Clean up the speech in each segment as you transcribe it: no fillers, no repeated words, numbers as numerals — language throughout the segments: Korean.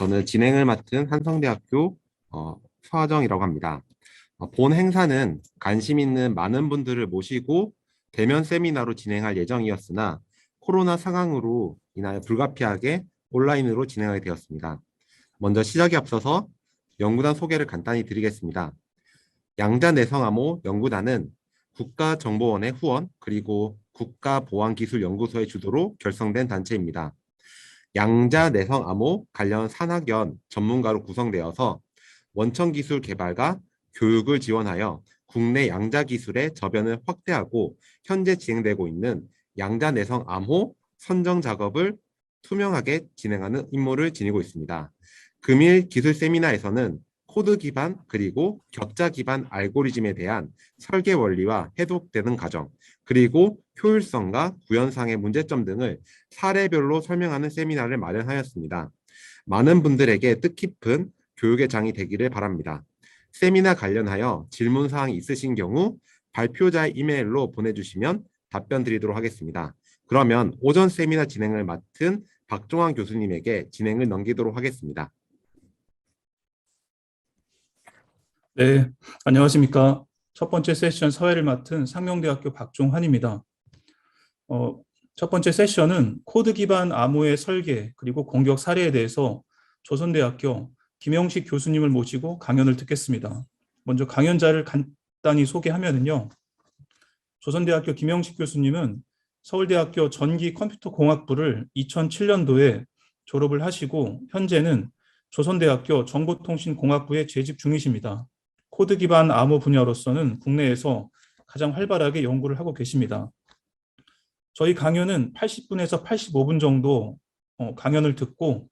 저는 진행을 맡은 한성대학교 서하정이라고 합니다. 본 행사는 관심 있는 많은 분들을 모시고 대면 세미나로 진행할 예정이었으나 코로나 상황으로 인하여 불가피하게 온라인으로 진행하게 되었습니다. 먼저 시작에 앞서서 연구단 소개를 간단히 드리겠습니다. 양자내성암호 연구단은 국가정보원의 후원 그리고 국가보안기술연구소의 주도로 결성된 단체입니다. 양자내성암호 관련 산학연 전문가로 구성되어서 원천기술 개발과 교육을 지원하여 국내 양자기술의 저변을 확대하고 현재 진행되고 있는 양자내성암호 선정 작업을 투명하게 진행하는 임무를 지니고 있습니다. 금일 기술 세미나에서는 코드 기반 그리고 격자 기반 알고리즘에 대한 설계 원리와 해독되는 과정, 그리고 효율성과 구현상의 문제점 등을 사례별로 설명하는 세미나를 마련하였습니다. 많은 분들에게 뜻깊은 교육의 장이 되기를 바랍니다. 세미나 관련하여 질문사항이 있으신 경우 발표자의 이메일로 보내주시면 답변 드리도록 하겠습니다. 그러면 오전 세미나 진행을 맡은 박종환 교수님에게 진행을 넘기도록 하겠습니다. 네, 안녕하십니까. 첫 번째 세션 사회를 맡은 상명대학교 박종환입니다. 첫 번째 세션은 코드 기반 암호의 설계 그리고 공격 사례에 대해서 조선대학교 김영식 교수님을 모시고 강연을 듣겠습니다. 먼저 강연자를 간단히 소개하면요. 조선대학교 김영식 교수님은 서울대학교 전기컴퓨터공학부를 2007년도에 졸업을 하시고 현재는 조선대학교 정보통신공학부에 재직 중이십니다. 코드 기반 암호 분야로서는 국내에서 가장 활발하게 연구를 하고 계십니다. 저희 강연은 80분에서 85분 정도 강연을 듣고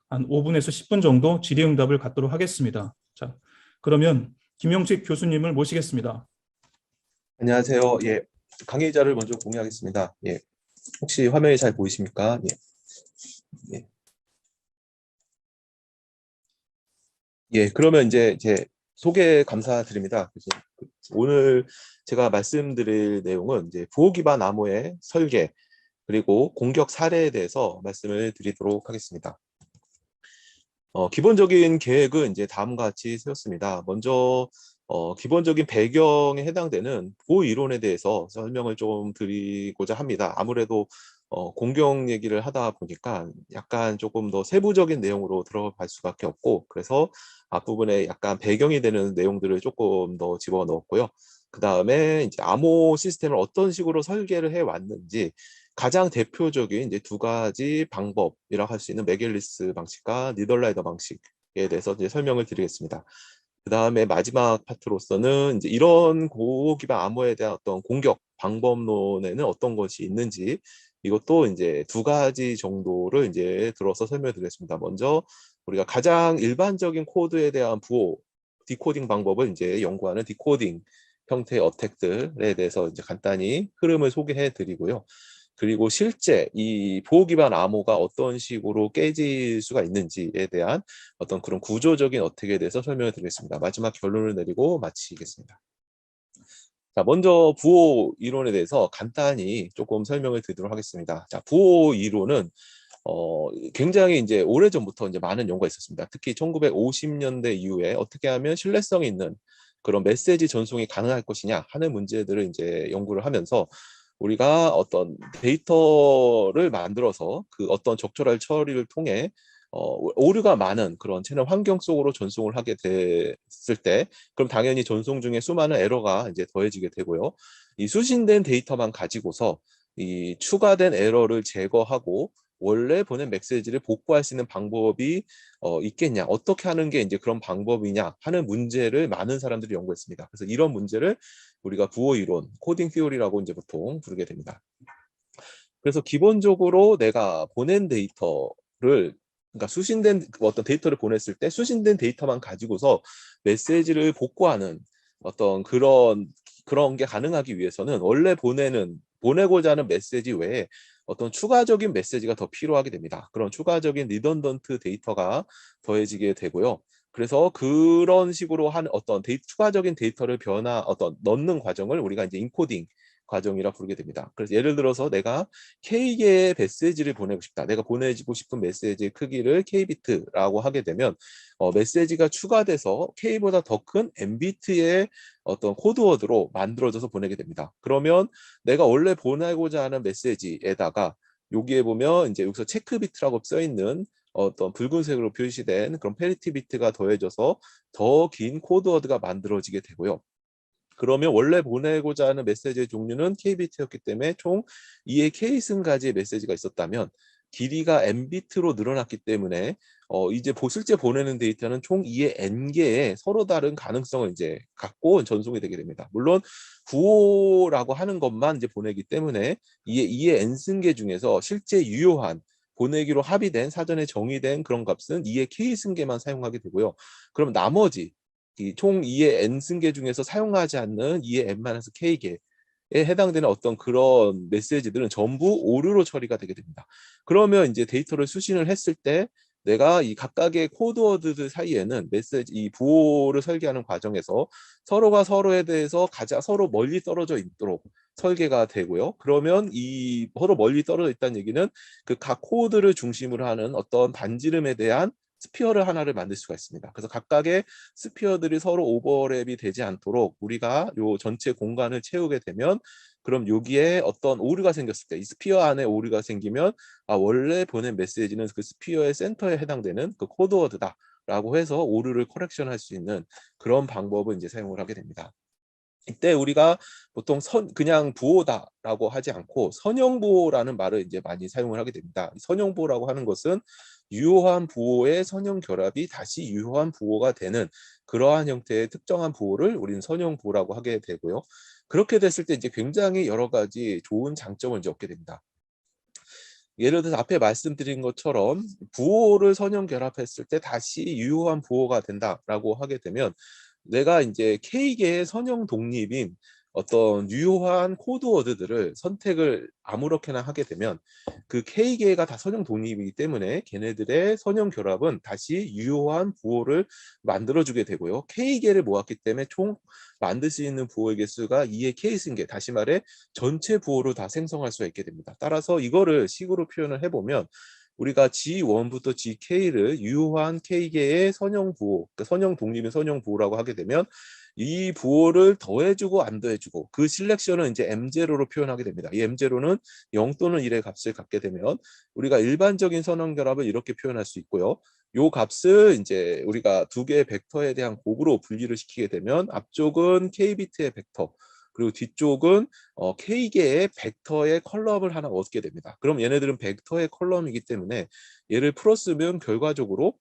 한 5분에서 10분 정도 질의응답을 갖도록 하겠습니다. 자, 그러면 김영식 교수님을 모시겠습니다. 안녕하세요. 예, 강의자를 먼저 공유하겠습니다. 예, 혹시 화면이 잘 보이십니까? 예, 예. 예, 그러면 이제 제 소개 감사드립니다. 오늘 제가 말씀드릴 내용은 이제 부호 기반 암호의 설계 그리고 공격 사례에 대해서 말씀을 드리도록 하겠습니다. 기본적인 계획은 이제 다음과 같이 세웠습니다. 먼저 기본적인 배경에 해당되는 부호 이론에 대해서 설명을 좀 드리고자 합니다. 아무래도 공경 얘기를 하다 보니까 약간 조금 더 세부적인 내용으로 들어갈 수밖에 없고, 그래서 앞부분에 약간 배경이 되는 내용들을 조금 더 집어넣었고요. 그 다음에 이제 암호 시스템을 어떤 식으로 설계를 해 왔는지 가장 대표적인 이제 두 가지 방법이라고 할 수 있는 메겔리스 방식과 니덜라이더 방식에 대해서 이제 설명을 드리겠습니다. 그 다음에 마지막 파트로서는 이제 이런 고기반 암호에 대한 어떤 공격 방법론에는 어떤 것이 있는지, 이것도 이제 두 가지 정도를 이제 들어서 설명드리겠습니다. 먼저 우리가 가장 일반적인 코드에 대한 부호 디코딩 방법을 이제 연구하는 디코딩 형태의 어택들에 대해서 이제 간단히 흐름을 소개해 드리고요. 그리고 실제 이 보호 기반 암호가 어떤 식으로 깨질 수가 있는지에 대한 어떤 그런 구조적인 어택에 대해서 설명을 드리겠습니다. 마지막 결론을 내리고 마치겠습니다. 자, 먼저 부호 이론에 대해서 간단히 조금 설명을 드리도록 하겠습니다. 자, 부호 이론은 굉장히 이제 오래전부터 이제 많은 연구가 있었습니다. 특히 1950년대 이후에 어떻게 하면 신뢰성이 있는 그런 메시지 전송이 가능할 것이냐 하는 문제들을 이제 연구를 하면서 우리가 어떤 데이터를 만들어서 그 어떤 적절한 처리를 통해 오류가 많은 그런 채널 환경 속으로 전송을 하게 됐을 때, 그럼 당연히 전송 중에 수많은 에러가 이제 더해지게 되고요. 이 수신된 데이터만 가지고서 이 추가된 에러를 제거하고 원래 보낸 메시지를 복구할 수 있는 방법이 있겠냐, 어떻게 하는 게 이제 그런 방법이냐 하는 문제를 많은 사람들이 연구했습니다. 그래서 이런 문제를 우리가 부호 이론, 코딩 티오리라고 이제 보통 부르게 됩니다. 그래서 기본적으로 내가 보낸 데이터를, 그러니까 수신된 어떤 데이터를 보냈을 때 수신된 데이터만 가지고서 메시지를 복구하는 어떤 그런 게 가능하기 위해서는 원래 보내고자 하는 메시지 외에 어떤 추가적인 메시지가 더 필요하게 됩니다. 그런 추가적인 리던던트 데이터가 더해지게 되고요. 그래서 그런 식으로 한 어떤 추가적인 데이터를 어떤 넣는 과정을 우리가 이제 인코딩 과정이라 부르게 됩니다. 그래서 예를 들어서 내가 K개의 메시지를 보내고 싶다. 내가 보내고 싶은 메시지의 크기를 K비트라고 하게 되면 메시지가 추가돼서 K보다 더 큰 N비트의 어떤 코드워드로 만들어져서 보내게 됩니다. 그러면 내가 원래 보내고자 하는 메시지에다가 여기에 보면 이제 여기서 체크 비트라고 써 있는 어떤 붉은색으로 표시된 그런 페리티 비트가 더해져서 더 긴 코드워드가 만들어지게 되고요. 그러면 원래 보내고자 하는 메시지의 종류는 K비트였기 때문에 총 2의 K승까지의 메시지가 있었다면 길이가 N비트로 늘어났기 때문에 이제 실제 보내는 데이터는 총 2의 N개의 서로 다른 가능성을 이제 갖고 전송이 되게 됩니다. 물론 구호라고 하는 것만 이제 보내기 때문에 2의 N승계 중에서 실제 유효한 보내기로 합의된 사전에 정의된 그런 값은 2의 K승계만 사용하게 되고요. 그럼 나머지 총 2의 N승계 중에서 사용하지 않는 2의 N-K개에 해당되는 어떤 그런 메시지들은 전부 오류로 처리가 되게 됩니다. 그러면 이제 데이터를 수신을 했을 때 내가 이 각각의 코드워드들 사이에는 메시지 이 부호를 설계하는 과정에서 서로가 서로에 대해서 서로 멀리 떨어져 있도록 설계가 되고요. 그러면 이 서로 멀리 떨어져 있다는 얘기는 그 각 코드를 중심으로 하는 어떤 반지름에 대한 스피어를 하나를 만들 수가 있습니다. 그래서 각각의 스피어들이 서로 오버랩이 되지 않도록 우리가 요 전체 공간을 채우게 되면 그럼 여기에 어떤 오류가 생겼을 때 이 스피어 안에 오류가 생기면 원래 보낸 메시지는 그 스피어의 센터에 해당되는 그 코드워드다 라고 해서 오류를 커렉션할 수 있는 그런 방법을 이제 사용을 하게 됩니다. 이때 우리가 보통 그냥 부호다라고 하지 않고 선형부호라는 말을 이제 많이 사용을 하게 됩니다. 선형부호라고 하는 것은 유효한 부호의 선형 결합이 다시 유효한 부호가 되는 그러한 형태의 특정한 부호를 우리는 선형부호라고 하게 되고요. 그렇게 됐을 때 이제 굉장히 여러 가지 좋은 장점을 이제 얻게 됩니다. 예를 들어서 앞에 말씀드린 것처럼 부호를 선형 결합했을 때 다시 유효한 부호가 된다라고 하게 되면 내가 이제 K개의 선형 독립인 어떤 유효한 코드워드들을 선택을 아무렇게나 하게 되면 그 K개가 다 선형 독립이기 때문에 걔네들의 선형 결합은 다시 유효한 부호를 만들어주게 되고요. K개를 모았기 때문에 총 만들 수 있는 부호의 개수가 2의 K승계, 다시 말해 전체 부호를 다 생성할 수가 있게 됩니다. 따라서 이거를 식으로 표현을 해보면 우리가 G1부터 GK를 유효한 K개의 선형 부호, 그러니까 선형 독립인 선형 부호라고 하게 되면 이 부호를 더해주고 안 더해주고 그 실렉션은 이제 M0로 표현하게 됩니다. 이 M0는 0 또는 1의 값을 갖게 되면 우리가 일반적인 선형 결합을 이렇게 표현할 수 있고요. 요 값을 이제 우리가 두 개의 벡터에 대한 곱으로 분리를 시키게 되면 앞쪽은 K비트의 벡터, 그리고 뒤쪽은 K개의 벡터의 컬럼을 하나 얻게 됩니다. 그럼 얘네들은 벡터의 컬럼이기 때문에 얘를 풀었으면 결과적으로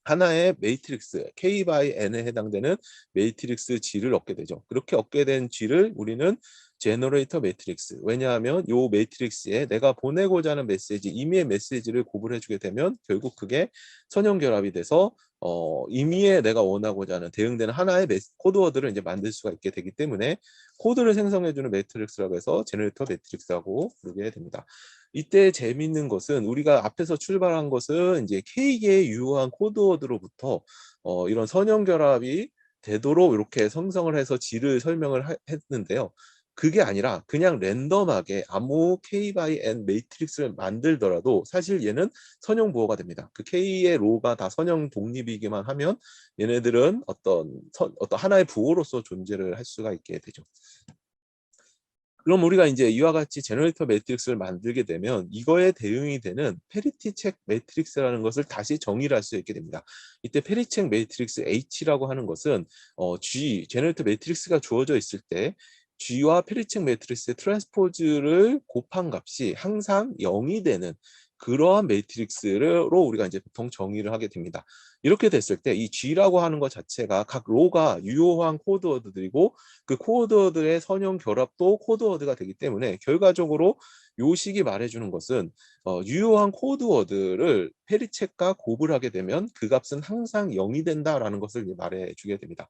하나의 매트릭스 K by N에 해당되는 매트릭스 G를 얻게 되죠. 그렇게 얻게 된 G를 우리는 제너레이터 매트릭스, 왜냐하면 이 매트릭스에 내가 보내고자 하는 메시지, 임의의 메시지를 곱을 해주게 되면 결국 그게 선형 결합이 돼서 임의의 내가 원하고자 하는 대응되는 하나의 코드워드를 이제 만들 수가 있게 되기 때문에 코드를 생성해주는 매트릭스라고 해서 제너레이터 매트릭스라고 부르게 됩니다. 이때 재미있는 것은 우리가 앞에서 출발한 것은 이제 K개의 유효한 코드워드로부터 이런 선형 결합이 되도록 이렇게 생성을 해서 G를 설명을 했는데요. 그게 아니라 그냥 랜덤하게 아무 K by N 매트릭스를 만들더라도 사실 얘는 선형 부호가 됩니다. 그 K의 로가 다 선형 독립이기만 하면 얘네들은 어떤 하나의 부호로서 존재를 할 수가 있게 되죠. 그럼 우리가 이제 이와 같이 제너레이터 매트릭스를 만들게 되면 이거에 대응이 되는 페리티 책 매트릭스라는 것을 다시 정의를 할 수 있게 됩니다. 이때 페리책 매트릭스 H라고 하는 것은 G, 제너레이터 매트릭스가 주어져 있을 때 G와 페리책 매트릭스의 트랜스포즈를 곱한 값이 항상 0이 되는 그러한 매트릭스로 우리가 이제 보통 정의를 하게 됩니다. 이렇게 됐을 때 이 G라고 하는 것 자체가 각 로가 유효한 코드워드들이고 그 코드워드의 선형 결합도 코드워드가 되기 때문에 결과적으로 요 식이 말해주는 것은 유효한 코드워드를 페리책과 곱을 하게 되면 그 값은 항상 0이 된다라는 것을 말해주게 됩니다.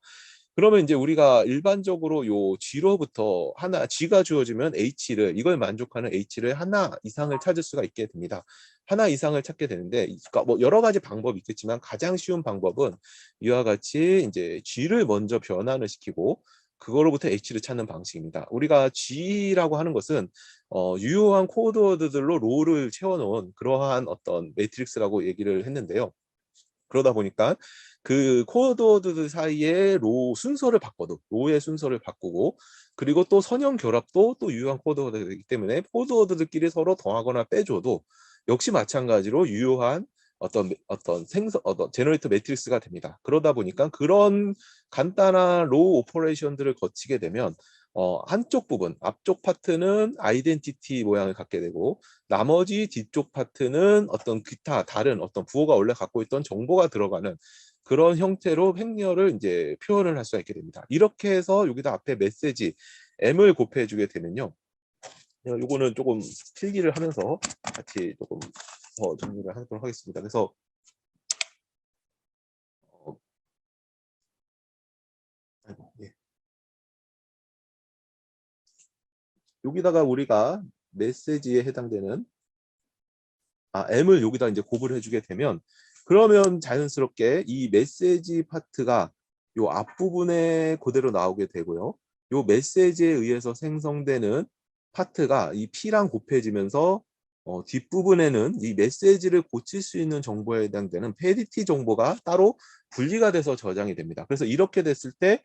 그러면 이제 우리가 일반적으로 요 G로부터 G가 주어지면 H를, 이걸 만족하는 H를 하나 이상을 찾을 수가 있게 됩니다. 하나 이상을 찾게 되는데, 그러니까 뭐 여러 가지 방법이 있겠지만 가장 쉬운 방법은 이와 같이 이제 G를 먼저 변환을 시키고 그거로부터 H를 찾는 방식입니다. 우리가 G라고 하는 것은 유효한 코드워드들로 로를 채워놓은 그러한 어떤 매트릭스라고 얘기를 했는데요. 그러다 보니까 그 코드워드들 사이에 로 순서를 바꿔도 로의 순서를 바꾸고 그리고 또 선형 결합도 또 유효한 코드워드이기 때문에 코드워드들끼리 서로 더하거나 빼줘도 역시 마찬가지로 유효한 어떤 제너레이터 매트릭스가 됩니다. 그러다 보니까 그런 간단한 로우 오퍼레이션들을 거치게 되면 한쪽 부분, 앞쪽 파트는 아이덴티티 모양을 갖게 되고 나머지 뒤쪽 파트는 어떤 기타 다른 어떤 부호가 원래 갖고 있던 정보가 들어가는 그런 형태로 행렬을 이제 표현을 할 수가 있게 됩니다. 이렇게 해서 여기다 앞에 메시지 M을 곱해주게 되면요. 요거는 조금 필기를 하면서 같이 조금 더 정리를 하도록 하겠습니다. 그래서 예. 여기다가 우리가 메시지에 해당되는 M을 여기다 이제 곱을 해주게 되면 그러면 자연스럽게 이 메시지 파트가 요 앞부분에 그대로 나오게 되고요. 요 메시지에 의해서 생성되는 파트가 이 P랑 곱해지면서 뒷부분에는 이 메시지를 고칠 수 있는 정보에 해당되는 페디티 정보가 따로 분리가 돼서 저장이 됩니다. 그래서 이렇게 됐을 때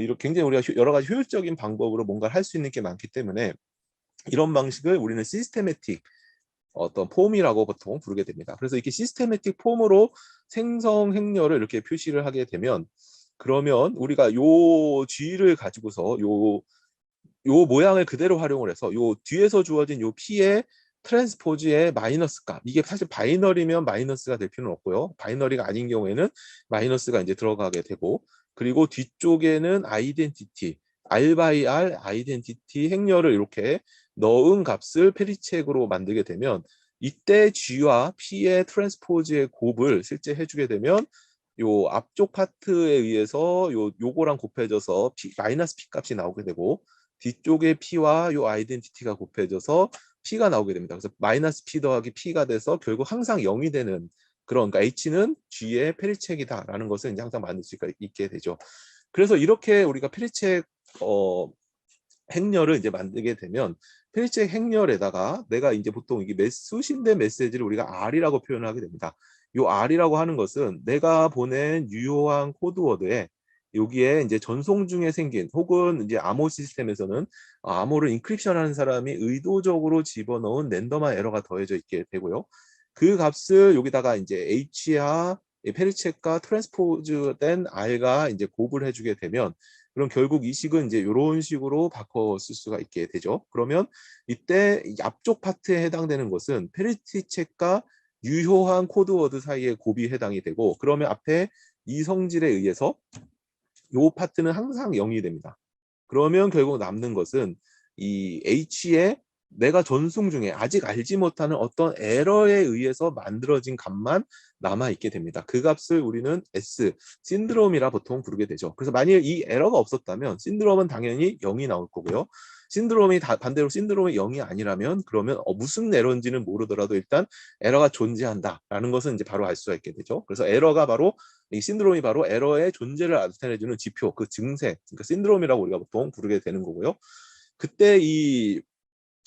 이렇게 굉장히 우리가 여러 가지 효율적인 방법으로 뭔가를 할 수 있는 게 많기 때문에 이런 방식을 우리는 시스테매틱 어떤 폼이라고 보통 부르게 됩니다. 그래서 이렇게 시스테매틱 폼으로 생성 행렬을 이렇게 표시를 하게 되면 그러면 우리가 요 G를 가지고서 요 모양을 그대로 활용을 해서 요 뒤에서 주어진 요 P의 트랜스포즈의 마이너스 값 이게 사실 바이너리면 마이너스가 될 필요는 없고요. 바이너리가 아닌 경우에는 마이너스가 이제 들어가게 되고 그리고 뒤쪽에는 아이덴티티 R by R 아이덴티티 행렬을 이렇게 넣은 값을 페리체크로 만들게 되면 이때 G와 P의 트랜스포즈의 곱을 실제 해주게 되면 요 앞쪽 파트에 의해서 요거랑 곱해져서 마이너스 P 값이 나오게 되고 뒤쪽에 P와 요 아이덴티티가 곱해져서 P가 나오게 됩니다. 그래서 마이너스 P 더하기 P가 돼서 결국 항상 0이 되는 그런 그러니까 H는 G의 페리체크이다라는 것을 이제 항상 만들 수 있게 되죠. 그래서 이렇게 우리가 페리체크 행렬을 이제 만들게 되면 페리체크 행렬에다가 내가 이제 보통 이게 수신된 메시지를 우리가 R이라고 표현을 하게 됩니다. 요 R이라고 하는 것은 내가 보낸 유효한 코드워드에 여기에 이제 전송 중에 생긴 혹은 이제 암호 시스템에서는 암호를 인크립션하는 사람이 의도적으로 집어넣은 랜덤한 에러가 더해져 있게 되고요. 그 값을 여기다가 이제 H와 페리체크가 트랜스포즈된 R과 이제 곱을 해주게 되면 그럼 결국 이 식은 이제 이런 식으로 바꿔 쓸 수가 있게 되죠. 그러면 이때 앞쪽 파트에 해당되는 것은 페리티 체크가 유효한 코드워드 사이의 곱이 해당이 되고 그러면 앞에 이 성질에 의해서 이 파트는 항상 0이 됩니다. 그러면 결국 남는 것은 이 H의 내가 전송 중에 아직 알지 못하는 어떤 에러에 의해서 만들어진 값만 남아있게 됩니다. 그 값을 우리는 S, 신드롬이라 보통 부르게 되죠. 그래서 만일 이 에러가 없었다면 신드롬은 당연히 0이 나올 거고요. 신드롬이 반대로 신드롬이 0이 아니라면 그러면 무슨 에러인지는 모르더라도 일단 에러가 존재한다라는 것은 이제 바로 알 수가 있게 되죠. 그래서 에러가 바로 이 신드롬이 바로 에러의 존재를 나타내주는 지표, 그 증세, 그러니까 신드롬이라고 우리가 보통 부르게 되는 거고요. 그때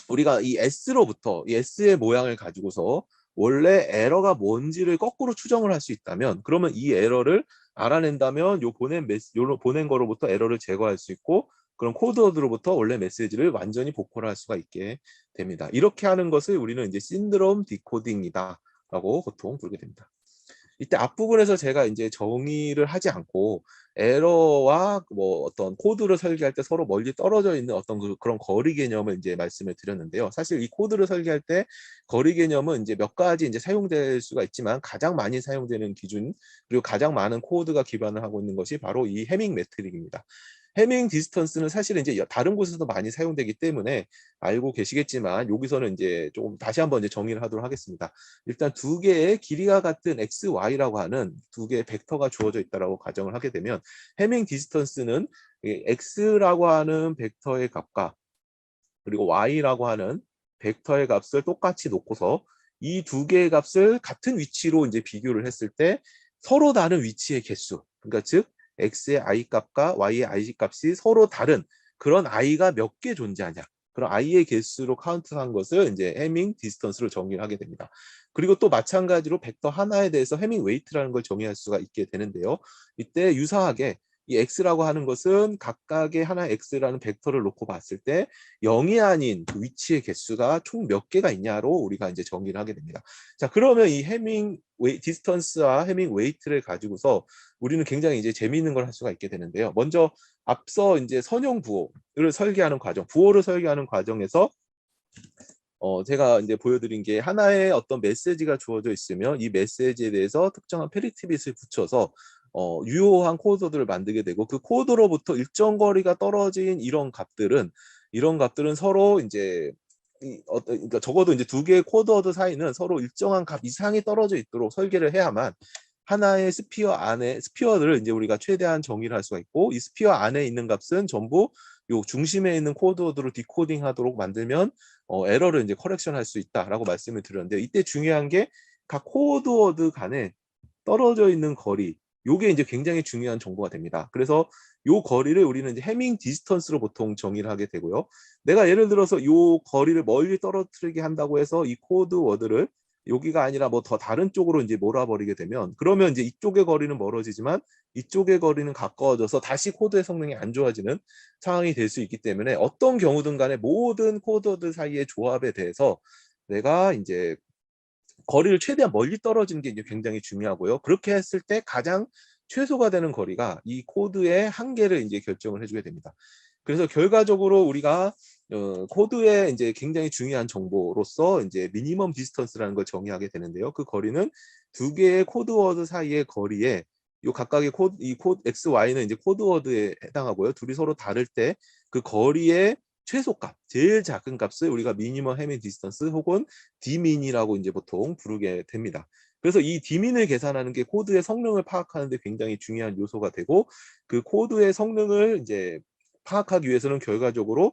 우리가 이 S로부터 이 S의 모양을 가지고서 원래 에러가 뭔지를 거꾸로 추정을 할 수 있다면 그러면 이 에러를 알아낸다면 요 보낸 거로부터 에러를 제거할 수 있고 그럼 코드워드로부터 원래 메시지를 완전히 복구를 할 수가 있게 됩니다. 이렇게 하는 것을 우리는 이제 신드롬 디코딩이다라고 보통 부르게 됩니다. 이때 앞부분에서 제가 이제 정의를 하지 않고 에러와 뭐 어떤 코드를 설계할 때 서로 멀리 떨어져 있는 어떤 그런 거리 개념을 이제 말씀을 드렸는데요. 사실 이 코드를 설계할 때 거리 개념은 이제 몇 가지 이제 사용될 수가 있지만 가장 많이 사용되는 기준 그리고 가장 많은 코드가 기반을 하고 있는 것이 바로 이 해밍 매트릭입니다. 해밍 디스턴스는 사실은 이제 다른 곳에서도 많이 사용되기 때문에 알고 계시겠지만 여기서는 이제 조금 다시 한번 이제 정의를 하도록 하겠습니다. 일단 두 개의 길이가 같은 x, y라고 하는 두 개의 벡터가 주어져 있다라고 가정을 하게 되면 해밍 디스턴스는 x라고 하는 벡터의 값과 그리고 y라고 하는 벡터의 값을 똑같이 놓고서 이 두 개의 값을 같은 위치로 이제 비교를 했을 때 서로 다른 위치의 개수, 그러니까 즉 x의 i 값과 y의 i 값이 서로 다른 그런 i가 몇 개 존재하냐. 그런 i의 개수로 카운트한 것을 이제 해밍 디스턴스로 정의를 하게 됩니다. 그리고 또 마찬가지로 벡터 하나에 대해서 해밍 웨이트라는 걸 정의할 수가 있게 되는데요. 이때 유사하게 이 x라고 하는 것은 각각의 하나의 x라는 벡터를 놓고 봤을 때 0이 아닌 그 위치의 개수가 총 몇 개가 있냐로 우리가 이제 정의를 하게 됩니다. 자, 그러면 이 해밍 디스턴스와 해밍 웨이트를 가지고서 우리는 굉장히 이제 재미있는 걸 할 수가 있게 되는데요. 먼저 앞서 이제 선형 부호를 설계하는 과정, 부호를 설계하는 과정에서 제가 이제 보여드린 게 하나의 어떤 메시지가 주어져 있으면 이 메시지에 대해서 특정한 페리티빗을 붙여서 유효한 코드들을 만들게 되고 그 코드로부터 일정 거리가 떨어진 이런 값들은 서로 이제 그러니까 적어도 이제 두 개의 코드워드 사이는 서로 일정한 값 이상이 떨어져 있도록 설계를 해야만 하나의 스피어들을 이제 우리가 최대한 정의를 할 수가 있고 이 스피어 안에 있는 값은 전부 요 중심에 있는 코드워드로 디코딩하도록 만들면 에러를 이제 커렉션 할 수 있다라고 말씀을 드렸는데 이때 중요한 게 각 코드워드 간에 떨어져 있는 거리 요게 이제 굉장히 중요한 정보가 됩니다. 그래서 요 거리를 우리는 이제 해밍 디스턴스로 보통 정의를 하게 되고요. 내가 예를 들어서 요 거리를 멀리 떨어뜨리게 한다고 해서 이 코드워드를 여기가 아니라 뭐 더 다른 쪽으로 이제 몰아버리게 되면 그러면 이제 이쪽의 거리는 멀어지지만 이쪽의 거리는 가까워져서 다시 코드의 성능이 안 좋아지는 상황이 될 수 있기 때문에 어떤 경우든 간에 모든 코드들 사이의 조합에 대해서 내가 이제 거리를 최대한 멀리 떨어지는 게 이제 굉장히 중요하고요. 그렇게 했을 때 가장 최소가 되는 거리가 이 코드의 한계를 이제 결정을 해주게 됩니다. 그래서 결과적으로 우리가 코드의 이제 굉장히 중요한 정보로서 이제 미니멈 디스턴스라는 걸 정의하게 되는데요. 그 거리는 두 개의 코드워드 사이의 거리에 요 각각의 코드 X, Y는 이제 코드워드에 해당하고요. 둘이 서로 다를 때 그 거리의 최소값, 제일 작은 값을 우리가 미니멈 해밍 디스턴스 혹은 D민이라고 이제 보통 부르게 됩니다. 그래서 이 D민을 계산하는 게 코드의 성능을 파악하는 데 굉장히 중요한 요소가 되고 그 코드의 성능을 이제 파악하기 위해서는 결과적으로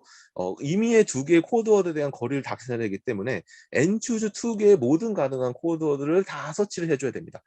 임의의 두 개의 코드워드에 대한 거리를 다 계산하기 때문에 nchoose 두 개의 모든 가능한 코드워드를 다 서치를 해줘야 됩니다.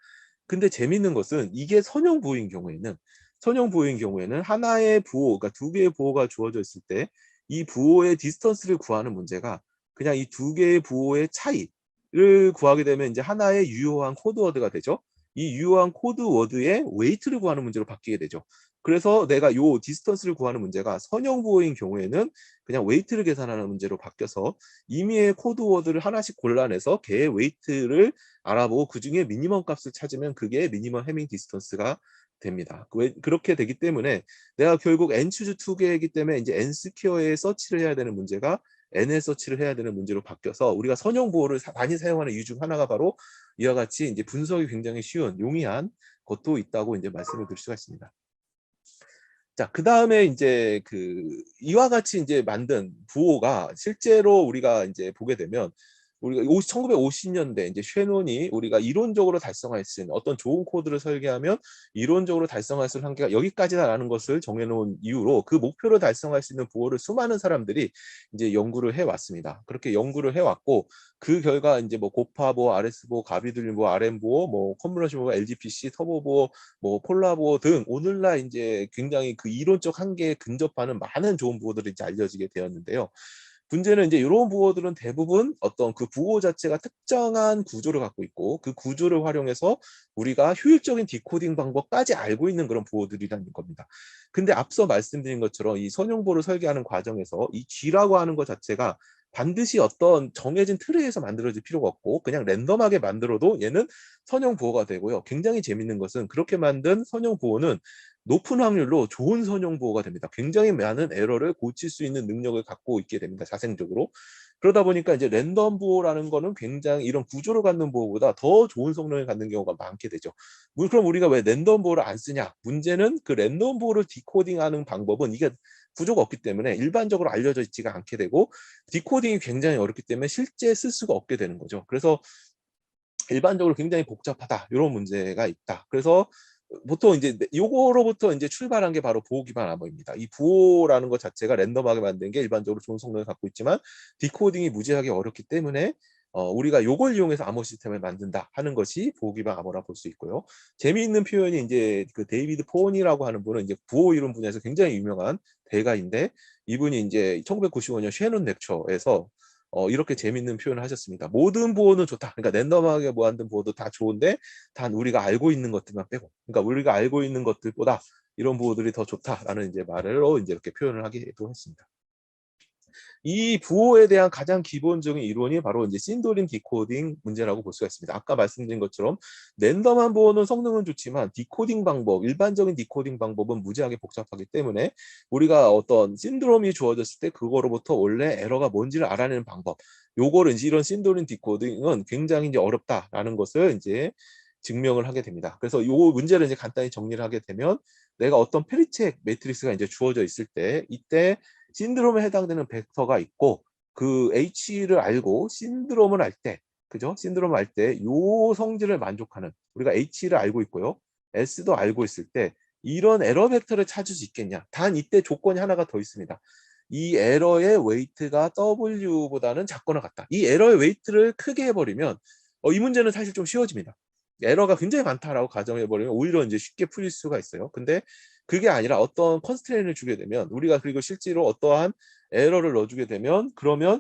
근데 재밌는 것은 이게 선형 부호인 경우에는 하나의 부호, 그러니까 두 개의 부호가 주어져 있을 때 이 부호의 디스턴스를 구하는 문제가 그냥 이 두 개의 부호의 차이를 구하게 되면 이제 하나의 유효한 코드워드가 되죠. 이 유효한 코드워드의 웨이트를 구하는 문제로 바뀌게 되죠. 그래서 내가 요 디스턴스를 구하는 문제가 선형 부호인 경우에는 그냥 웨이트를 계산하는 문제로 바뀌어서 임의의 코드워드를 하나씩 골라내서 걔의 웨이트를 알아보고 그 중에 미니멈 값을 찾으면 그게 미니멈 해밍 디스턴스가 됩니다. 그렇게 되기 때문에 내가 결국 nchoose 2개이기 때문에 이제 n 스퀘어에 서치를 해야 되는 문제가 n에 서치를 해야 되는 문제로 바뀌어서 우리가 선형 부호를 많이 사용하는 이유 중 하나가 바로 이와 같이 이제 분석이 굉장히 쉬운 용이한 것도 있다고 이제 말씀을 드릴 수가 있습니다. 자, 그 다음에 이제 이와 같이 이제 만든 부호가 실제로 우리가 이제 보게 되면 우리가 1950년대 이제 쉐논이 우리가 이론적으로 달성할 수 있는 어떤 좋은 코드를 설계하면 이론적으로 달성할 수 있는 한계가 여기까지다라는 것을 정해놓은 이유로 그 목표를 달성할 수 있는 부호를 수많은 사람들이 이제 연구를 해왔습니다. 그렇게 연구를 해왔고 그 결과 이제 뭐 고파보호, RS보호, 가비둘린보호, RM보호, 뭐 컨버전보호, LGPC, 터보보호, 뭐 폴라보호 등 오늘날 이제 굉장히 그 이론적 한계에 근접하는 많은 좋은 부호들이 이제 알려지게 되었는데요. 문제는 이제 이런 부호들은 대부분 어떤 그 부호 자체가 특정한 구조를 갖고 있고 그 구조를 활용해서 우리가 효율적인 디코딩 방법까지 알고 있는 그런 부호들이라는 겁니다. 근데 앞서 말씀드린 것처럼 이 선형부호를 설계하는 과정에서 이 G라고 하는 것 자체가 반드시 어떤 정해진 틀에서 만들어질 필요가 없고 그냥 랜덤하게 만들어도 얘는 선형 부호가 되고요. 굉장히 재밌는 것은 그렇게 만든 선형 부호는 높은 확률로 좋은 선형 부호가 됩니다. 굉장히 많은 에러를 고칠 수 있는 능력을 갖고 있게 됩니다. 자생적으로. 그러다 보니까 이제 랜덤 부호라는 거는 굉장히 이런 구조를 갖는 부호보다 더 좋은 성능을 갖는 경우가 많게 되죠. 그럼 우리가 왜 랜덤 부호를 안 쓰냐? 문제는 그 랜덤 부호를 디코딩하는 방법은 이게 구조가 없기 때문에 일반적으로 알려져 있지가 않게 되고 디코딩이 굉장히 어렵기 때문에 실제 쓸 수가 없게 되는 거죠. 그래서 일반적으로 굉장히 복잡하다 이런 문제가 있다. 그래서 보통 이제 요거로부터 이제 출발한 게 바로 부호 기반 암호입니다. 이 부호라는 것 자체가 랜덤하게 만든 게 일반적으로 좋은 성능을 갖고 있지만 디코딩이 무지하게 어렵기 때문에 우리가 요걸 이용해서 암호 시스템을 만든다 하는 것이 부호 기반 암호라 볼 수 있고요. 재미있는 표현이 이제 그 데이비드 포니라고 하는 분은 이제 부호 이론 분야에서 굉장히 유명한 대가인데, 이분이 이제 1995년 셰논 렉처에서 이렇게 재밌는 표현을 하셨습니다. 모든 부호는 좋다. 그러니까 랜덤하게 만든 부호도 다 좋은데 단 우리가 알고 있는 것들만 빼고, 그러니까 우리가 알고 있는 것들보다 이런 부호들이 더 좋다라는 이제 말로 이제 이렇게 표현을 하기도 했습니다. 이 부호에 대한 가장 기본적인 이론이 바로 이제 신도림 디코딩 문제라고 볼 수가 있습니다. 아까 말씀드린 것처럼 랜덤한 부호는 성능은 좋지만 디코딩 방법, 일반적인 디코딩 방법은 무지하게 복잡하기 때문에 우리가 어떤 신드롬이 주어졌을 때 그거로부터 원래 에러가 뭔지를 알아내는 방법, 요거를 이제 이런 신도림 디코딩은 굉장히 이제 어렵다라는 것을 이제 증명을 하게 됩니다. 그래서 요 문제를 이제 간단히 정리를 하게 되면, 내가 어떤 페리책 매트릭스가 이제 주어져 있을 때 이때 신드롬에 해당되는 벡터가 있고, 그 H를 알고 신드롬을 알 때, 그죠? 신드롬을 알 때 요 성질을 만족하는, 우리가 H를 알고 있고요, S도 알고 있을 때 이런 에러 벡터를 찾을 수 있겠냐? 단 이때 조건이 하나가 더 있습니다. 이 에러의 웨이트가 W보다는 작거나 같다. 이 에러의 웨이트를 크게 해버리면 이 문제는 사실 좀 쉬워집니다. 에러가 굉장히 많다라고 가정해버리면 오히려 이제 쉽게 풀릴 수가 있어요. 근데 그게 아니라 어떤 컨스트레인을 주게 되면, 우리가 그리고 실제로 어떠한 에러를 넣어주게 되면, 그러면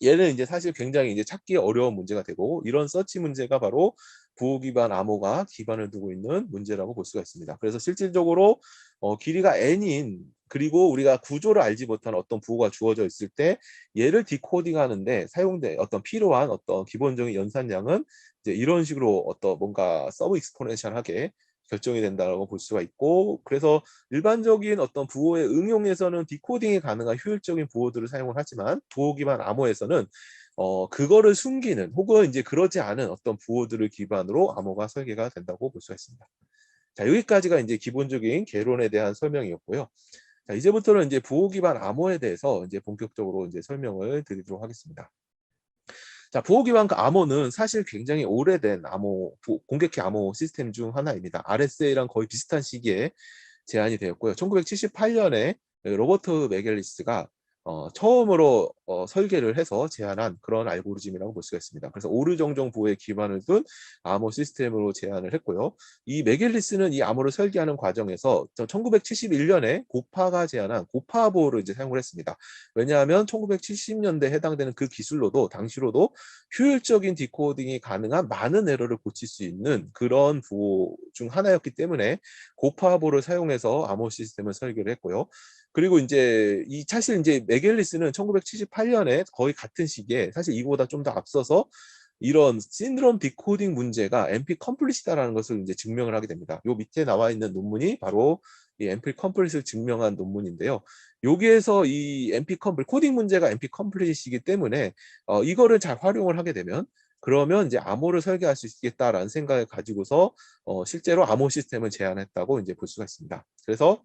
얘는 이제 사실 굉장히 이제 찾기 어려운 문제가 되고, 이런 서치 문제가 바로 부호 기반 암호가 기반을 두고 있는 문제라고 볼 수가 있습니다. 그래서 실질적으로 길이가 n인, 그리고 우리가 구조를 알지 못한 어떤 부호가 주어져 있을 때 얘를 디코딩하는데 사용돼 어떤 필요한 어떤 기본적인 연산량은 이제 이런 식으로 어떤 뭔가 서브 익스포넨셜하게 결정이 된다고 볼 수가 있고, 그래서 일반적인 어떤 부호의 응용에서는 디코딩이 가능한 효율적인 부호들을 사용을 하지만 부호 기반 암호에서는 그거를 숨기는 혹은 이제 그러지 않은 어떤 부호들을 기반으로 암호가 설계가 된다고 볼 수가 있습니다. 자, 여기까지가 이제 기본적인 개론에 대한 설명이었고요. 자, 이제부터는 이제 부호 기반 암호에 대해서 이제 본격적으로 이제 설명을 드리도록 하겠습니다. 자, 부호 기반 암호는 사실 굉장히 오래된 공격기 암호 시스템 중 하나입니다. RSA랑 거의 비슷한 시기에 제안이 되었고요. 1978년에 로버트 메겔리스가 처음으로 설계를 해서 제안한 그런 알고리즘이라고 볼 수가 있습니다. 그래서 오르정정 부호에 기반을 둔 암호 시스템으로 제안을 했고요. 이 메겔리스는 이 암호를 설계하는 과정에서 1971년에 고파가 제안한 고파 부호를 이제 사용을 했습니다. 왜냐하면 1970년대에 해당되는 그 기술로도 당시로도 효율적인 디코딩이 가능한 많은 에러를 고칠 수 있는 그런 부호 중 하나였기 때문에 고파보를 사용해서 암호 시스템을 설계를 했고요. 그리고 이제 사실 이제 메겔리스는 1978년에 거의 같은 시기에 사실 이거보다 좀 더 앞서서 이런 신드롬 디코딩 문제가 NP 컴플릿이다라는 것을 이제 증명을 하게 됩니다. 요 밑에 나와 있는 논문이 바로 이 NP 컴플릿을 증명한 논문인데요. 여기에서 이 NP 컴플릿 코딩 문제가 NP 컴플릿이기 때문에 이거를 잘 활용을 하게 되면, 그러면 이제 암호를 설계할 수 있겠다라는 생각을 가지고서 실제로 암호 시스템을 제안했다고 이제 볼 수가 있습니다. 그래서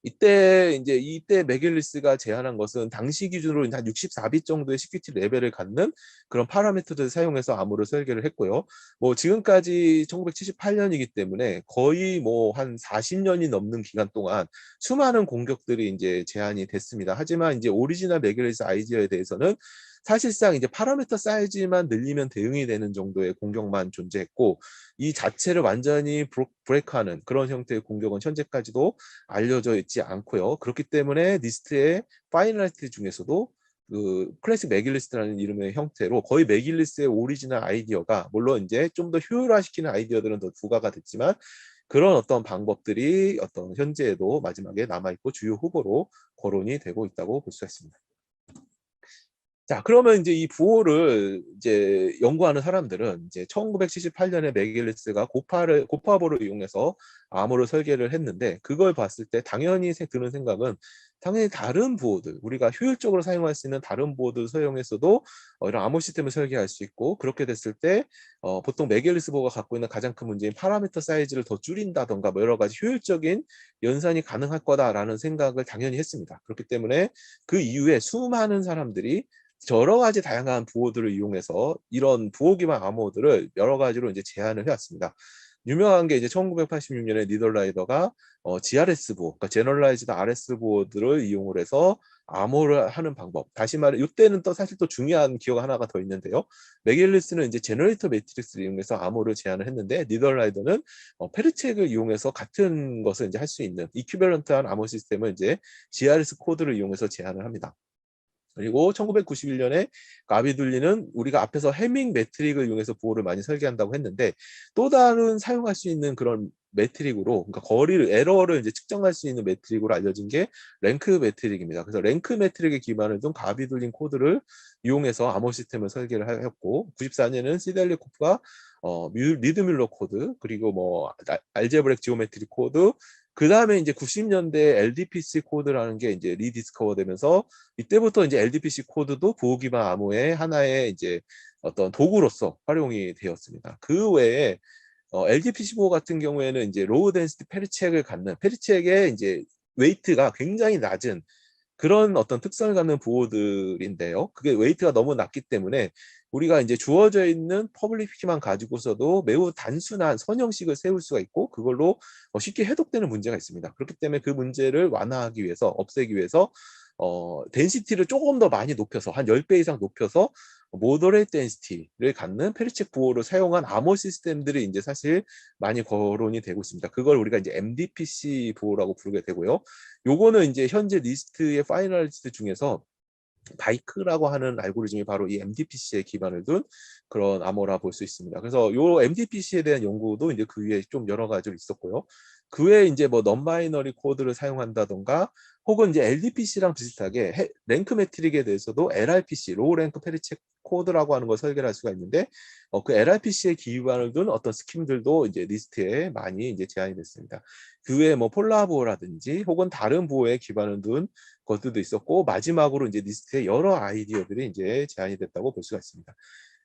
이때 메길리스가 제안한 것은 당시 기준으로 한 64빗 정도의 시큐티 레벨을 갖는 그런 파라미터들을 사용해서 암호를 설계를 했고요. 뭐 지금까지 1978년이기 때문에 거의 뭐 한 40년이 넘는 기간 동안 수많은 공격들이 이제 제안이 됐습니다. 하지만 이제 오리지널 메길리스 아이디어에 대해서는 사실상 이제 파라미터 사이즈만 늘리면 대응이 되는 정도의 공격만 존재했고, 이 자체를 완전히 브레이크하는 그런 형태의 공격은 현재까지도 알려져 있지 않고요. 그렇기 때문에 리스트의 파이널리티 중에서도 그 클래식 맥일리스트라는 이름의 형태로 거의 맥일리스트의 오리지널 아이디어가, 물론 이제 좀 더 효율화시키는 아이디어들은 더 부과가 됐지만, 그런 어떤 방법들이 어떤 현재에도 마지막에 남아있고 주요 후보로 거론이 되고 있다고 볼 수가 있습니다. 자, 그러면 이제 이 부호를 이제 연구하는 사람들은 이제 1978년에 메길리스가 고파보를 이용해서 암호를 설계를 했는데, 그걸 봤을 때 당연히 드는 생각은 당연히 다른 부호들, 우리가 효율적으로 사용할 수 있는 다른 부호들 사용해서도 이런 암호 시스템을 설계할 수 있고, 그렇게 됐을 때 보통 메길리스 부호가 갖고 있는 가장 큰 문제인 파라미터 사이즈를 더 줄인다던가 뭐 여러 가지 효율적인 연산이 가능할 거다라는 생각을 당연히 했습니다. 그렇기 때문에 그 이후에 수많은 사람들이 여러 가지 다양한 부호들을 이용해서 이런 부호 기반 암호들을 여러 가지로 이제 제안을 해왔습니다. 유명한 게 이제 1986년에 니덜라이더가 GRS 보호, 그러니까 제너럴라이즈드 RS 보호들을 이용을 해서 암호를 하는 방법. 다시 말해, 이때는 또 사실 또 중요한 기호가 하나가 더 있는데요. 맥길리스는 이제 제너레이터 매트릭스를 이용해서 암호를 제안을 했는데, 니덜라이더는 페르첵을 이용해서 같은 것을 이제 할 수 있는 이퀴밸런트한 암호 시스템을 이제 GRS 코드를 이용해서 제안을 합니다. 그리고 1991년에 가비둘리는 우리가 앞에서 해밍 매트릭을 이용해서 보호를 많이 설계한다고 했는데, 또 다른 사용할 수 있는 그런 매트릭으로, 그러니까 거리를, 에러를 이제 측정할 수 있는 매트릭으로 알려진 게 랭크 매트릭입니다. 그래서 랭크 매트릭에 기반을 둔 가비둘린 코드를 이용해서 암호 시스템을 설계를 했고, 94년에는 시델리코프가 리드뮬러 코드, 그리고 뭐 알제브렉 지오메트리 코드, 그 다음에 이제 90년대 LDPC 코드라는 게 이제 리디스커버 되면서, 이때부터 이제 LDPC 코드도 보호 기반 암호의 하나의 이제 어떤 도구로서 활용이 되었습니다. 그 외에 LDPC 보호 같은 경우에는 이제 로우 덴시티 페리체크를 갖는, 페리체크의 이제 웨이트가 굉장히 낮은 그런 어떤 특성을 갖는 보호들인데요. 그게 웨이트가 너무 낮기 때문에 우리가 이제 주어져 있는 퍼블릭 키만 가지고서도 매우 단순한 선형식을 세울 수가 있고, 그걸로 쉽게 해독되는 문제가 있습니다. 그렇기 때문에 그 문제를 완화하기 위해서, 없애기 위해서 덴시티를 조금 더 많이 높여서, 한 10배 이상 높여서 모더레이트 덴시티를 갖는 페리체크 보호를 사용한 암호 시스템들이 이제 사실 많이 거론이 되고 있습니다. 그걸 우리가 이제 MDPC 보호라고 부르게 되고요. 요거는 이제 현재 리스트의 파이널리스트 중에서 바이크라고 하는 알고리즘이 바로 이 MDPC에 기반을 둔 그런 암호라 볼 수 있습니다. 그래서 요 MDPC에 대한 연구도 이제 그 위에 좀 여러 가지로 있었고요. 그 외에 이제 뭐 non-binary 코드를 사용한다던가, 혹은 이제 LDPC랑 비슷하게 랭크 매트릭에 대해서도 LRPC, 로우 랭크 페리체크 코드라고 하는 걸 설계를 할 수가 있는데, 그 LRPC에 기반을 둔 어떤 스킴들도 이제 리스트에 많이 이제 제안이 됐습니다. 그 외에 뭐 폴라 보호라든지 혹은 다른 보호에 기반을 둔 것들도 있었고, 마지막으로 이제 리스트에 여러 아이디어들이 이제 제안이 됐다고 볼 수가 있습니다.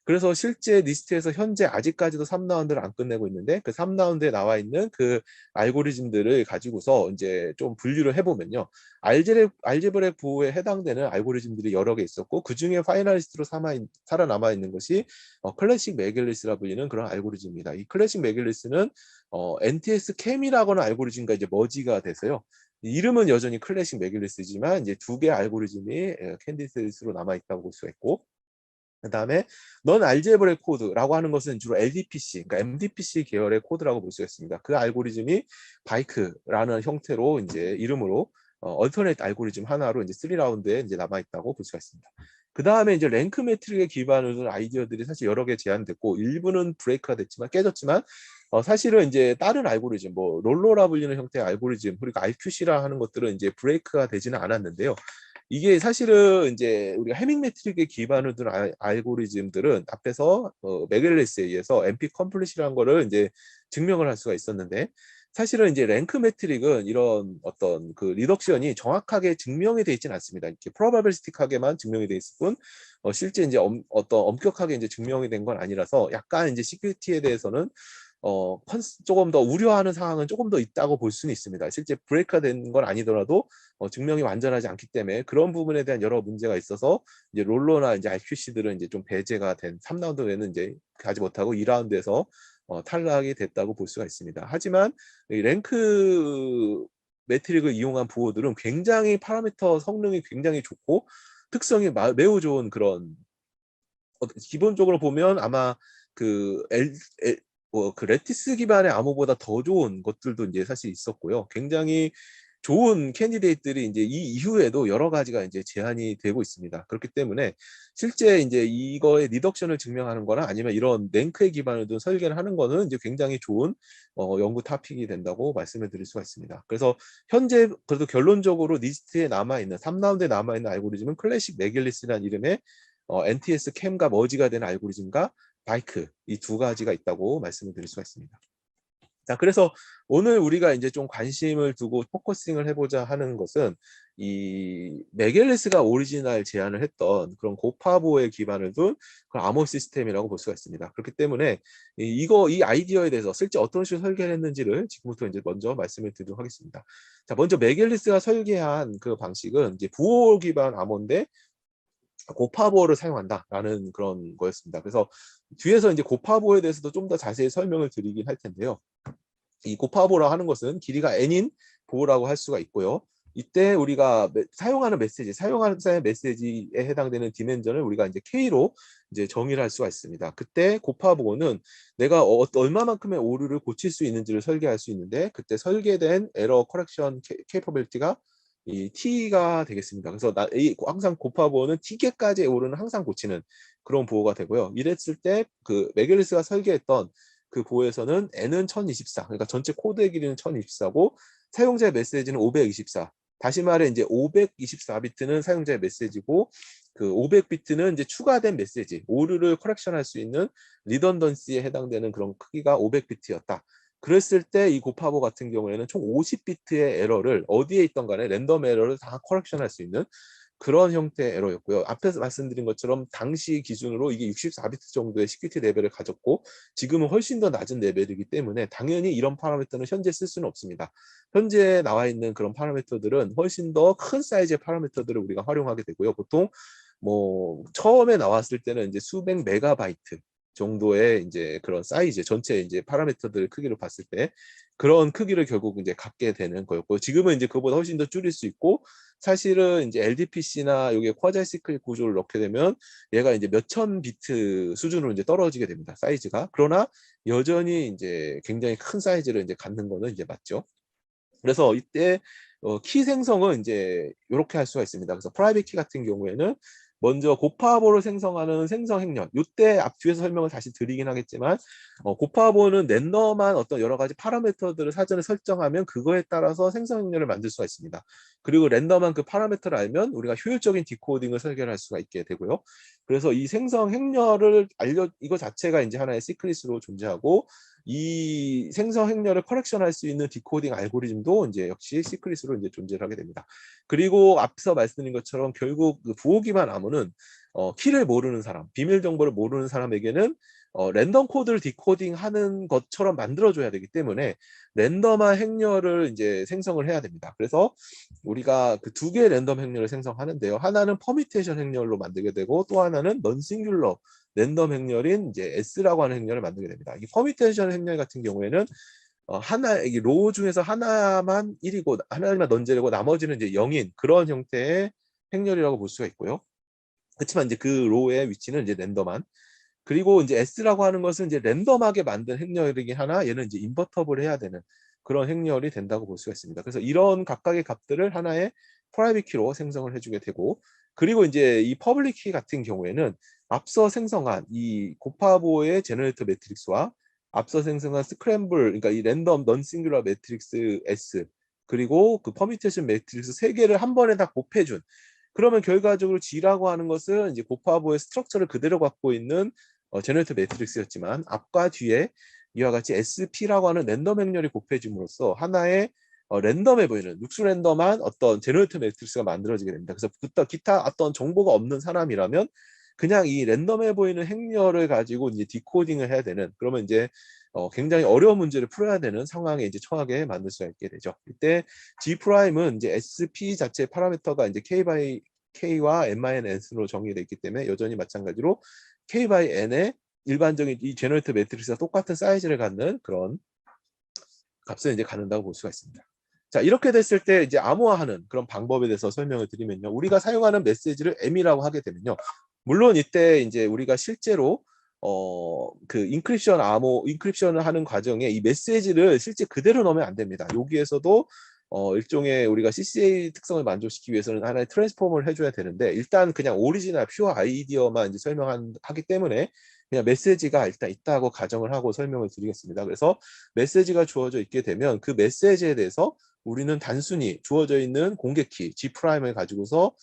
그래서 실제 리스트에서 현재 아직까지도 3라운드를 안 끝내고 있는데, 그 3라운드에 나와 있는 그 알고리즘들을 가지고서 이제 좀 분류를 해보면요. 알제브렉 보호에 해당되는 알고리즘들이 여러 개 있었고, 그 중에 파이널리스트로 살아남아 있는 것이 클래식 맥길리스라 불리는 그런 알고리즘입니다. 이 클래식 맥길리스는 NTS 캠이라고는 알고리즘과 이제 머지가 돼서요. 이름은 여전히 클래식 맥길리스지만 이제 두 개의 알고리즘이 캔디스로 남아 있다고 볼 수가 있고, 그 다음에 넌 알제브렉 코드라고 하는 것은 주로 LDPC, 그러니까 MDPC 계열의 코드라고 볼 수 있습니다. 그 알고리즘이 바이크라는 형태로 이제 이름으로 얼터네이트 알고리즘 하나로 이제 3라운드에 이제 남아 있다고 볼 수가 있습니다. 그 다음에 이제 랭크 매트릭에 기반을 둔 아이디어들이 사실 여러 개 제안됐고, 일부는 브레이크가 됐지만 깨졌지만, 사실은 이제 다른 알고리즘, 뭐 롤러라 불리는 형태의 알고리즘, 그리고 RQC라 하는 것들은 이제 브레이크가 되지는 않았는데요. 이게 사실은 이제 우리가 해밍 매트릭에 기반을 둔 알고리즘들은 앞에서 맥길리스에 의해서 NP 컴플릿이라는 거를 이제 증명을 할 수가 있었는데, 사실은 이제 랭크 매트릭은 이런 어떤 그 리덕션이 정확하게 증명이 돼 있지는 않습니다. 이렇게 프로바빌리스틱하게만 증명이 돼 있을 뿐, 실제 이제 어떤 엄격하게 이제 증명이 된 건 아니라서, 약간 이제 시큐리티에 대해서는 조금 더 우려하는 상황은 조금 더 있다고 볼 수는 있습니다. 실제 브레이크가 된 건 아니더라도 증명이 완전하지 않기 때문에 그런 부분에 대한 여러 문제가 있어서, 이제 롤러나 이제 RQC들은 이제 좀 배제가 된 3라운드에는 이제 가지 못하고 2라운드에서 탈락이 됐다고 볼 수가 있습니다. 하지만 이 랭크 매트릭을 이용한 보호들은 굉장히 파라미터 성능이 굉장히 좋고 특성이 매우 좋은 그런, 기본적으로 보면 아마 그 그 레티스 기반의 암호보다 더 좋은 것들도 이제 사실 있었고요. 굉장히 좋은 캔디데이트들이 이제 이 이후에도 여러 가지가 이제 제한이 되고 있습니다. 그렇기 때문에 실제 이제 이거의 리덕션을 증명하는 거나 아니면 이런 랭크에 기반을 둔 설계를 하는 거는 이제 굉장히 좋은 연구 토픽이 된다고 말씀을 드릴 수가 있습니다. 그래서 현재 그래도 결론적으로 리스트에 남아있는 3라운드에 남아있는 알고리즘은 클래식 맥길리스라는 이름의 NTS 캠과 머지가 된 알고리즘과 바이크, 이 두 가지가 있다고 말씀을 드릴 수가 있습니다. 자, 그래서 오늘 우리가 이제 좀 관심을 두고 포커싱을 해보자 하는 것은 이 맥길리스가 오리지널 제안을 했던 그런 고파보에 기반을 둔 그런 암호 시스템이라고 볼 수가 있습니다. 그렇기 때문에 이 아이디어에 대해서 실제 어떤 식으로 설계를 했는지를 지금부터 이제 먼저 말씀을 드리도록 하겠습니다. 자, 먼저 맥길리스가 설계한 그 방식은 이제 부호 기반 암호인데 고파보를 사용한다라는 그런 거였습니다. 그래서 뒤에서 이제 곱하보에 대해서도 좀 더 자세히 설명을 드리긴 할 텐데요. 이 곱하보라 하는 것은 길이가 n인 보라고 할 수가 있고요. 이때 우리가 사용하는 메시지, 사용하는 메시지에 해당되는 디멘전을 우리가 이제 K로 이제 정의를 할 수가 있습니다. 그때 곱하보는 내가 얼마만큼의 오류를 고칠 수 있는지를 설계할 수 있는데, 그때 설계된 에러 커렉션 케이퍼빌티가 이 T가 되겠습니다. 그래서 항상 곱하보는 T개까지의 오류는 항상 고치는 그런 보호가 되고요. 이랬을 때 그 메겔리스가 설계했던 그 보호에서는 n은 1024, 그러니까 전체 코드의 길이는 1024고 사용자의 메시지는 524. 다시 말해 이제 524비트는 사용자의 메시지고 그 500비트는 이제 추가된 메시지, 오류를 커렉션할 수 있는 리던던시에 해당되는 그런 크기가 500비트였다. 그랬을 때 이 곱하보 같은 경우에는 총 50비트의 에러를 어디에 있던 간에 랜덤 에러를 다 커렉션할 수 있는 그런 형태의 에러였고요. 앞에서 말씀드린 것처럼 당시 기준으로 이게 64비트 정도의 시큐리티 레벨을 가졌고 지금은 훨씬 더 낮은 레벨이기 때문에 당연히 이런 파라미터는 현재 쓸 수는 없습니다. 현재 나와 있는 그런 파라미터들은 훨씬 더 큰 사이즈의 파라미터들을 우리가 활용하게 되고요. 보통 뭐 처음에 나왔을 때는 이제 수백 메가바이트 정도의 이제 그런 사이즈 전체 이제 파라미터들 크기를 봤을 때 그런 크기를 결국 이제 갖게 되는 거였고, 지금은 이제 그보다 훨씬 더 줄일 수 있고, 사실은 이제 LDPC나 여기에 쿼자시클 구조를 넣게 되면 얘가 이제 몇천 비트 수준으로 이제 떨어지게 됩니다. 사이즈가. 그러나 여전히 이제 굉장히 큰 사이즈를 이제 갖는 거는 이제 맞죠. 그래서 이때 키 생성은 이제 이렇게 할 수가 있습니다. 그래서 프라이빗 키 같은 경우에는 먼저 곱하보를 생성하는 생성 행렬. 이때 앞 뒤에서 설명을 다시 드리긴 하겠지만 곱하보는 랜덤한 어떤 여러 가지 파라미터들을 사전에 설정하면 그거에 따라서 생성 행렬을 만들 수가 있습니다. 그리고 랜덤한 그 파라미터를 알면 우리가 효율적인 디코딩을 설계를 할 수가 있게 되고요. 그래서 이 생성 행렬을 이거 자체가 이제 하나의 시크릿으로 존재하고, 이 생성 행렬을 커렉션할 수 있는 디코딩 알고리즘도 이제 역시 시크릿으로 이제 존재를 하게 됩니다. 그리고 앞서 말씀드린 것처럼 결국 그 부호 기반 암호는 키를 모르는 사람, 비밀 정보를 모르는 사람에게는 랜덤 코드를 디코딩하는 것처럼 만들어줘야 되기 때문에 랜덤한 행렬을 이제 생성을 해야 됩니다. 그래서 우리가 그 두 개의 랜덤 행렬을 생성하는데요. 하나는 퍼미테이션 행렬로 만들게 되고 또 하나는 넌 싱귤러 랜덤 행렬인 이제 S라고 하는 행렬을 만들게 됩니다. 이 퍼미테이션 행렬 같은 경우에는 이 로우 중에서 하나만 1이고 하나만 넌제고 나머지는 이제 0인 그런 형태의 행렬이라고 볼 수가 있고요. 그렇지만 이제 그 로우의 위치는 이제 랜덤한. 그리고 이제 S라고 하는 것은 이제 랜덤하게 만든 행렬이긴 하나 얘는 이제 인버터블 해야 되는 그런 행렬이 된다고 볼 수가 있습니다. 그래서 이런 각각의 값들을 하나의 프라이빗 키로 생성을 해주게 되고, 그리고 이제 이 퍼블릭 키 같은 경우에는 앞서 생성한 이 곱하보의 제너레이터 매트릭스와 앞서 생성한 스크램블, 그러니까 이 랜덤 넌 싱귤러 매트릭스 S 그리고 그 퍼뮤테이션 매트릭스 세 개를 한 번에 다 곱해준, 그러면 결과적으로 G라고 하는 것은 이제 곱하보의 스트럭처를 그대로 갖고 있는 제너레이터 매트릭스였지만 앞과 뒤에 이와 같이 SP라고 하는 랜덤 행렬이 곱해짐으로써 하나의 랜덤해 보이는 육수 랜덤한 어떤 제너레이터 매트릭스가 만들어지게 됩니다. 그래서 기타 어떤 정보가 없는 사람이라면 그냥 이 랜덤해 보이는 행렬을 가지고 이제 디코딩을 해야 되는, 그러면 이제 굉장히 어려운 문제를 풀어야 되는 상황에 이제 처하게 만들 수 있게 되죠. 이때 G 프라임은 이제 SP 자체 파라미터가 이제 K와 N-N으로 정의되어 있기 때문에 여전히 마찬가지로 K by N의 일반적인 이 제너레이터 매트릭스와 똑같은 사이즈를 갖는 그런 값을 이제 갖는다고 볼 수가 있습니다. 자, 이렇게 됐을 때 이제 암호화하는 그런 방법에 대해서 설명을 드리면요. 우리가 사용하는 메시지를 M이라고 하게 되면요. 물론 이때 이제 우리가 실제로 그 인크립션을 하는 과정에 이 메시지를 실제 그대로 넣으면 안 됩니다. 여기에서도 일종의 우리가 CCA 특성을 만족시키기 위해서는 하나의 트랜스포머를 해줘야 되는데, 일단 그냥 오리지널 퓨어 아이디어만 이제 설명하기 때문에 그냥 메시지가 일단 있다고 가정을 하고 설명을 드리겠습니다. 그래서 메시지가 주어져 있게 되면 그 메시지에 대해서 우리는 단순히 주어져 있는 공개키 G'을 가지고서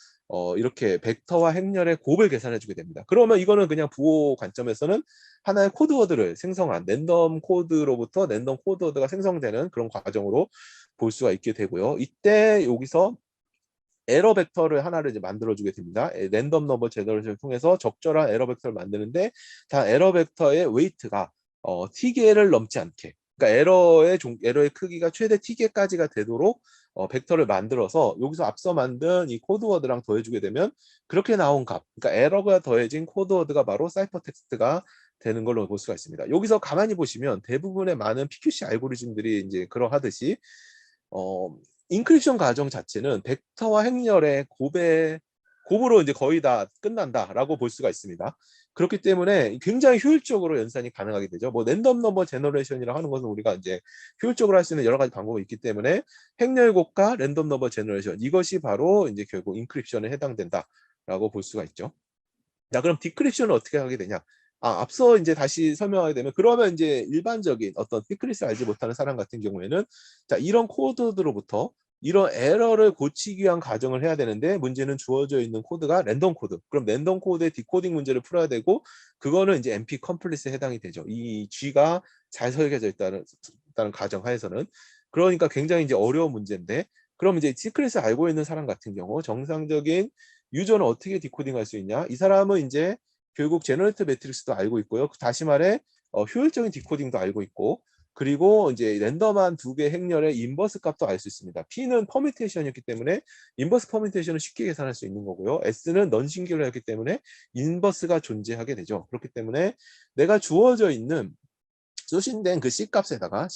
이렇게 벡터와 행렬의 곱을 계산해 주게 됩니다. 그러면 이거는 그냥 부호 관점에서는 하나의 코드워드를 생성한 랜덤 코드로부터 랜덤 코드워드가 생성되는 그런 과정으로 볼 수가 있게 되고요. 이때 여기서 에러 벡터를 하나를 이제 만들어주게 됩니다. 랜덤 넘버 제너레이션을 통해서 적절한 에러 벡터를 만드는데, 다 에러 벡터의 웨이트가 t개를 넘지 않게, 그러니까 에러의 크기가 최대 t개까지가 되도록 벡터를 만들어서 여기서 앞서 만든 이 코드워드랑 더해주게 되면 그렇게 나온 값, 그러니까 에러가 더해진 코드워드가 바로 사이퍼 텍스트가 되는 걸로 볼 수가 있습니다. 여기서 가만히 보시면 대부분의 많은 PQC 알고리즘들이 이제 그러하듯이 인크립션 과정 자체는 벡터와 행렬의 곱으로 이제 거의 다 끝난다라고 볼 수가 있습니다. 그렇기 때문에 굉장히 효율적으로 연산이 가능하게 되죠. 뭐 랜덤 넘버 제너레이션이라고 하는 것은 우리가 이제 효율적으로 할 수 있는 여러 가지 방법이 있기 때문에 행렬 곱과 랜덤 넘버 제너레이션, 이것이 바로 이제 결국 인크립션에 해당된다라고 볼 수가 있죠. 자, 그럼 디크립션은 어떻게 하게 되냐? 앞서 이제 다시 설명하게 되면, 그러면 이제 일반적인 어떤 디크립션 알지 못하는 사람 같은 경우에는, 자, 이런 코드로부터 이런 에러를 고치기 위한 과정을 해야 되는데, 문제는 주어져 있는 코드가 랜덤 코드. 그럼 랜덤 코드의 디코딩 문제를 풀어야 되고, 그거는 이제 NP 컴플릿에 해당이 되죠. 이 G가 잘 설계져 있다는 가정 하에서는. 그러니까 굉장히 이제 어려운 문제인데, 그럼 이제 시크릿을 알고 있는 사람 같은 경우 정상적인 유저는 어떻게 디코딩할 수 있냐? 이 사람은 이제 결국 제너레이터 매트릭스도 알고 있고요. 다시 말해 효율적인 디코딩도 알고 있고, 그리고 이제 랜덤한 두 개 행렬의 인버스 값도 알 수 있습니다. P는 퍼뮤테이션이었기 때문에 인버스 퍼뮤테이션을 쉽게 계산할 수 있는 거고요. S는 넌 싱귤러였기 때문에 인버스가 존재하게 되죠. 그렇기 때문에 내가 주어져 있는 소신된 그 C 값에다가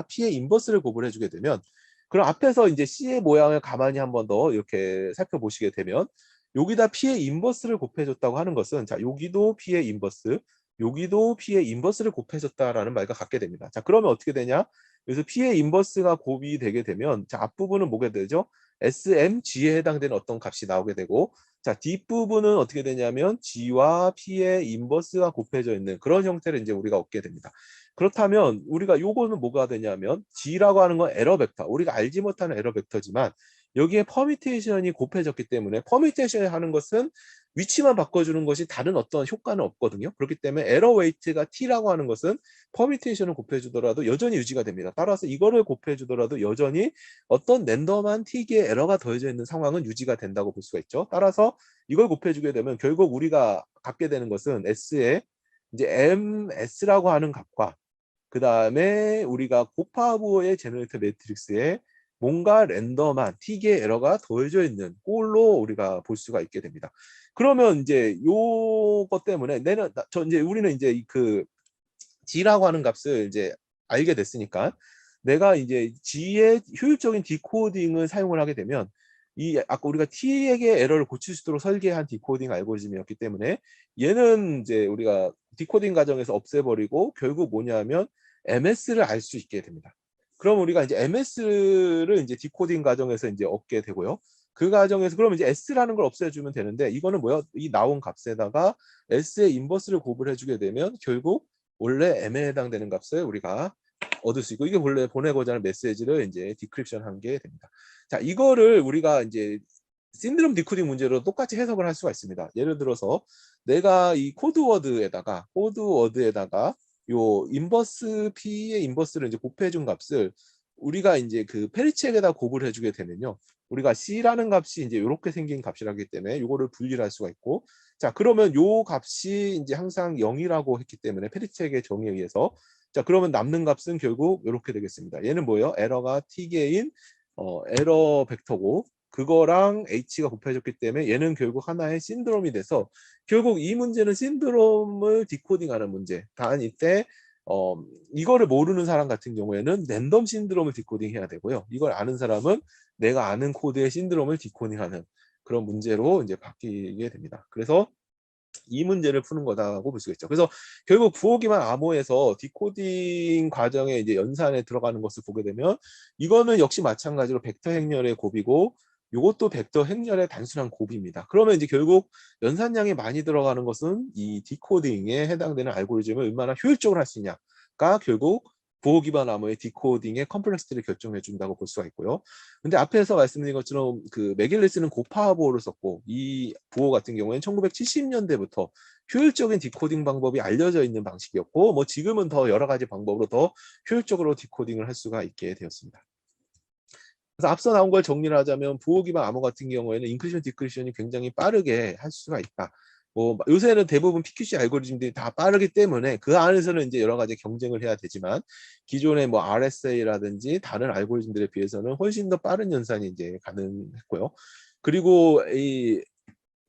P의 인버스를 곱을 해주게 되면, 그럼 앞에서 이제 C의 모양을 가만히 한 번 더 이렇게 살펴보시게 되면, 여기다 P의 인버스를 곱해줬다고 하는 것은, 자, 여기도 P의 인버스, 여기도 P의 인버스를 곱해줬다라는 말과 같게 됩니다. 자, 그러면 어떻게 되냐? 그래서 P의 인버스가 곱이 되게 되면, 자, 앞부분은 뭐가 되죠? SMG에 해당되는 어떤 값이 나오게 되고, 자, 뒷부분은 어떻게 되냐면 G와 P의 인버스가 곱해져 있는 그런 형태를 이제 우리가 얻게 됩니다. 그렇다면 우리가 요거는 뭐가 되냐면, G라고 하는 건 에러 벡터, 우리가 알지 못하는 에러 벡터지만, 여기에 퍼뮤테이션이 곱해졌기 때문에, 퍼뮤테이션을 하는 것은 위치만 바꿔주는 것이 다른 어떤 효과는 없거든요. 그렇기 때문에 에러 웨이트가 T라고 하는 것은 퍼뮤테이션을 곱해주더라도 여전히 유지가 됩니다. 따라서 이거를 곱해주더라도 여전히 어떤 랜덤한 T기의 에러가 더해져 있는 상황은 유지가 된다고 볼 수가 있죠. 따라서 이걸 곱해주게 되면 결국 우리가 갖게 되는 것은 S의 이제 MS라고 하는 값과, 그 다음에 우리가 곱하부의 제너레이터 매트릭스에 뭔가 랜덤한 T기의 에러가 더해져 있는 꼴로 우리가 볼 수가 있게 됩니다. 그러면 이제 요것 때문에 이제 우리는 이제 그 G라고 하는 값을 이제 알게 됐으니까, 내가 이제 G의 효율적인 디코딩을 사용을 하게 되면, 아까 우리가 T에게 에러를 고칠 수 있도록 설계한 디코딩 알고리즘이었기 때문에, 얘는 이제 우리가 디코딩 과정에서 없애버리고 결국 뭐냐면 MS를 알 수 있게 됩니다. 그럼 우리가 이제 MS를 이제 디코딩 과정에서 이제 얻게 되고요. 그 과정에서 그럼 이제 S라는 걸 없애주면 되는데, 이거는 뭐야? 이 나온 값에다가 S의 인버스를 곱을 해주게 되면 결국 원래 M에 해당되는 값을 우리가 얻을 수 있고, 이게 원래 보내고자 하는 메시지를 이제 디크립션 한 게 됩니다. 자, 이거를 우리가 이제 신드롬 디코딩 문제로 똑같이 해석을 할 수가 있습니다. 예를 들어서 내가 이 코드워드에다가 요 인버스 P의 인버스를 이제 곱해준 값을 우리가 이제 그 페리체크에다 곱을 해주게 되면요, 우리가 C라는 값이 이제 이렇게 생긴 값이라기 때문에 요거를 분리를 할 수가 있고, 자, 그러면 요 값이 이제 항상 0이라고 했기 때문에 페리체크의 정의에 의해서, 자, 그러면 남는 값은 결국 이렇게 되겠습니다. 얘는 뭐예요? 에러가 T개인 에러 벡터고, 그거랑 H가 곱해졌기 때문에 얘는 결국 하나의 신드롬이 돼서, 결국 이 문제는 신드롬을 디코딩하는 문제. 단 이때 이거를 모르는 사람 같은 경우에는 랜덤 신드롬을 디코딩해야 되고요. 이걸 아는 사람은 내가 아는 코드의 신드롬을 디코딩하는 그런 문제로 이제 바뀌게 됩니다. 그래서 이 문제를 푸는 거다고 볼 수가 있죠. 그래서 결국 부호기반 암호에서 디코딩 과정에 이제 연산에 들어가는 것을 보게 되면, 이거는 역시 마찬가지로 벡터 행렬의 곱이고, 이것도 벡터 행렬의 단순한 곱입니다. 그러면 이제 결국 연산량이 많이 들어가는 것은 이 디코딩에 해당되는 알고리즘을 얼마나 효율적으로 할 수 있냐가 결국 부호 기반 암호의 디코딩의 컴플렉시티를 결정해 준다고 볼 수가 있고요. 근데 앞에서 말씀드린 것처럼 그 맥길리스는 고파 부호를 썼고, 이 부호 같은 경우에는 1970년대부터 효율적인 디코딩 방법이 알려져 있는 방식이었고, 뭐 지금은 더 여러 가지 방법으로 더 효율적으로 디코딩을 할 수가 있게 되었습니다. 그래서 앞서 나온 걸 정리를 하자면, 부호 기반 암호 같은 경우에는 인크리션 디크리션이 굉장히 빠르게 할 수가 있다. 뭐 요새는 대부분 PQC 알고리즘들이 다 빠르기 때문에 그 안에서는 이제 여러 가지 경쟁을 해야 되지만, 기존의 뭐 RSA라든지 다른 알고리즘들에 비해서는 훨씬 더 빠른 연산이 이제 가능했고요. 그리고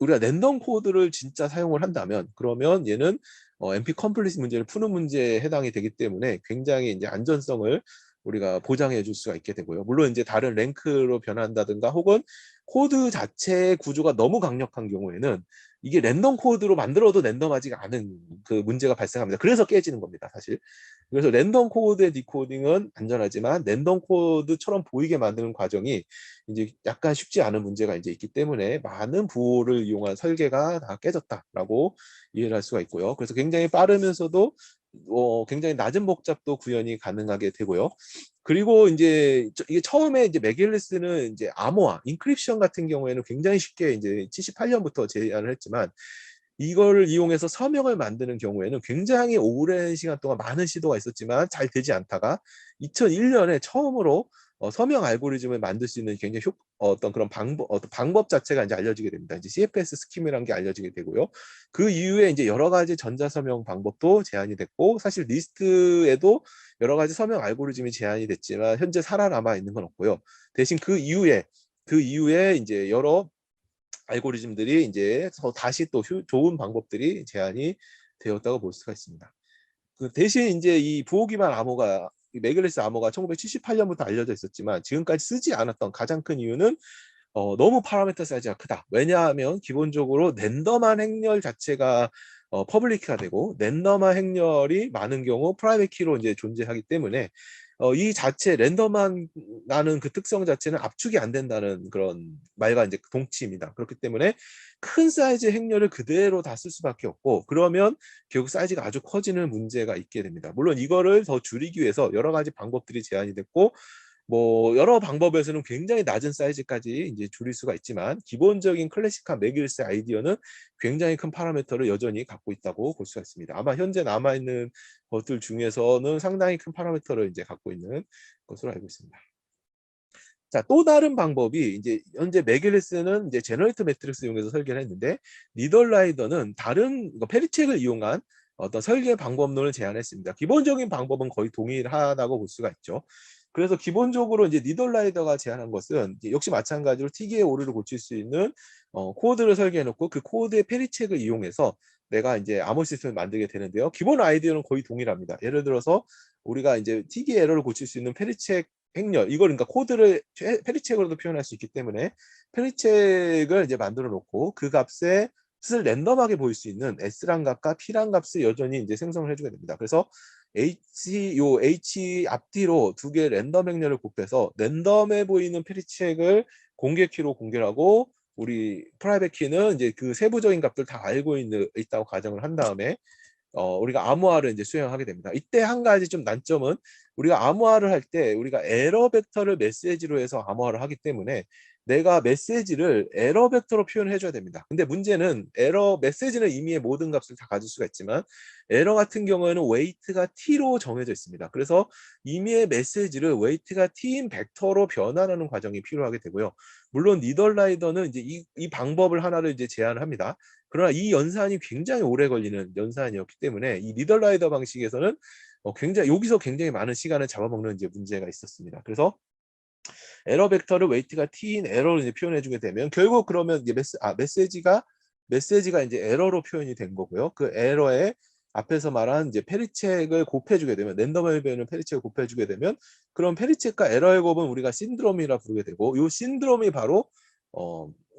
우리가 랜덤 코드를 진짜 사용을 한다면, 그러면 얘는 NP 컴플리트 문제를 푸는 문제에 해당이 되기 때문에 굉장히 이제 안전성을 우리가 보장해 줄 수가 있게 되고요. 물론 이제 다른 랭크로 변한다든가 혹은 코드 자체의 구조가 너무 강력한 경우에는 이게 랜덤 코드로 만들어도 랜덤하지가 않은 그 문제가 발생합니다. 그래서 깨지는 겁니다, 사실. 그래서 랜덤 코드의 디코딩은 안전하지만 랜덤 코드처럼 보이게 만드는 과정이 이제 약간 쉽지 않은 문제가 이제 있기 때문에 많은 보호를 이용한 설계가 다 깨졌다라고 이해를 할 수가 있고요. 그래서 굉장히 빠르면서도 굉장히 낮은 복잡도 구현이 가능하게 되고요. 그리고 이제 이게 처음에 이제 맥일리스는 이제 암호화, 인크립션 같은 경우에는 굉장히 쉽게 이제 78년부터 제안을 했지만 이거를 이용해서 서명을 만드는 경우에는 굉장히 오랜 시간 동안 많은 시도가 있었지만 잘 되지 않다가 2001년에 처음으로 서명 알고리즘을 만들 수 있는 굉장히 어떤 그런 방법 자체가 이제 알려지게 됩니다. 이제 CFS 스킴이라는 게 알려지게 되고요. 그 이후에 이제 여러 가지 전자 서명 방법도 제안이 됐고 사실 리스트에도 여러 가지 서명 알고리즘이 제안이 됐지만 현재 살아남아 있는 건 없고요. 대신 그 이후에 이제 여러 알고리즘들이 이제 다시 또 좋은 방법들이 제안이 되었다고 볼 수가 있습니다. 그 대신 이제 이 부호 기반 암호가 매글리스 암호가 1978년부터 알려져 있었지만 지금까지 쓰지 않았던 가장 큰 이유는 너무 파라미터 사이즈가 크다. 왜냐하면 기본적으로 랜덤한 행렬 자체가 퍼블릭화 되고 랜덤한 행렬이 많은 경우 프라이빗 키로 이제 존재하기 때문에 이 자체 랜덤한 나는 그 특성 자체는 압축이 안 된다는 그런 말과 이제 동치입니다. 그렇기 때문에 큰 사이즈의 행렬을 그대로 다 쓸 수밖에 없고 그러면 결국 사이즈가 아주 커지는 문제가 있게 됩니다. 물론 이거를 더 줄이기 위해서 여러 가지 방법들이 제안이 됐고 뭐 여러 방법에서는 굉장히 낮은 사이즈까지 이제 줄일 수가 있지만 기본적인 클래식한 매길스 아이디어는 굉장히 큰 파라미터를 여전히 갖고 있다고 볼 수가 있습니다. 아마 현재 남아 있는 것들 중에서는 상당히 큰 파라미터를 이제 갖고 있는 것으로 알고 있습니다. 자, 또 다른 방법이 이제 현재 매길리스는 이제 제너레이터 매트릭스 이용해서 설계를 했는데 니덜라이더는 다른 페리책을 이용한 어떤 설계 방법론을 제안했습니다. 기본적인 방법은 거의 동일하다고 볼 수가 있죠. 그래서 기본적으로 이제 니덜라이더가 제안한 것은 역시 마찬가지로 TD의 오류를 고칠 수 있는 코드를 설계해 놓고 그 코드의 페리책을 이용해서 내가 이제 암호 시스템을 만들게 되는데요. 기본 아이디어는 거의 동일합니다. 예를 들어서 우리가 이제 TD 에러를 고칠 수 있는 페리책 행렬 이걸 그러니까 코드를 페리책으로도 표현할 수 있기 때문에 페리책을 이제 만들어 놓고 그 값에 뜻을 랜덤하게 보일 수 있는 S란 값과 P란 값을 여전히 이제 생성을 해주게 됩니다. 그래서 H 앞뒤로 두 개의 랜덤 행렬을 곱해서 랜덤해 보이는 페리책을 공개 키로 공개하고 우리 프라이빗 키는 이제 그 세부적인 값들 다 알고 있다고 가정을 한 다음에 우리가 암호화를 이제 수행하게 됩니다. 이때 한 가지 좀 난점은 우리가 암호화를 할 때 우리가 에러 벡터를 메시지로 해서 암호화를 하기 때문에 내가 메시지를 에러 벡터로 표현해 줘야 됩니다. 근데 문제는 메시지는 이미의 모든 값을 다 가질 수가 있지만 에러 같은 경우에는 웨이트가 t로 정해져 있습니다. 그래서 이미의 메시지를 웨이트가 t인 벡터로 변환하는 과정이 필요하게 되고요. 물론 니덜라이더는 이제 이 방법을 하나를 이제 제안을 합니다. 그러나 이 연산이 굉장히 오래 걸리는 연산이었기 때문에 이 니덜라이더 방식에서는 여기서 굉장히 많은 시간을 잡아먹는 이제 문제가 있었습니다. 그래서 에러 벡터를 웨이트가 t인 에러로 이제 표현해 주게 되면 결국 그러면 이제 메시지가 이제 에러로 표현이 된 거고요. 그 에러에 앞에서 말한 이제 페리책을 곱해주게 되면 랜덤을 배우는 페리책을 곱해주게 되면 그럼 페리책과 에러의 곱은 우리가 신드롬이라 부르게 되고 이 신드롬이 바로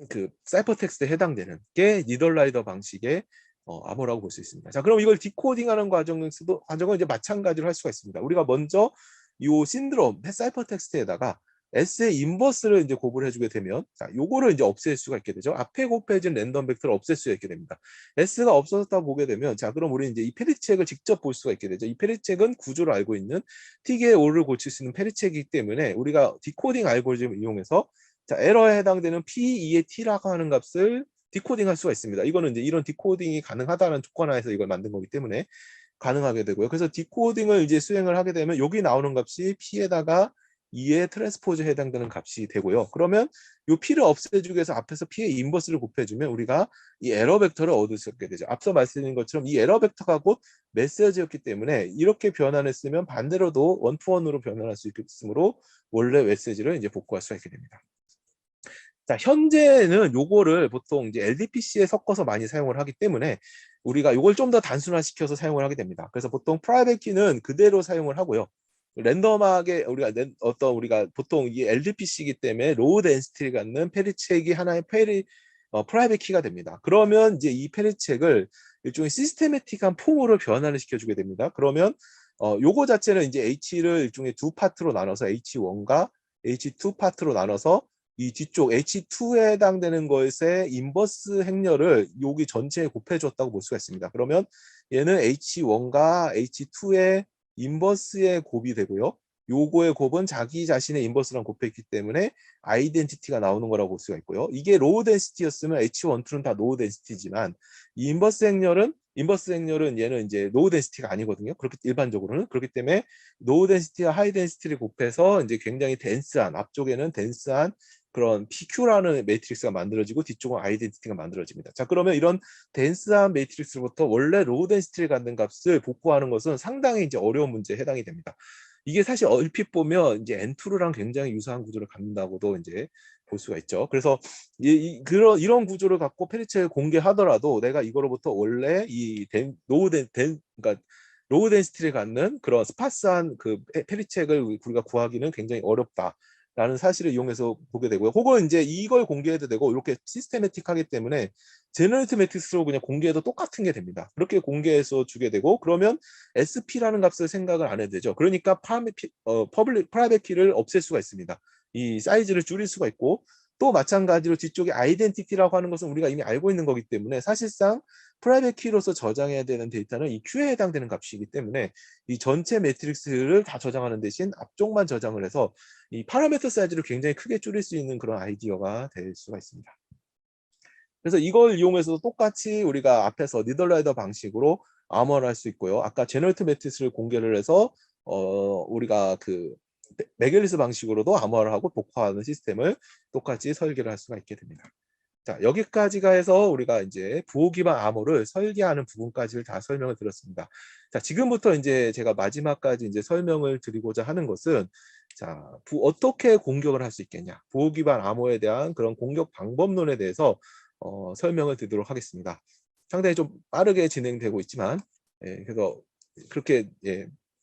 그 사이퍼 텍스트에 해당되는 게 니덜라이더 방식의 암호라고 볼 수 있습니다. 자, 그럼 이걸 디코딩하는 과정은 이제 마찬가지로 할 수가 있습니다. 우리가 먼저 이 신드롬 사이퍼 텍스트에다가 S의 인버스를 이제 곱을 해주게 되면 자, 요거를 이제 없앨 수가 있게 되죠. 앞에 곱해진 랜덤 벡터를 없앨 수가 있게 됩니다. S가 없어졌다고 보게 되면 자, 그럼 우리 이제 이 페리책을 직접 볼 수가 있게 되죠. 이 페리책은 구조를 알고 있는 TD의 오류를 고칠 수 있는 페리책이기 때문에 우리가 디코딩 알고리즘을 이용해서 자, 에러에 해당되는 P2의 T라고 하는 값을 디코딩할 수가 있습니다. 이거는 이제 이런 디코딩이 가능하다는 조건 하에서 이걸 만든 거기 때문에 가능하게 되고요. 그래서 디코딩을 이제 수행을 하게 되면 여기 나오는 값이 P에다가 2의 트랜스포즈에 해당되는 값이 되고요. 그러면 이 P를 없애주기 위해서 앞에서 P의 인버스를 곱해주면 우리가 이 에러 벡터를 얻을 수 있게 되죠. 앞서 말씀드린 것처럼 이 에러 벡터가 곧 메시지였기 때문에 이렇게 변환했으면 반대로도 원투원으로 변환할 수 있으므로 원래 메시지를 이제 복구할 수가 있게 됩니다. 자, 현재는 요거를 보통 이제 LDPC에 섞어서 많이 사용을 하기 때문에 우리가 이걸 좀 더 단순화시켜서 사용을 하게 됩니다. 그래서 보통 프라이빗 키는 그대로 사용을 하고요. 랜덤하게 우리가 보통 이 LDPC이기 때문에 로우 덴시티를 갖는 페리책이 하나의 프라이빗 키가 됩니다. 그러면 이제 이 페리책을 일종의 시스테매틱한 폼으로 변화를 시켜주게 됩니다. 그러면 요거 자체는 이제 H를 일종의 두 파트로 나눠서 H1과 H2 파트로 나눠서 이 뒤쪽 H2에 해당되는 것의 인버스 행렬을 여기 전체에 곱해줬다고 볼 수가 있습니다. 그러면 얘는 H1과 H2의 인버스의 곱이 되고요. 요거의 곱은 자기 자신의 인버스랑 곱했기 때문에 아이덴티티가 나오는 거라고 볼 수가 있고요. 이게 로우 덴시티였으면 H1, 2는 다 로우 덴시티지만 이 인버스 행렬은 얘는 이제 로우 덴시티가 아니거든요. 그렇게 일반적으로는 그렇기 때문에 로우 덴시티와 하이 덴시티를 곱해서 이제 굉장히 덴스한 앞쪽에는 덴스한 그런 PQ라는 매트릭스가 만들어지고 뒤쪽은 아이덴티티가 만들어집니다. 자, 그러면 이런 덴스한 매트릭스로부터 원래 로우 덴시티를 갖는 값을 복구하는 것은 상당히 이제 어려운 문제에 해당이 됩니다. 이게 사실 얼핏 보면 이제 엔투르랑 굉장히 유사한 구조를 갖는다고도 이제 볼 수가 있죠. 그래서 이런 구조를 갖고 페리체를 공개하더라도 내가 이거로부터 원래 그러니까 로우 덴시티를 갖는 그런 스파스한 그 페리책을 우리가 구하기는 굉장히 어렵다라는 사실을 이용해서 보게 되고요. 혹은 이제 이걸 공개해도 되고 이렇게 시스테매틱하기 때문에 제너레이트 매트릭스로 그냥 공개해도 똑같은 게 됩니다. 그렇게 공개해서 주게 되고 그러면 SP라는 값을 생각을 안 해도 되죠. 그러니까 프라이빗 키를 없앨 수가 있습니다. 이 사이즈를 줄일 수가 있고 또 마찬가지로 뒤쪽에 아이덴티티라고 하는 것은 우리가 이미 알고 있는 거기 때문에 사실상 프라이빗 키로서 저장해야 되는 데이터는 이 Q에 해당되는 값이기 때문에 이 전체 매트릭스를 다 저장하는 대신 앞쪽만 저장을 해서 이 파라미터 사이즈를 굉장히 크게 줄일 수 있는 그런 아이디어가 될 수가 있습니다. 그래서 이걸 이용해서 똑같이 우리가 앞에서 니덜라이더 방식으로 암호화를 할 수 있고요. 아까 제너레이트 매트릭스를 공개를 해서 우리가 그 메겔리스 방식으로도 암호화를 하고 복화하는 시스템을 똑같이 설계를 할 수가 있게 됩니다. 자, 여기까지가 해서 우리가 이제 부호 기반 암호를 설계하는 부분까지를 다 설명을 드렸습니다. 자, 지금부터 이제 제가 마지막까지 이제 설명을 드리고자 하는 것은 자, 어떻게 공격을 할 수 있겠냐? 부호 기반 암호에 대한 그런 공격 방법론에 대해서 설명을 드리도록 하겠습니다. 상당히 좀 빠르게 진행되고 있지만 그래서 그렇게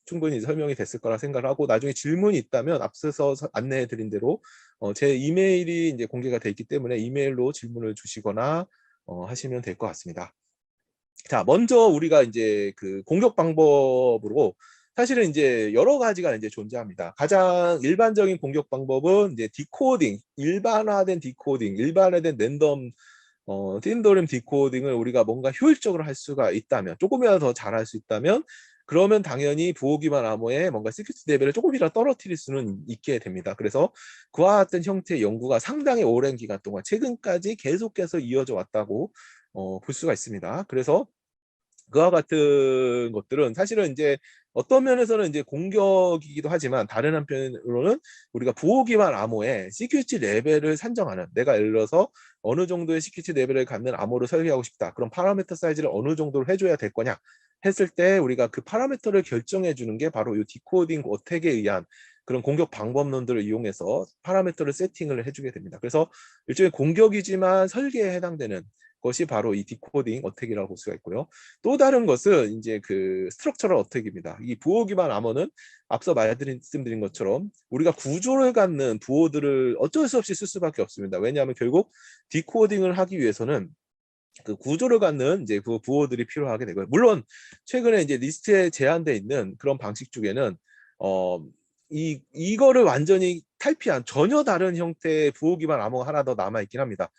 충분히 설명이 됐을 거라 생각을 하고 나중에 질문이 있다면 앞서서 안내해 드린 대로 제 이메일이 이제 공개가 돼 있기 때문에 이메일로 질문을 주시거나 하시면 될 것 같습니다. 자, 먼저 우리가 이제 그 공격 방법으로 사실은 이제 여러 가지가 이제 존재합니다. 가장 일반적인 공격 방법은 이제 디코딩, 일반화된 랜덤 틴더림 디코딩을 우리가 뭔가 효율적으로 할 수가 있다면 조금이라도 더 잘할 수 있다면 그러면 당연히 부호 기반 암호의 뭔가 시큐리티 레벨을 조금이라도 떨어뜨릴 수는 있게 됩니다. 그래서 그와 같은 형태의 연구가 상당히 오랜 기간 동안 최근까지 계속해서 이어져 왔다고 볼 수가 있습니다. 그래서 그와 같은 것들은 사실은 이제 어떤 면에서는 이제 공격이기도 하지만 다른 한편으로는 우리가 부호 기반 암호의 시큐리티 레벨을 산정하는 내가 예를 들어서 어느 정도의 시큐리티 레벨을 갖는 암호를 설계하고 싶다. 그럼 파라미터 사이즈를 어느 정도로 해줘야 될 거냐 했을 때 우리가 그 파라미터를 결정해 주는 게 바로 이 디코딩 어택에 의한 그런 공격 방법론들을 이용해서 파라미터를 세팅을 해주게 됩니다. 그래서 일종의 공격이지만 설계에 해당되는 것이 바로 이 디코딩 어택이라고 볼 수가 있고요. 또 다른 것은 이제 그 스트럭처럴 어택입니다. 이 부호 기반 암호는 앞서 말씀드린 것처럼 우리가 구조를 갖는 부호들을 어쩔 수 없이 쓸 수밖에 없습니다. 왜냐하면 결국 디코딩을 하기 위해서는 그 구조를 갖는 이제 그 부호들이 필요하게 되고요. 물론 최근에 이제 리스트에 제한되어 있는 그런 방식 중에는 이거를 완전히 탈피한 전혀 다른 형태의 부호 기반 암호가 하나 더 남아 있긴 합니다.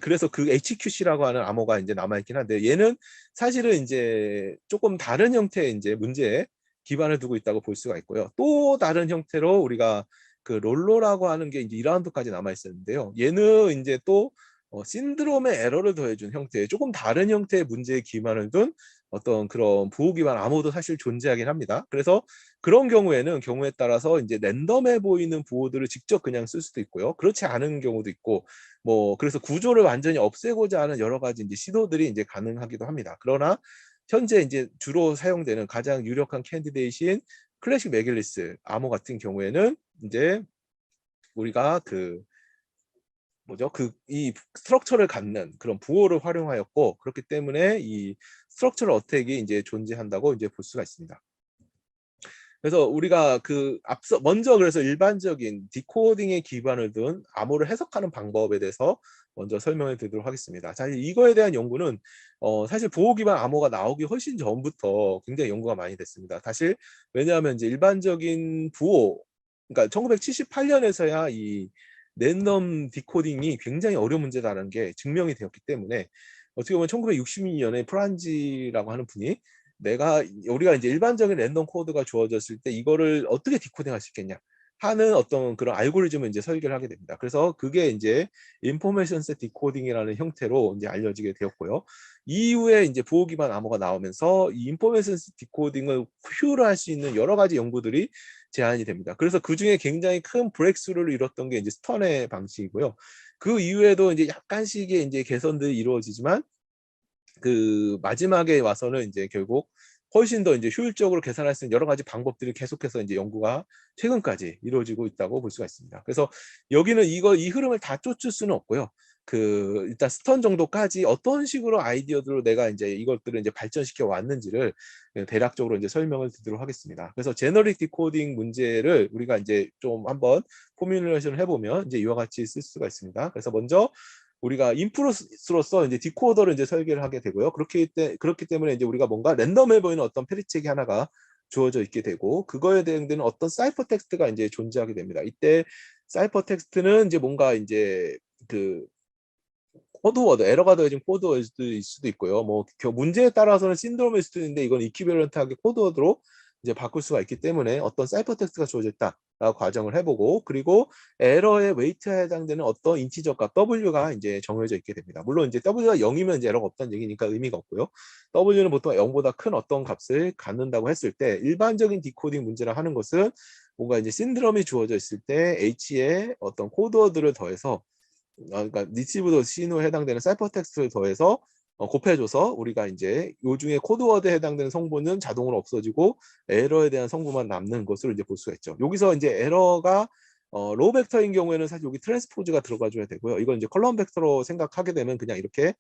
그래서 그 HQC라고 하는 암호가 이제 남아있긴 한데 얘는 사실은 이제 조금 다른 형태의 이제 문제에 기반을 두고 있다고 볼 수가 있고요. 또 다른 형태로 우리가 그 롤로라고 하는 게 이제 2라운드까지 남아있었는데요. 얘는 이제 또 신드롬의 에러를 더해준 형태의 조금 다른 형태의 문제에 기반을 둔 어떤 그런 부호 기반 암호도 사실 존재하긴 합니다. 그래서 그런 경우에 따라서 이제 랜덤해 보이는 부호들을 직접 그냥 쓸 수도 있고요. 그렇지 않은 경우도 있고, 그래서 구조를 완전히 없애고자 하는 여러 가지 이제 시도들이 이제 가능하기도 합니다. 그러나 현재 이제 주로 사용되는 가장 유력한 캔디데이트인 클래식 메길리스 암호 같은 경우에는 이제 우리가 그 뭐죠? 이 스트럭처를 갖는 그런 부호를 활용하였고, 그렇기 때문에 이 스트럭처럴 어택이 이제 존재한다고 이제 볼 수가 있습니다. 그래서 우리가 먼저 그래서 일반적인 디코딩에 기반을 둔 암호를 해석하는 방법에 대해서 먼저 설명을 드리도록 하겠습니다. 자, 이거에 대한 연구는 사실 보호 기반 암호가 나오기 훨씬 전부터 굉장히 연구가 많이 됐습니다. 사실 왜냐하면 이제 일반적인 부호, 그러니까 1978년에서야 이 랜덤 디코딩이 굉장히 어려운 문제다라는 게 증명이 되었기 때문에, 어떻게 보면 1962년에 프란지라고 하는 분이 우리가 이제 일반적인 랜덤 코드가 주어졌을 때 이거를 어떻게 디코딩할 수 있겠냐 하는 어떤 그런 알고리즘을 이제 설계를 하게 됩니다. 그래서 그게 이제 인포메이션 셋 디코딩이라는 형태로 이제 알려지게 되었고요. 이후에 이제 부호 기반 암호가 나오면서 이 인포메이션 셋 디코딩을 효율화 할 수 있는 여러 가지 연구들이 제안이 됩니다. 그래서 그 중에 굉장히 큰 브레이크스루를 이뤘던 게 이제 스턴의 방식이고요. 그 이후에도 이제 약간씩의 이제 개선들이 이루어지지만, 그 마지막에 와서는 이제 결국 훨씬 더 이제 효율적으로 계산할 수 있는 여러 가지 방법들이 계속해서 이제 연구가 최근까지 이루어지고 있다고 볼 수가 있습니다. 그래서 여기는 이 흐름을 다 쫓을 수는 없고요. 일단 스턴 정도까지 어떤 식으로 아이디어들로 내가 이제 이것들을 이제 발전시켜 왔는지를 대략적으로 이제 설명을 드리도록 하겠습니다. 그래서 제너릭 디코딩 문제를 우리가 이제 좀 한번 포뮬레이션을 해보면 이제 이와 같이 쓸 수가 있습니다. 그래서 먼저 우리가 인풋으로서 이제 디코더를 이제 설계를 하게 되고요. 그렇기 때문에 이제 우리가 뭔가 랜덤해 보이는 어떤 페리책이 하나가 주어져 있게 되고, 그거에 대응되는 어떤 사이퍼 텍스트가 이제 존재하게 됩니다. 이때 사이퍼 텍스트는 이제 뭔가 이제 그 코드워드, 에러가 더해진 코드워드일 수도 있고요. 뭐 문제에 따라서는 신드롬일 수도 있는데, 이건 이퀴밸런트하게 코드워드로 이제 바꿀 수가 있기 때문에 어떤 사이퍼 텍스트가 주어졌다라고 가정을 해보고, 그리고 에러의 웨이트에 해당되는 어떤 인티저 값 W가 이제 정해져 있게 됩니다. 물론 이제 W가 0이면 이제 에러가 없다는 얘기니까 의미가 없고요. W는 보통 0보다 큰 어떤 값을 갖는다고 했을 때, 일반적인 디코딩 문제라 하는 것은 뭔가 이제 신드롬이 주어져 있을 때 H에 어떤 코드워드를 더해서, 그러니까 리시브드 신호에 해당되는 사이퍼 텍스트를 더해서 곱해줘서 우리가 이제 요 중에 코드워드에 해당되는 성분은 자동으로 없어지고 에러에 대한 성분만 남는 것으로 이제 볼 수가 있죠. 여기서 이제 에러가 로우 벡터인 경우에는 사실 여기 트랜스포즈가 들어가줘야 되고요. 이건 이제 컬럼 벡터로 생각하게 되면 그냥 이렇게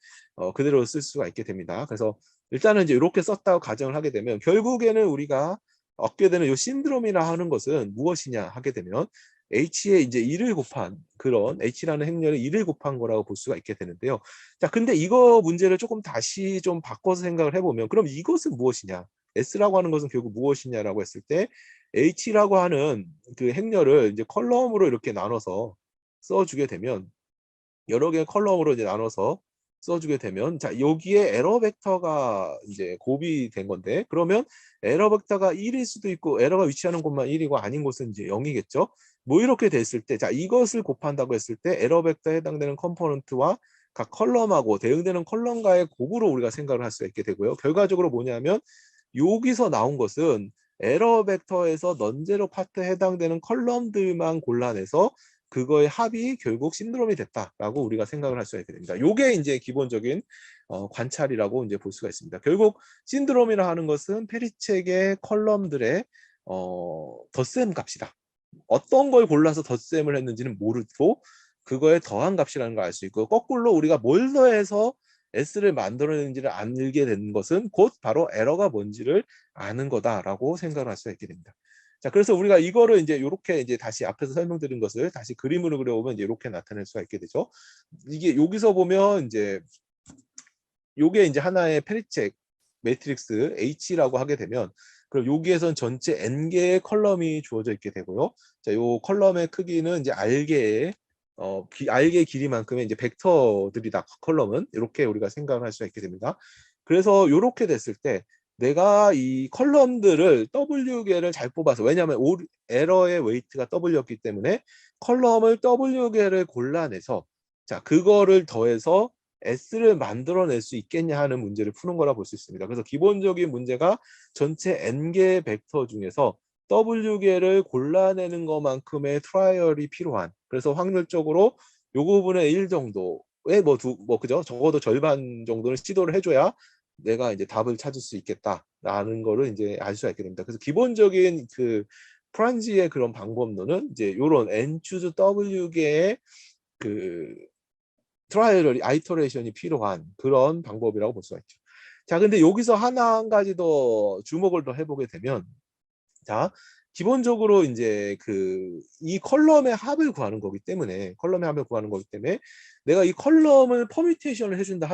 그대로 쓸 수가 있게 됩니다. 그래서 일단은 이제 이렇게 썼다고 가정을 하게 되면, 결국에는 우리가 얻게 되는 이 신드롬이라 하는 것은 무엇이냐 하게 되면, H에 이제 1을 곱한, 그런 H라는 행렬에 1을 곱한 거라고 볼 수가 있게 되는데요. 자, 근데 이거 문제를 조금 다시 좀 바꿔서 생각을 해보면, 그럼 이것은 무엇이냐? S라고 하는 것은 결국 무엇이냐라고 했을 때, H라고 하는 그 행렬을 이제 컬럼으로 이렇게 나눠서 써주게 되면, 여러 개의 컬럼으로 이제 나눠서 써주게 되면, 자, 여기에 에러 벡터가 이제 곱이 된 건데, 그러면 에러 벡터가 1일 수도 있고 에러가 위치하는 곳만 1이고 아닌 곳은 이제 0이겠죠. 뭐 이렇게 됐을 때, 자, 이것을 곱한다고 했을 때 에러 벡터에 해당되는 컴포넌트와 각 컬럼하고 대응되는 컬럼과의 곱으로 우리가 생각을 할 수가 있게 되고요. 결과적으로 뭐냐면, 여기서 나온 것은 에러 벡터에서 넌제로 파트에 해당되는 컬럼들만 골라내서 그거의 합이 결국 신드롬이 됐다라고 우리가 생각을 할 수가 있게 됩니다. 이게 이제 기본적인 관찰이라고 이제 볼 수가 있습니다. 결국 신드롬이라 하는 것은 페리책의 컬럼들의 덧셈 값이다. 어떤 걸 골라서 덧셈을 했는지는 모르고 그거에 더한 값이라는 걸 알 수 있고, 거꾸로 우리가 뭘 더해서 S를 만들어내는지를 알게 되는 것은 곧 바로 에러가 뭔지를 아는 거다라고 생각을 할 수가 있게 됩니다. 자, 그래서 우리가 이거를 이제 이렇게 이제 다시 앞에서 설명드린 것을 다시 그림으로 그려보면 이제 이렇게 나타낼 수가 있게 되죠. 이게 여기서 보면 이제 요게 이제 하나의 페리책 매트릭스 H라고 하게 되면, 그럼 여기에선 전체 N개의 컬럼이 주어져 있게 되고요. 자, 요 컬럼의 크기는 이제 R개의 길이만큼의 이제 벡터들이다. 컬럼은 이렇게 우리가 생각을 할 수가 있게 됩니다. 그래서 이렇게 됐을 때 내가 이 컬럼들을 W개를 잘 뽑아서, 왜냐하면 에러의 웨이트가 W였기 때문에 컬럼을 W개를 골라내서, 자, 그거를 더해서 S를 만들어낼 수 있겠냐 하는 문제를 푸는 거라 볼 수 있습니다. 그래서 기본적인 문제가 전체 N개의 벡터 중에서 W개를 골라내는 것만큼의 트라이얼이 필요한, 그래서 확률적으로 요 부분의 1 정도의 그죠? 적어도 절반 정도는 시도를 해줘야 내가 이제 답을 찾을 수 있겠다라는 거를 이제 알 수가 있게 됩니다. 그래서 기본적인 프란지의 그런 방법론은 이제 요런 N choose W개의 트라이얼, 아이터레이션이 필요한 그런 방법이라고 볼 수가 있죠. 자, 근데 여기서 한 가지 더 주목을 더 해보게 되면, 자, 기본적으로 이제 이 컬럼의 합을 구하는 거기 때문에, 내가 이 컬럼을 퍼뮤테이션을 해준다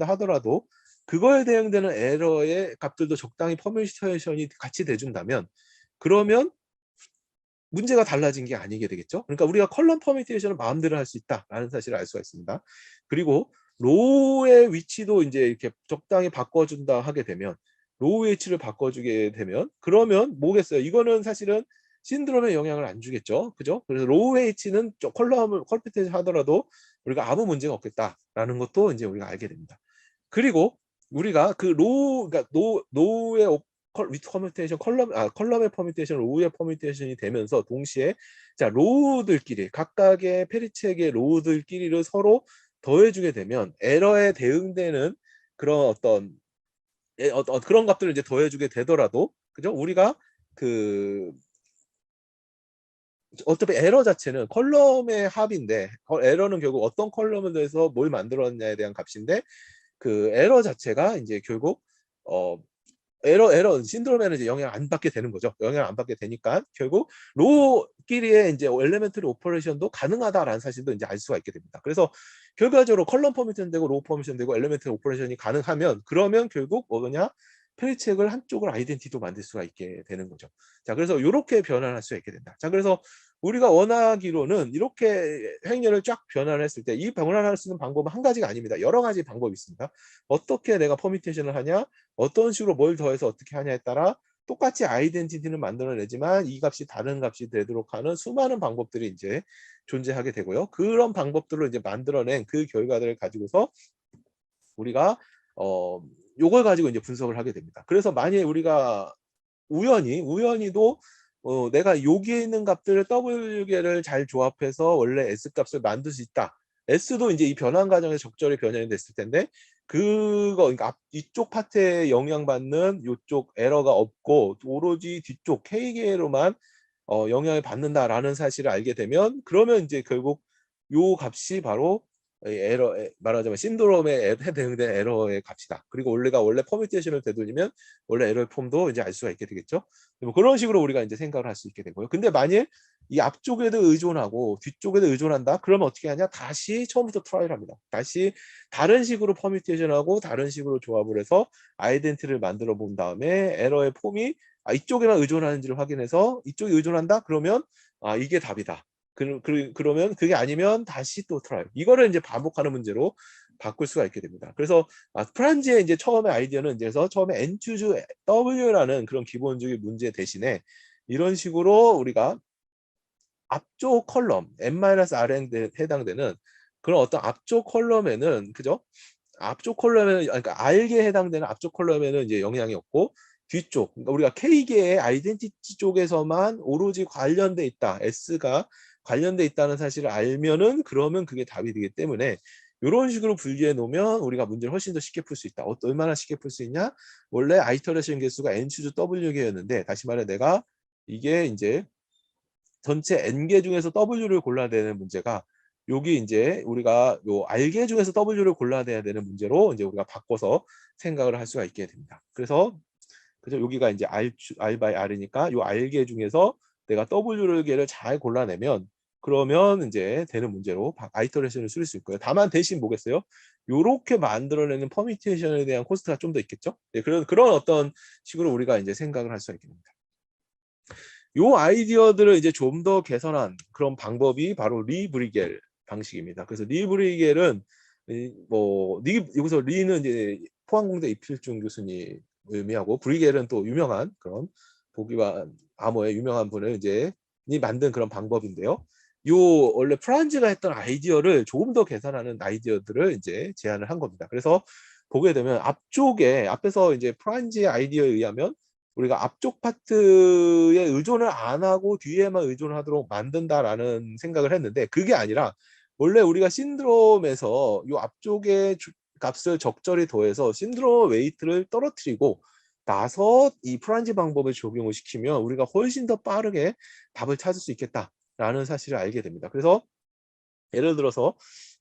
하더라도, 그거에 대응되는 에러의 값들도 적당히 퍼뮤테이션이 같이 돼준다면, 그러면 문제가 달라진 게 아니게 되겠죠. 그러니까 우리가 컬럼 퍼뮤테이션을 마음대로 할 수 있다라는 사실을 알 수가 있습니다. 그리고 로우의 위치도 이제 이렇게 적당히 바꿔준다 하게 되면, 로우의 위치를 바꿔주게 되면, 그러면 뭐겠어요? 이거는 사실은 신드롬에 영향을 안 주겠죠. 그죠? 그래서 로우의 위치는 컬럼을 컴퓨테이션 하더라도 우리가 아무 문제가 없겠다라는 것도 이제 우리가 알게 됩니다. 그리고 우리가 그러니까 노의 위트 퍼뮤테이션, 컬럼의 퍼뮤테이션, 로우의 퍼뮤테이션이 되면서 동시에, 자, 로우들끼리, 각각의 페리체의 로우들끼리를 서로 더해주게 되면 에러에 대응되는 그런 그런 값들을 이제 더해주게 되더라도, 그죠? 우리가 어차피 에러 자체는 컬럼의 합인데, 에러는 결국 어떤 컬럼을 대해서 뭘 만들었냐에 대한 값인데, 그 에러 자체가 이제 결국 에러 신드롬에는 이제 영향을 안 받게 되는 거죠. 영향을 안 받게 되니까 결국 로우끼리의 이제 엘레멘터리 오퍼레이션도 가능하다라는 사실도 이제 알 수가 있게 됩니다. 그래서 결과적으로 컬럼 퍼미션 되고 로우 퍼미션 되고 엘레멘터리 오퍼레이션이 가능하면, 그러면 결국 뭐냐, 페리체크를 한쪽을 아이덴티티도 만들 수가 있게 되는 거죠. 자, 그래서 이렇게 변환할 수 있게 된다. 자, 그래서 우리가 원하기로는 이렇게 행렬을 쫙 변환했을 때, 이 변환할 수 있는 방법은 한 가지가 아닙니다. 여러 가지 방법이 있습니다. 어떻게 내가 퍼미테이션을 하냐, 어떤 식으로 뭘 더해서 어떻게 하냐에 따라 똑같이 아이덴티티는 만들어내지만 이 값이 다른 값이 되도록 하는 수많은 방법들이 이제 존재하게 되고요. 그런 방법들로 이제 만들어낸 그 결과들을 가지고서 우리가 요걸 가지고 이제 분석을 하게 됩니다. 그래서 만약에 우리가 우연히도 내가 여기에 있는 값들을 W계를 잘 조합해서 원래 S 값을 만들 수 있다. S도 이제 이 변환 과정에서 적절히 변환이 됐을 텐데, 그러니까 이쪽 파트에 영향받는 이쪽 에러가 없고 오로지 뒤쪽 K계로만 영향을 받는다라는 사실을 알게 되면, 그러면 이제 결국 요 값이 바로 말하자면 신드롬에 해당되는 에러의 값이다. 그리고 원래 퍼뮤테이션을 되돌리면 원래 에러의 폼도 이제 알 수가 있게 되겠죠. 뭐 그런 식으로 우리가 이제 생각을 할 수 있게 되고요. 근데 만일 이 앞쪽에도 의존하고 뒤쪽에도 의존한다, 그러면 어떻게 하냐? 다시 처음부터 트라이를 합니다. 다시 다른 식으로 퍼뮤테이션하고 다른 식으로 조합을 해서 아이덴티티를 만들어 본 다음에 에러의 폼이 이쪽에만 의존하는지를 확인해서, 이쪽에 의존한다? 그러면 이게 답이다. 그러면 그게 아니면 다시 또 트라이. 이거를 이제 반복하는 문제로 바꿀 수가 있게 됩니다. 그래서 프란지의 이제 처음에 아이디어는 이제서 처음에 n choose w라는 그런 기본적인 문제 대신에 이런 식으로 우리가 앞쪽 컬럼 n-rn에 해당되는 그런 어떤 앞쪽 컬럼에는, 그죠? 앞쪽 컬럼에는, 그러니까 R계에 해당되는 앞쪽 컬럼에는 이제 영향이 없고, 뒤쪽, 그러니까 우리가 K계의 아이덴티티 쪽에서만 오로지 관련돼 있다, S가 관련돼 있다는 사실을 알면은, 그러면 그게 답이 되기 때문에 이런 식으로 분리해 놓으면 우리가 문제를 훨씬 더 쉽게 풀 수 있다. 얼마나 쉽게 풀 수 있냐? 원래 아이터레이션 개수가 n choose w계였는데, 다시 말해 내가 이게 이제 전체 n개 중에서 w를 골라야 되는 문제가, 여기 이제 우리가 요 r개 중에서 w를 골라야 되는 문제로 이제 우리가 바꿔서 생각을 할 수가 있게 됩니다. 그래서 여기가 이제 r by r이니까 요 r개 중에서 내가 w계를 잘 골라내면, 그러면 이제 되는 문제로 아이터레이션을 쓸 수 있고요. 다만 대신 뭐겠어요? 요렇게 만들어내는 퍼뮤테이션에 대한 코스트가 좀 더 있겠죠? 네, 그런 어떤 식으로 우리가 이제 생각을 할 수가 있게 됩니다. 요 아이디어들을 이제 좀 더 개선한 그런 방법이 바로 리 브리겔 방식입니다. 그래서 리 브리겔은 여기서 리는 이제 포항공대 이필중 교수님 의미하고, 브리겔은 또 유명한 그런 보기와 암호의 유명한 분을 이제 만든 그런 방법인데요. 요 원래 프란즈가 했던 아이디어를 조금 더 개선하는 아이디어들을 이제 제안을 한 겁니다. 그래서 보게 되면 앞에서 이제 프란즈의 아이디어에 의하면 우리가 앞쪽 파트에 의존을 안 하고 뒤에만 의존하도록 만든다라는 생각을 했는데, 그게 아니라 원래 우리가 신드롬에서 이 앞쪽에 값을 적절히 더해서 신드롬 웨이트를 떨어뜨리고 나서 이 프란지 방법을 적용을 시키면 우리가 훨씬 더 빠르게 답을 찾을 수 있겠다라는 사실을 알게 됩니다. 그래서 예를 들어서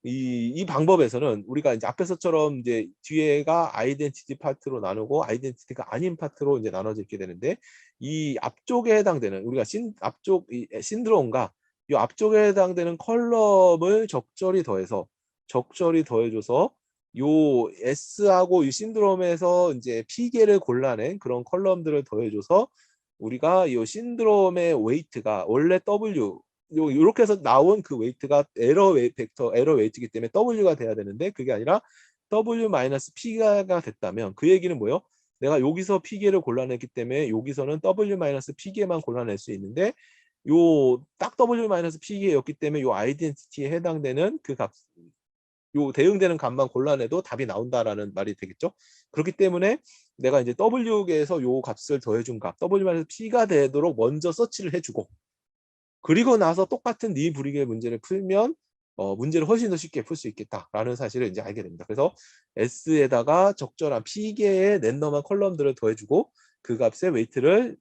이 방법에서는 우리가 이제 앞에서처럼 이제 뒤에가 아이덴티티 파트로 나누고 아이덴티티가 아닌 파트로 이제 나눠져 있게 되는데, 이 앞쪽에 해당되는 우리가 앞쪽 이 신드롬과 이 앞쪽에 해당되는 컬럼을 적절히 더해줘서 요 S하고 이 신드롬에서 이제 P계를 골라낸 그런 컬럼들을 더해줘서 우리가 이 신드롬의 웨이트가 원래 W 요렇게 해서 나온 그 웨이트가 에러 웨이트이기 때문에 W가 돼야 되는데, 그게 아니라 W-P가 됐다면 그 얘기는 뭐예요? 내가 여기서 P계를 골라냈기 때문에 여기서는 W-P계만 골라낼 수 있는데, 요 딱 W-P계였기 때문에 요 아이덴티티에 해당되는 그 값, 요 대응되는 값만 골라내도 답이 나온다라는 말이 되겠죠. 그렇기 때문에 내가 이제 W계에서 요 값을 더해준 값 W-P가 되도록 먼저 서치를 해주고, 그리고 나서 똑같은 니 브리게 문제를 풀면 문제를 훨씬 더 쉽게 풀 수 있겠다라는 사실을 이제 알게 됩니다. 그래서 S에다가 적절한 P계의 랜덤한 컬럼들을 더해주고 그 값의 웨이트를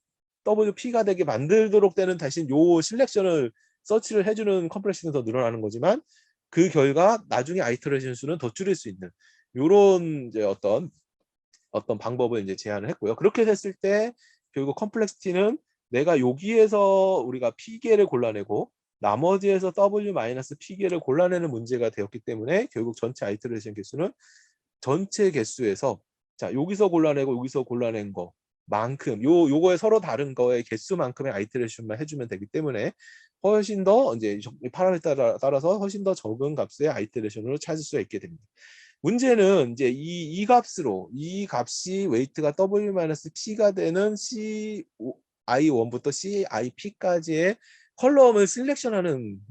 WP가 되게 만들도록 되는 대신 요 실렉션을 서치를 해주는 컴플렉시는 더 늘어나는 거지만, 그 결과 나중에 아이터레이션 수는 더 줄일 수 있는 요런 이제 어떤 방법을 이제 제안을 했고요. 그렇게 됐을 때 결국 컴플렉시티는 내가 여기에서 우리가 P계를 골라내고 나머지에서 W-P계를 골라내는 문제가 되었기 때문에 결국 전체 아이터레이션 개수는 전체 개수에서 자 여기서 골라내고 여기서 골라낸 거만큼 요거에 서로 다른 거의 개수만큼의 아이터레이션만 해주면 되기 때문에 훨씬 더 이제 파라미터에 따라서 훨씬 더 적은 값의 아이터레이션으로 찾을 수 있게 됩니다. 문제는 이제 이 값이 웨이트가 W-P가 되는 CI1부터 CIP까지의 컬럼을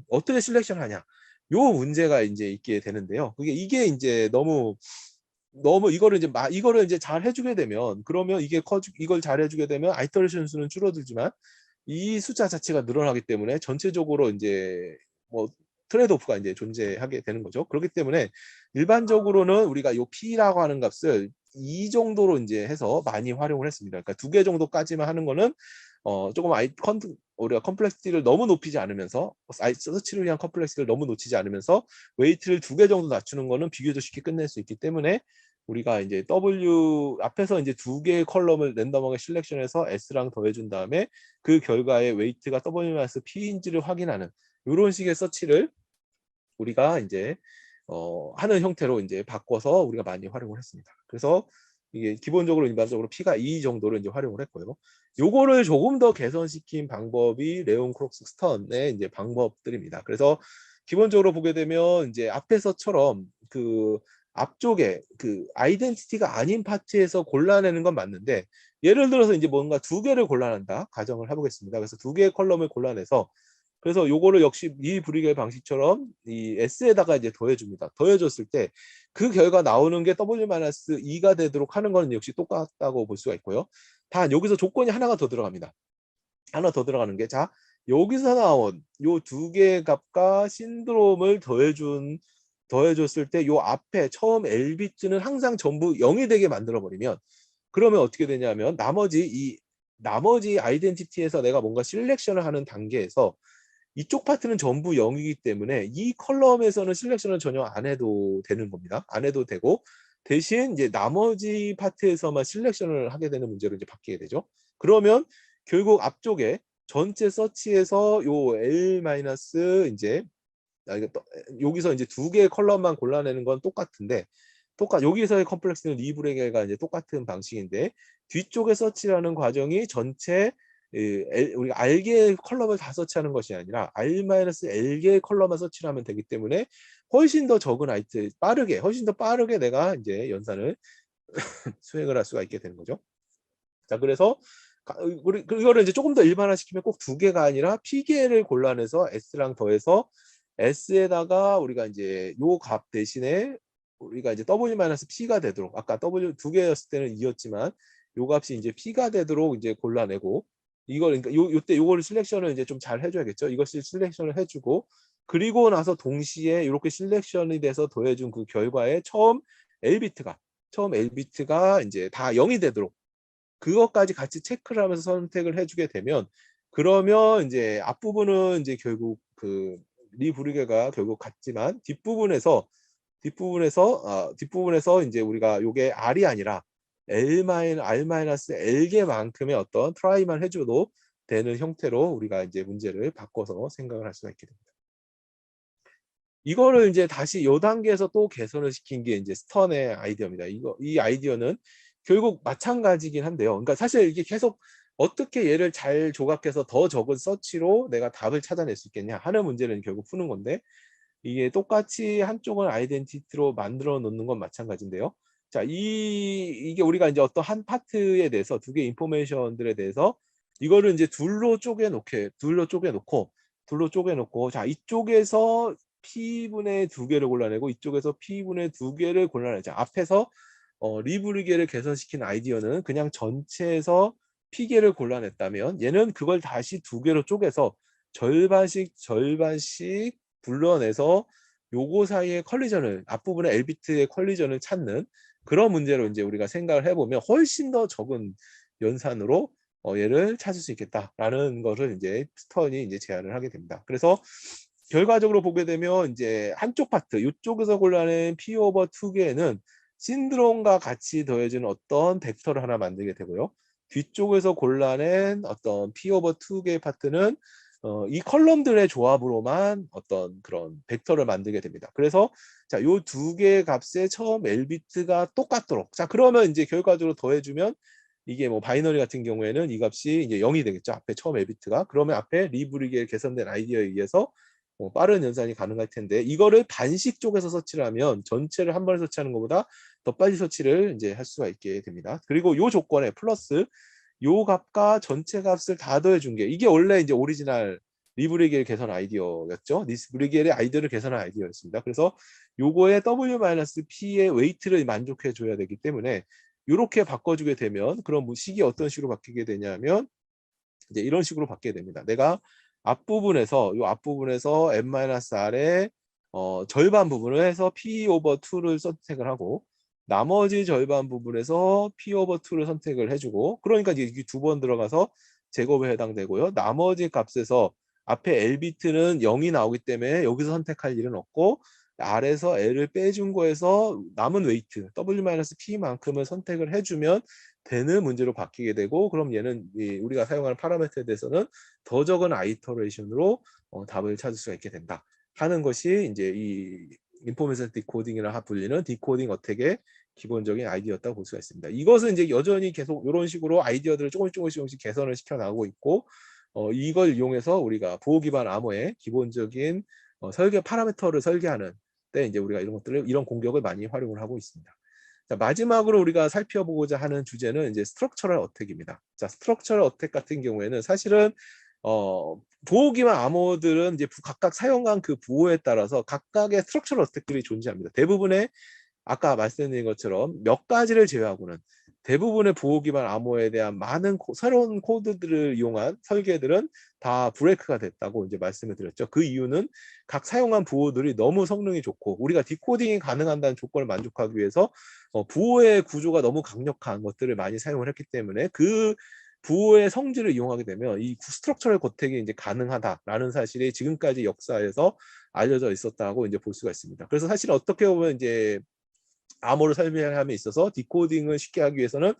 어떻게 실렉션하냐, 요 문제가 이제 있게 되는데요. 이게 이제 너무 이거를 이제 잘 해주게 되면, 그러면 이걸 잘 해주게 되면 아이터레이션 수는 줄어들지만 이 숫자 자체가 늘어나기 때문에 전체적으로 이제 뭐 트레이드오프가 이제 존재하게 되는 거죠. 그렇기 때문에 일반적으로는 우리가 요 P라고 하는 값을 이 정도로 이제 해서 많이 활용을 했습니다. 그러니까 2개 정도까지만 하는 거는 조금 우리가 컴플렉시티를 너무 높이지 않으면서, 서치를 위한 컴플렉시티를 너무 놓치지 않으면서 웨이트를 2개 정도 낮추는 거는 비교적 쉽게 끝낼 수 있기 때문에 우리가 이제 앞에서 이제 2개의 컬럼을 랜덤하게 실렉션해서 S랑 더해준 다음에 그 결과의 웨이트가 W-P인지를 확인하는 이런 식의 서치를 우리가 이제 하는 형태로 이제 바꿔서 우리가 많이 활용을 했습니다. 그래서 이게 기본적으로 일반적으로 P가 2 정도로 이제 활용을 했고요. 요거를 조금 더 개선시킨 방법이 레온 크록스 스턴의 이제 방법들입니다. 그래서 기본적으로 보게 되면 이제 앞에서처럼 그 앞쪽에 그 아이덴티티가 아닌 파트에서 골라내는 건 맞는데, 예를 들어서 이제 뭔가 2개를 골라낸다 가정을 해보겠습니다. 그래서 2개의 컬럼을 골라내서 그래서 요거를 역시 이 브리겔 방식처럼 이 S에다가 이제 더해줍니다. 더해줬을 때 그 결과 나오는 게 W-2가 되도록 하는 거는 역시 똑같다고 볼 수가 있고요. 단 여기서 조건이 하나가 더 들어갑니다. 하나 더 들어가는 게, 자 여기서 나온 요 2개의 값과 신드롬을 더해줬을 때 요 앞에 처음 L비트는 항상 전부 0이 되게 만들어 버리면, 그러면 어떻게 되냐면 나머지 아이덴티티에서 내가 뭔가 실렉션을 하는 단계에서 이쪽 파트는 전부 0이기 때문에 이 컬럼에서는 실렉션을 전혀 안 해도 되는 겁니다. 안 해도 되고, 대신 이제 나머지 파트에서만 실렉션을 하게 되는 문제로 이제 바뀌게 되죠. 그러면 결국 앞쪽에 전체 서치에서 요 L 이제 여기서 이제 2개의 컬럼만 골라내는 건 똑같은데, 여기서의 컴플렉스는 리브레게가 이제 똑같은 방식인데, 뒤쪽에 서치라는 과정이 전체 우리가 R개의 컬럼을 다 서치하는 것이 아니라 R-L개의 컬럼만 서치를 하면 되기 때문에 훨씬 더 적은 훨씬 더 빠르게 내가 이제 연산을 수행을 할 수가 있게 되는 거죠. 자, 그래서 이거를 이제 조금 더 일반화시키면 꼭 2개가 아니라 P계를 골라내서 S랑 더해서 S에다가 우리가 이제 요 값 대신에 우리가 이제 W-P가 되도록, 아까 W 2개였을 때는 2였지만 요 값이 이제 P가 되도록 이제 골라내고, 그러니까 요때 요거를 실렉션을 이제 좀 잘 해줘야겠죠. 이것을 실렉션을 해주고, 그리고 나서 동시에 이렇게 실렉션이 돼서 더해준 그 결과에 처음 L비트가 이제 다 0이 되도록 그것까지 같이 체크를 하면서 선택을 해주게 되면, 그러면 이제 앞부분은 이제 결국 그 리브리게가 결국 같지만 뒷부분에서 이제 우리가 요게 R이 아니라 R-L개만큼의 어떤 트라이만 해줘도 되는 형태로 우리가 이제 문제를 바꿔서 생각을 할 수가 있게 됩니다. 이거를 이제 다시 요 단계에서 또 개선을 시킨 게 이제 스턴의 아이디어입니다. 이 아이디어는 결국 마찬가지긴 한데요. 그러니까 사실 이게 계속 어떻게 얘를 잘 조각해서 더 적은 서치로 내가 답을 찾아낼 수 있겠냐 하는 문제를 결국 푸는 건데, 이게 똑같이 한쪽은 아이덴티티로 만들어 놓는 건 마찬가지인데요. 자, 이게 우리가 이제 어떤 한 파트에 대해서 두 개의 인포메이션들에 대해서 이거를 이제 둘로 쪼개놓고, 자, 이쪽에서 P분의 2개를 골라내고 이쪽에서 P분의 2개를 골라내자. 앞에서 리브리게를 개선시킨 아이디어는 그냥 전체에서 P개를 골라냈다면, 얘는 그걸 다시 2개로 쪼개서 절반씩 불러내서 요거 사이의 컬리전을, 앞부분의 L비트의 컬리전을 찾는 그런 문제로 이제 우리가 생각을 해보면 훨씬 더 적은 연산으로 얘를 찾을 수 있겠다라는 것을 이제 스턴이 이제 제안을 하게 됩니다. 그래서 결과적으로 보게 되면 이제 한쪽 파트, 이쪽에서 골라낸 P 오버 2개는 신드롬과 같이 더해지는 어떤 벡터를 하나 만들게 되고요. 뒤쪽에서 골라낸 어떤 P 오버 2개의 파트는 이 컬럼들의 조합으로만 어떤 그런 벡터를 만들게 됩니다. 그래서 자, 요 두 개의 값의 처음 L비트가 똑같도록, 자, 그러면 이제 결과적으로 더해주면 이게 뭐 바이너리 같은 경우에는 이 값이 이제 0이 되겠죠. 앞에 처음 L비트가. 그러면 앞에 리브리게 개선된 아이디어에 의해서 빠른 연산이 가능할 텐데, 이거를 반씩 쪽에서 서치를 하면 전체를 한 번에 서치하는 것보다 더 빨리 서치를 이제 할 수가 있게 됩니다. 그리고 요 조건에 플러스 요 값과 전체 값을 다 더해준 게, 이게 원래 이제 오리지널 리브리겔 개선 아이디어였죠. 리브리겔의 아이디어를 개선한 아이디어였습니다. 그래서 요거에 W-P의 웨이트를 만족해 줘야 되기 때문에 이렇게 바꿔주게 되면, 그럼 식이 어떤 식으로 바뀌게 되냐면 이제 이런 식으로 바뀌게 됩니다. 내가 앞부분에서 n-r의 절반 부분을 해서 p 오버 2를 선택을 하고, 나머지 절반 부분에서 p 오버 2를 선택을 해주고, 그러니까 이게 2번 들어가서 제곱에 해당되고요. 나머지 값에서 앞에 L비트는 0이 나오기 때문에 여기서 선택할 일은 없고, R에서 L을 빼준 거에서 남은 웨이트 W-P만큼을 선택을 해주면 되는 문제로 바뀌게 되고, 그럼 얘는 우리가 사용하는 파라미터에 대해서는 더 적은 아이터레이션으로 답을 찾을 수가 있게 된다 하는 것이 이제 이 인포메이션 디코딩이라 불리는 디코딩 어택의 기본적인 아이디어였다고 볼 수가 있습니다. 이것은 이제 여전히 계속 이런 식으로 아이디어들을 조금씩 개선을 시켜 나가고 있고, 이걸 이용해서 우리가 부호 기반 암호의 기본적인 설계 파라미터를 설계하는 때 이제 우리가 이런 공격을 많이 활용을 하고 있습니다. 자, 마지막으로 우리가 살펴보고자 하는 주제는 이제 스트럭처럴 어택입니다. 자, 스트럭처럴 어택 같은 경우에는 사실은 부호 기반 암호들은 이제 각각 사용한 그 부호에 따라서 각각의 스트럭처럴 어택들이 존재합니다. 대부분의 아까 말씀드린 것처럼 몇 가지를 제외하고는 대부분의 부호 기반 암호에 대한 많은 새로운 코드들을 이용한 설계들은 다 브레이크가 됐다고 이제 말씀을 드렸죠. 그 이유는 각 사용한 부호들이 너무 성능이 좋고 우리가 디코딩이 가능한다는 조건을 만족하기 위해서 부호의 구조가 너무 강력한 것들을 많이 사용을 했기 때문에 그 부호의 성질을 이용하게 되면 이 스트럭처럴 고택이 이제 가능하다라는 사실이 지금까지 역사에서 알려져 있었다고 이제 볼 수가 있습니다. 그래서 사실 어떻게 보면 이제 암호를 설명함에 있어서 디코딩을 쉽게 하기 위해서는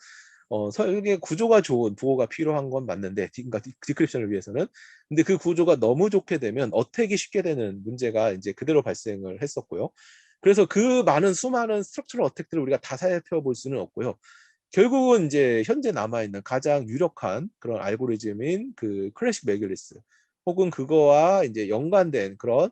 설계 구조가 좋은 부호가 필요한 건 맞는데, 그러니까 디크립션을 위해서는. 근데 그 구조가 너무 좋게 되면 어택이 쉽게 되는 문제가 이제 그대로 발생을 했었고요. 그래서 그 수많은 스트럭처럴 어택들을 우리가 다 살펴볼 수는 없고요. 결국은 이제 현재 남아있는 가장 유력한 그런 알고리즘인 그 클래식 매글리스 혹은 그거와 이제 연관된 그런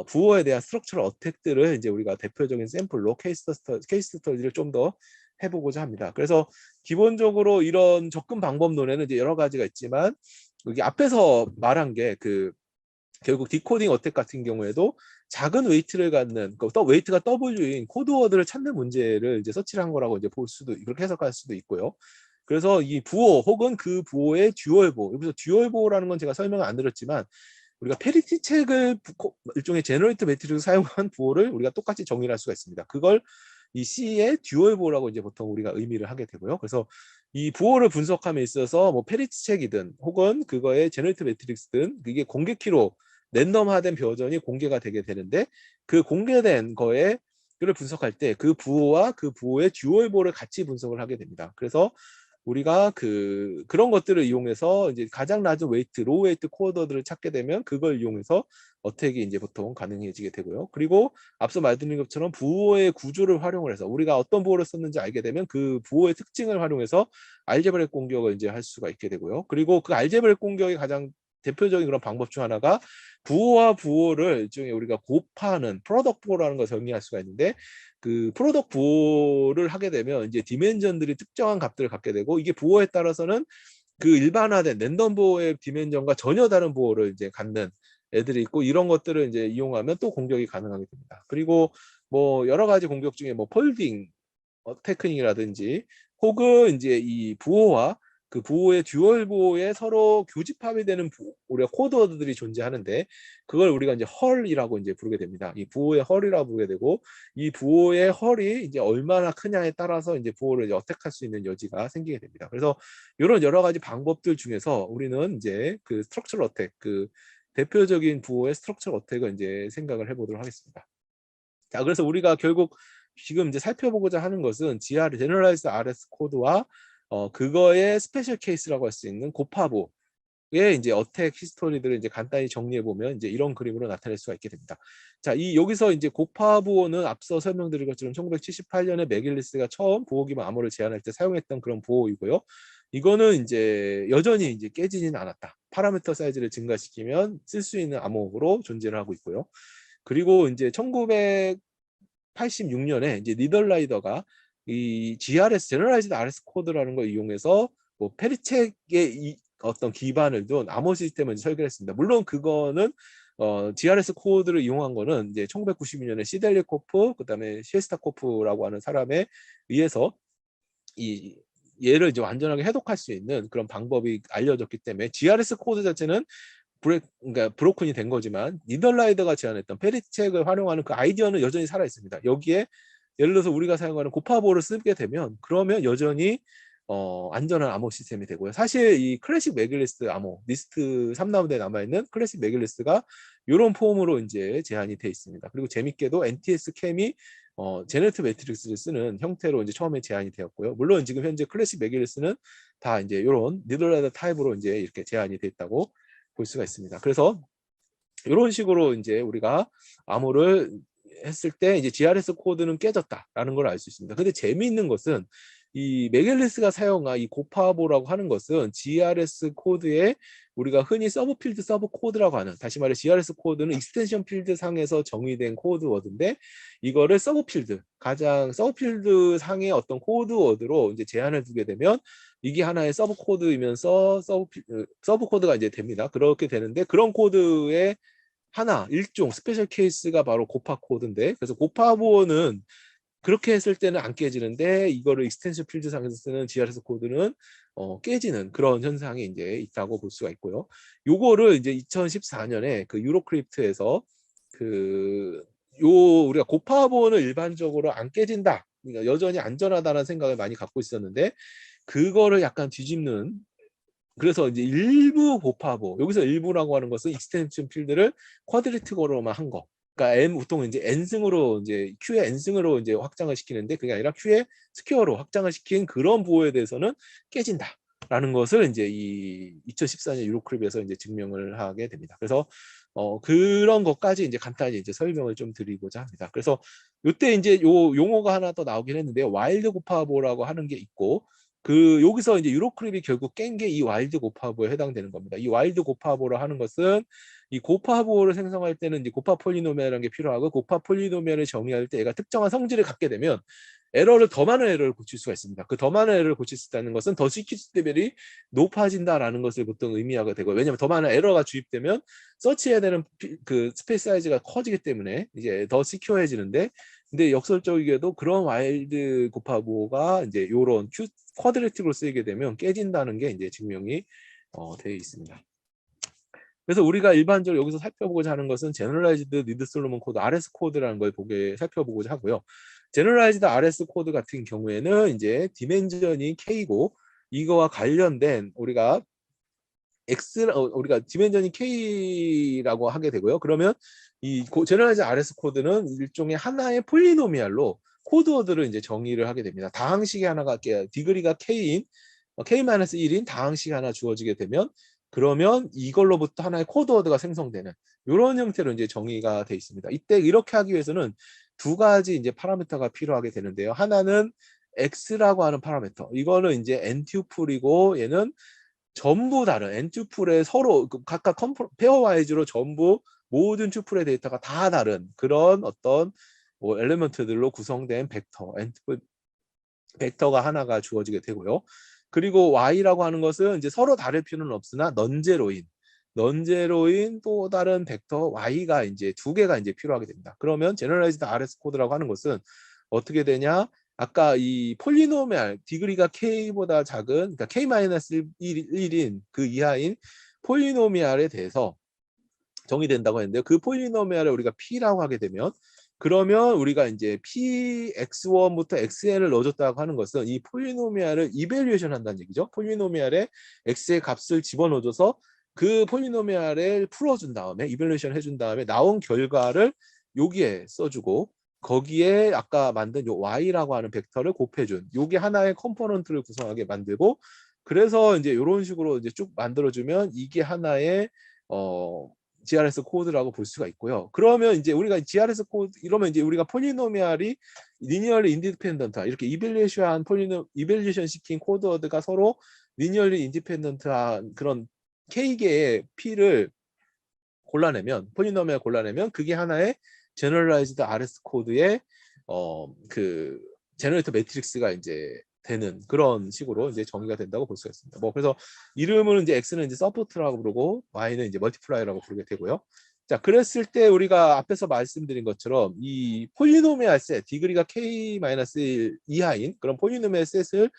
부호에 대한 스트럭처럴 어택들을 이제 우리가 대표적인 샘플로 케이스 스터디를 좀 더 해보고자 합니다. 그래서 기본적으로 이런 접근 방법론에는 이제 여러 가지가 있지만, 여기 앞에서 말한 게 결국 디코딩 어택 같은 경우에도 작은 웨이트를 갖는, 웨이트가 W인 코드워드를 찾는 문제를 이제 서치를 한 거라고 이제 그렇게 해석할 수도 있고요. 그래서 이 부호 혹은 그 부호의 듀얼 부호, 여기서 듀얼 부호라는 건 제가 설명을 안 드렸지만, 우리가 페리티 책을 일종의 제너레이터 매트릭을 사용한 부호를 우리가 똑같이 정의를 할 수가 있습니다. 그걸 이 C의 듀얼 부호라고 이제 보통 우리가 의미를 하게 되고요. 그래서 이 부호를 분석함에 있어서 뭐 페리티 책이든 혹은 그거의 제너레이터 매트릭스든 이게 공개 키로 랜덤화된 버전이 공개가 되게 되는데 그 공개된 거에 를 분석할 때 그 부호와 그 부호의 듀얼보를 같이 분석을 하게 됩니다. 그래서 우리가 그런 것들을 이용해서 이제 가장 낮은 웨이트, 로우 웨이트 코어더들을 찾게 되면 그걸 이용해서 어택이 이제 보통 가능해지게 되고요. 그리고 앞서 말드린 것처럼 부호의 구조를 활용을 해서 우리가 어떤 부호를 썼는지 알게 되면 그 부호의 특징을 활용해서 알제브렉 공격을 이제 할 수가 있게 되고요. 그리고 그 알제브렉 공격의 가장 대표적인 그런 방법 중 하나가 부호와 부호를 일종의 우리가 곱하는 프로덕트 부호라는 것을 정리할 수가 있는데 그 프로덕트 부호를 하게 되면 이제 디멘전들이 특정한 값들을 갖게 되고 이게 부호에 따라서는 그 일반화된 랜덤 부호의 디멘전과 전혀 다른 부호를 이제 갖는 애들이 있고 이런 것들을 이제 이용하면 또 공격이 가능하게 됩니다. 그리고 뭐 여러 가지 공격 중에 뭐 폴딩 테크닉이라든지 혹은 이제 이 부호와 그 부호의 듀얼 부호에 서로 교집합이 되는 우리가 코드워드들이 존재하는데 그걸 우리가 이제 헐이라고 이제 부르게 됩니다. 이 부호의 헐이라고 부르게 되고 이 부호의 헐이 이제 얼마나 크냐에 따라서 이제 부호를 이제 어택할 수 있는 여지가 생기게 됩니다. 그래서 이런 여러 가지 방법들 중에서 우리는 이제 그 스트럭처럴 어택, 그 대표적인 부호의 스트럭처럴 어택을 이제 생각을 해보도록 하겠습니다. 자, 그래서 우리가 결국 지금 이제 살펴보고자 하는 것은 GR, Generalized RS 코드와 그거의 스페셜 케이스라고 할 수 있는 고파보의 이제 어택 히스토리들을 이제 간단히 정리해 보면 이제 이런 그림으로 나타낼 수가 있게 됩니다. 자, 여기서 이제 고파보는 앞서 설명드린 것처럼 1978년에 맥길리스가 처음 보호 기반 암호를 제안할 때 사용했던 그런 보호이고요. 이거는 이제 여전히 이제 깨지지는 않았다. 파라미터 사이즈를 증가시키면 쓸 수 있는 암호로 존재를 하고 있고요. 그리고 이제 1986년에 이제 니덜라이더가 이 GRS 제너럴라이즈드 RS 코드라는 걸 이용해서 뭐 페리책의 어떤 기반을 둔 암호 시스템을 설계를 했습니다. 물론 그거는 GRS 코드를 이용한 거는 이제 1992년에 시델리코프 그다음에 셰스타코프라고 하는 사람에 의해서 이 얘를 이제 완전하게 해독할 수 있는 그런 방법이 알려졌기 때문에 GRS 코드 자체는 그러니까 브로큰이 된 거지만 니덜라이더가 제안했던 페리책을 활용하는 그 아이디어는 여전히 살아 있습니다. 여기에 예를 들어서 우리가 사용하는 고파보를 쓰게 되면 그러면 여전히 안전한 암호 시스템이 되고요. 사실 이 클래식 맥길리스 암호 리스트 3라운드에 남아있는 클래식 맥길리스가 이런 폼으로 이제 제한이 돼 있습니다. 그리고 재밌게도 NTS 캠이 제네레이트 매트릭스를 쓰는 형태로 이제 처음에 제한이 되었고요. 물론 지금 현재 클래식 맥길리스는 다 이제 이런 니덜라이더 타입으로 이제 이렇게 제한이 돼 있다고 볼 수가 있습니다. 그래서 이런 식으로 이제 우리가 암호를 했을 때 이제 GRS 코드는 깨졌다라는 걸 알 수 있습니다. 근데 재미있는 것은 이 맥길리스가 사용한 이 고파보라고 하는 것은 GRS 코드에 우리가 흔히 서브필드 서브코드라고 하는 다시 말해 GRS 코드는 익스텐션 필드 상에서 정의된 코드워드인데 이거를 서브필드 가장 서브필드 상의 어떤 코드워드로 이제 제한을 두게 되면 이게 하나의 서브코드이면서 서브코드가 이제 됩니다. 그렇게 되는데 그런 코드의 하나 일종 스페셜 케이스가 바로 고파 코드인데 그래서 고파보는 그렇게 했을 때는 안 깨지는데 이거를 익스텐션 필드 상에서 쓰는 GRS 코드는 깨지는 그런 현상이 이제 있다고 볼 수가 있고요. 요거를 이제 2014년에 그 유로크립트에서 우리가 고파보는 일반적으로 안 깨진다. 그러니까 여전히 안전하다는 생각을 많이 갖고 있었는데 그거를 약간 뒤집는 그래서 이제 일부 고파보 여기서 일부라고 하는 것은 익스텐션 필드를 쿼드리틱으로만 한 거. 그러니까 보통 이제 n승으로 이제 q의 n승으로 이제 확장을 시키는데 그게 아니라 q의 스퀘어로 확장을 시킨 그런 보호에 대해서는 깨진다라는 것을 이제 이 2014년 유로크립에서 이제 증명을 하게 됩니다. 그래서 그런 것까지 이제 간단히 이제 설명을 좀 드리고자 합니다. 그래서 이때 이제 요 용어가 하나 더 나오긴 했는데 와일드 고파보라고 하는 게 있고 여기서 이제 유로크립이 결국 깬 게 이 와일드 고파보에 해당되는 겁니다. 이 와일드 고파보를 하는 것은 이 고파보를 생성할 때는 이제 고파 폴리노미얼이라는 게 필요하고 고파 폴리노미얼을 정의할 때 얘가 특정한 성질을 갖게 되면 더 많은 에러를 고칠 수가 있습니다. 그 더 많은 에러를 고칠 수 있다는 것은 더 시큐리티 레벨이 높아진다라는 것을 보통 의미하게 되고 왜냐하면 더 많은 에러가 주입되면 서치해야 되는 그 스페이스 사이즈가 커지기 때문에 이제 더 시큐어해지는데 근데 역설적이게도 그런 와일드 고파보가 이제 요런 쿼드레틱으로 쓰이게 되면 깨진다는 게 이제 증명이 되어 있습니다. 그래서 우리가 일반적으로 여기서 살펴보고자 하는 것은 제너럴라이즈드 리드 솔로몬 코드 RS 코드라는 걸 살펴보고자 하고요. 제너럴라이즈드 RS 코드 같은 경우에는 이제 디멘전이 K고 이거와 관련된 우리가 우리가 디멘전이 K라고 하게 되고요. 그러면 이 제너럴라이즈 RS 코드는 일종의 하나의 폴리노미알로 코드워드를 이제 정의를 하게 됩니다. 다항식이 하나가 디그리가 K인 K-1인 다항식이 하나 주어지게 되면 그러면 이걸로부터 하나의 코드워드가 생성되는 이런 형태로 이제 정의가 돼 있습니다. 이때 이렇게 하기 위해서는 두 가지 이제 파라미터가 필요하게 되는데요. 하나는 X라고 하는 파라미터. 이거는 이제 N-튜플이고 얘는 전부 다른 N-튜플의 서로 각각 페어와이즈로 전부 모든 튜플의 데이터가 다 다른 그런 어떤 뭐 엘리먼트들로 구성된 벡터, N-튜플 벡터가 하나가 주어지게 되고요. 그리고 Y라고 하는 것은 이제 서로 다를 필요는 없으나 넌제로인 또 다른 벡터 Y가 이제 두 개가 이제 필요하게 됩니다. 그러면 제너럴라이즈드 RS 코드라고 하는 것은 어떻게 되냐? 아까 이 폴리노미알 디그리가 K보다 작은 그러니까 K-1인 그 이하인 폴리노미알에 대해서 정의된다고 했는데요. 그 폴리노미알을 우리가 P라고 하게 되면 그러면 우리가 이제 Px1부터 xn을 넣어줬다고 하는 것은 이 폴리노미알을 이밸류에이션 한다는 얘기죠. 폴리노미알에 x의 값을 집어넣어줘서 그 폴리노미알을 풀어준 다음에 이밸류에이션 해준 다음에 나온 결과를 여기에 써주고 거기에 아까 만든 요 y라고 하는 벡터를 곱해준 요게 하나의 컴포넌트를 구성하게 만들고 그래서 이제 이런 식으로 이제 쭉 만들어주면 이게 하나의 GRS 코드라고 볼 수가 있고요. 그러면 이제 우리가 GRS 코드 이러면 이제 우리가 폴리노미알이 리니얼리 인디펜던트 이렇게 이밸류에이션 시킨 코드워드가 서로 리니얼리 인디펜던트한 그런 K개의 P를 폴리노미알 골라내면 그게 하나의 제너럴라이즈드 RS 코드의 그 제너레이터 매트릭스가 이제 되는 그런 식으로 이제 정의가 된다고 볼 수가 있습니다. 뭐 그래서 이름은 이제 X는 이제 서포트라고 부르고 Y는 이제 멀티플라이라고 부르게 되고요. 자, 그랬을 때 우리가 앞에서 말씀드린 것처럼 이 폴리노미알 셋, 디그리가 K-1 이하인 그런 폴리노미알 셋을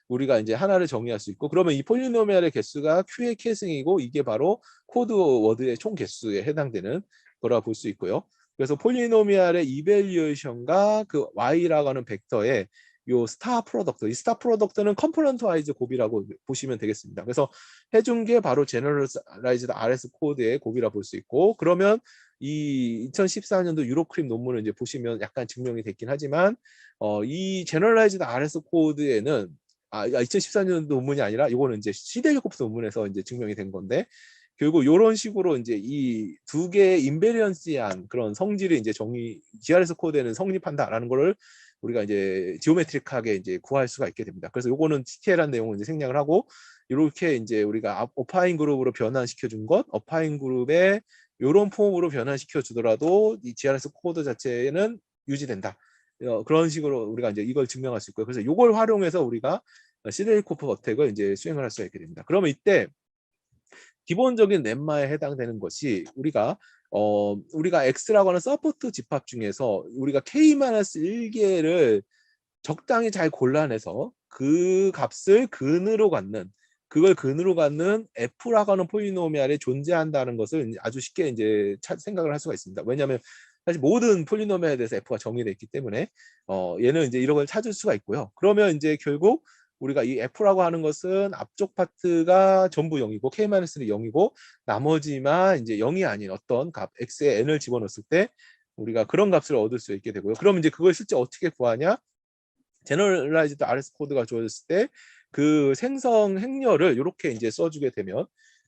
우리가 이제 하나를 정의할 수 있고 그러면 이 폴리노미알의 개수가 Q의 K승이고 이게 바로 코드 워드의 총 개수에 해당되는 거라 볼 수 있고요. 그래서 폴리노미알의 이밸류에이션과 그 Y라고 하는 벡터의 요 스타 프로덕트, 이 스타 프로덕트는 컴포넌트 와이즈 곱이라고 보시면 되겠습니다. 그래서 해준 게 바로 제너럴라이즈드 RS 코드의 곱이라 볼 수 있고 그러면 이 2014년도 유로크림 논문을 이제 보시면 약간 증명이 됐긴 하지만 이 제너럴라이즈드 RS 코드에는 2014년 논문이 아니라 이거는 이제 시델리코프 논문에서 이제 증명이 된 건데 결국 이런 식으로 이제 이 두 개의 인베리언시한 그런 성질이 이제 GRS 코드에는 성립한다라는 거를 우리가 이제 지오메트릭하게 이제 구할 수가 있게 됩니다. 그래서 요거는 TTL한 내용을 이제 생략을 하고 이렇게 이제 우리가 어파인 그룹으로 변환시켜 준 것, 어파인 그룹의 요런 폼으로 변환시켜 주더라도 이 GRS 코드 자체는 유지된다. 그런 식으로 우리가 이제 이걸 증명할 수 있고요. 그래서 요걸 활용해서 우리가 시델리코프 어택을 이제 수행을 할 수가 있게 됩니다. 그러면 이때 기본적인 렘마에 해당되는 것이 우리가 X라고 하는 서포트 집합 중에서 우리가 K-1개를 적당히 잘 골라내서 그 값을 그걸 근으로 갖는 F라고 하는 폴리노미알이 존재한다는 것을 아주 쉽게 이제 생각을 할 수가 있습니다. 왜냐하면 사실 모든 폴리노미알에 대해서 F가 정의되어 있기 때문에 얘는 이제 이런 걸 찾을 수가 있고요. 그러면 이제 결국 우리가 이 F라고 하는 것은 앞쪽 파트가 전부 0이고 K-는 0이고 나머지만 이제 0이 아닌 어떤 값 X에 N을 집어넣었을 때 우리가 그런 값을 얻을 수 있게 되고요. 그러면 이제 그걸 실제 어떻게 구하냐? 제너럴라이즈드 RS 코드가 주어졌을 때 그 생성 행렬을 이렇게 이제 써주게 되면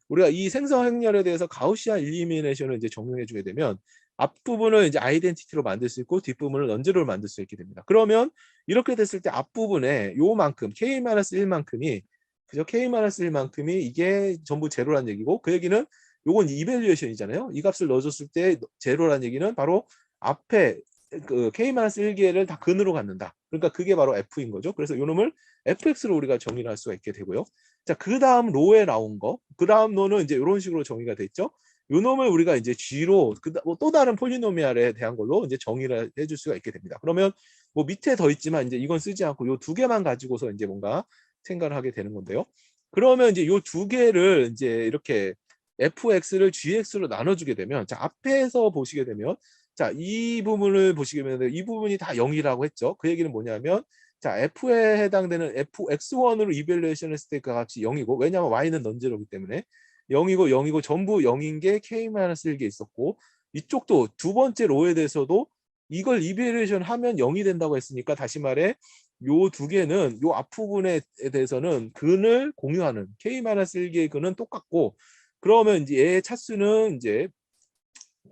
우리가 이 생성 행렬에 대해서 가우시안 일리미네이션을 이제 적용해 주게 되면 앞부분을 이제 아이덴티티로 만들 수 있고 뒷부분을 넌제로로 만들 수 있게 됩니다. 그러면 이렇게 됐을 때 앞부분에 요만큼 K-1만큼이 그죠? K-1만큼이 이게 전부 제로란 얘기고 그 얘기는 요건 이밸류에이션이잖아요. 이 값을 넣어줬을 때 제로란 얘기는 바로 앞에 그 K-1개를 다 근으로 갖는다. 그러니까 그게 바로 F인 거죠. 그래서 요 놈을 FX로 우리가 정의를 할 수가 있게 되고요. 자, 그 다음 로에 나온 거, 그 다음 로는 이제 이런 식으로 정의가 돼 있죠. 요 놈을 우리가 이제 G로 또 다른 폴리노미알에 대한 걸로 이제 정의를 해줄 수가 있게 됩니다. 그러면 뭐 밑에 더 있지만 이제 이건 쓰지 않고 요 두 개만 가지고서 이제 뭔가 생각을 하게 되는 건데요. 그러면 이제 요 두 개를 이제 이렇게 fx를 gx로 나눠주게 되면 자 앞에서 보시게 되면 자 이 부분을 보시게 되면 이 부분이 다 0이라고 했죠. 그 얘기는 뭐냐면 자 f에 해당되는 fx1으로 이밸류에이션 했을 때 그 값이 0이고 왜냐하면 y는 넌제로기 때문에 0이고 0이고 전부 0인 게 k-1개 있었고, 이쪽도 두 번째 로에 대해서도 이걸 이베레이션 하면 0이 된다고 했으니까, 다시 말해 요 두 개는 요 앞부분에 대해서는 근을 공유하는 k-1개의 근은 똑같고, 그러면 이제 얘의 차수는 이제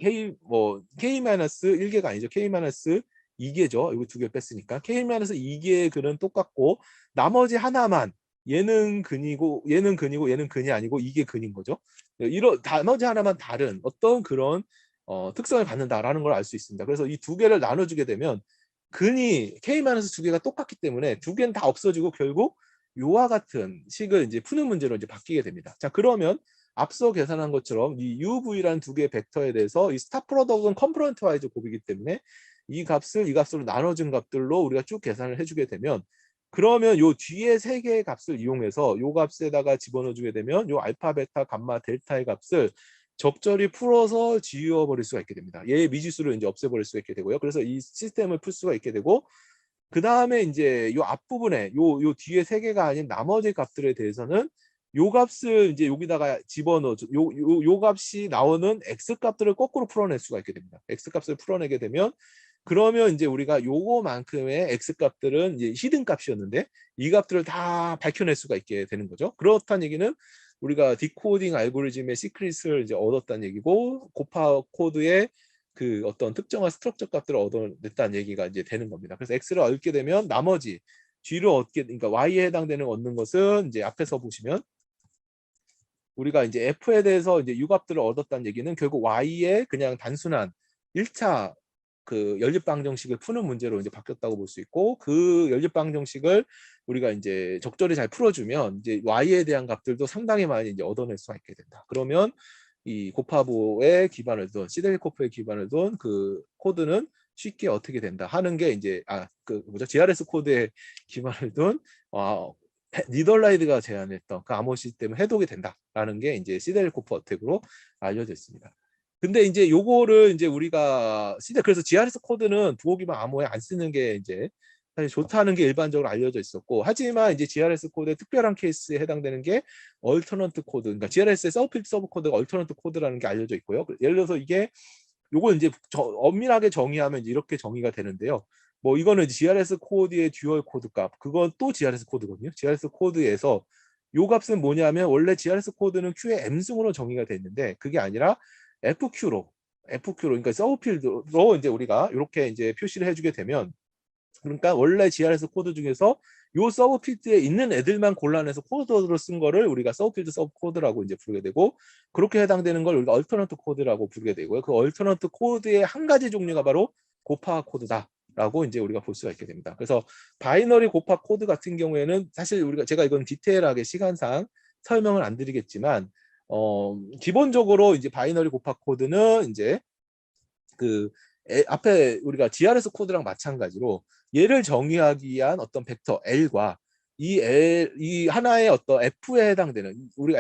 k-1개가 아니죠. k-2개죠. 이거 두 개 뺐으니까 k-2개의 근은 똑같고, 나머지 하나만 얘는 근이고 얘는 근이고 얘는 근이 아니고 이게 근인 거죠. 이런 나머지 하나만 다른 어떤 그런 특성을 갖는다라는 걸 알 수 있습니다. 그래서 이 두 개를 나눠주게 되면 근이 k-두 개가 똑같기 때문에 두 개는 다 없어지고 결국 요와 같은 식을 이제 푸는 문제로 이제 바뀌게 됩니다. 자, 그러면 앞서 계산한 것처럼 이 UV라는 두 개의 벡터에 대해서 이 스타 프로덕트는 컴포넌트 와이즈 곱이기 때문에 이 값을 이 값으로 나눠준 값들로 우리가 쭉 계산을 해주게 되면, 그러면 요 뒤에 세 개의 값을 이용해서 요 값에다가 집어넣어주게 되면 요 알파, 베타, 감마, 델타의 값을 적절히 풀어서 지워버릴 수가 있게 됩니다. 얘의 미지수를 이제 없애버릴 수가 있게 되고요. 그래서 이 시스템을 풀 수가 있게 되고, 그 다음에 이제 요 앞부분에 요 뒤에 세 개가 아닌 나머지 값들에 대해서는 요 값을 이제 여기다가 집어넣어 요 값이 나오는 x 값들을 거꾸로 풀어낼 수가 있게 됩니다. x 값을 풀어내게 되면, 그러면 이제 우리가 요거만큼의 x 값들은 이제 히든 값이었는데 이 값들을 다 밝혀낼 수가 있게 되는 거죠. 그렇다는 얘기는 우리가 디코딩 알고리즘의 시크릿을 이제 얻었다는 얘기고, 고파 코드의 그 어떤 특정한 스트럭처 값들을 얻어냈다는 얘기가 이제 되는 겁니다. 그래서 x를 얻게 되면 나머지 g를 얻게, 그러니까 y에 해당되는 얻는 것은 이제 앞에서 보시면 우리가 이제 f에 대해서 이제 유값들을 얻었다는 얘기는 결국 y의 그냥 단순한 1차 그 연립 방정식을 푸는 문제로 이제 바뀌었다고 볼 수 있고, 그 연립 방정식을 우리가 이제 적절히 잘 풀어주면 이제 y에 대한 값들도 상당히 많이 이제 얻어낼 수가 있게 된다. 그러면 이 고파보에 기반을 둔 시델리코프에 기반을 둔 그 코드는 쉽게 어떻게 된다 하는 게 이제 그 뭐죠, GRS 코드에 기반을 둔 니덜라이드가 제안했던 그 암호 시스템을 해독이 된다라는 게 이제 시델리코프 어택으로 알려져 있습니다. 근데 이제 요거를 이제 우리가 그래서 GRS 코드는 부호 기반 암호에 안 쓰는 게 이제 사실 좋다는 게 일반적으로 알려져 있었고, 하지만 이제 GRS 코드의 특별한 케이스에 해당되는 게 얼터넌트 코드, 그러니까 GRS의 서브필드 서브 코드가 얼터넌트 코드라는 게 알려져 있고요. 예를 들어서 이게 요걸 이제 엄밀하게 정의하면 이렇게 정의가 되는데요. 뭐 이거는 GRS 코드의 듀얼 코드 값, 그건 또 GRS 코드거든요. GRS 코드에서 요 값은 뭐냐면 원래 GRS 코드는 Q의 M승으로 정의가 돼 있는데 그게 아니라 FQ로 그러니까 서브필드로 이제 우리가 이렇게 이제 표시를 해주게 되면, 그러니까 원래 GRS 코드 중에서 요 서브필드에 있는 애들만 골라내서 코드로 쓴 거를 우리가 서브필드 서브 코드라고 이제 부르게 되고, 그렇게 해당되는 걸 우리가 얼터넌트 코드라고 부르게 되고요. 그 얼터넌트 코드의 한 가지 종류가 바로 고파 코드다라고 이제 우리가 볼 수가 있게 됩니다. 그래서 바이너리 고파 코드 같은 경우에는 사실 제가 이건 디테일하게 시간상 설명을 안 드리겠지만, 기본적으로 이제 바이너리 고파 코드는 이제 그 앞에 우리가 GRS 코드랑 마찬가지로 얘를 정의하기 위한 어떤 벡터 L과 이 하나의 어떤 F에 해당되는 우리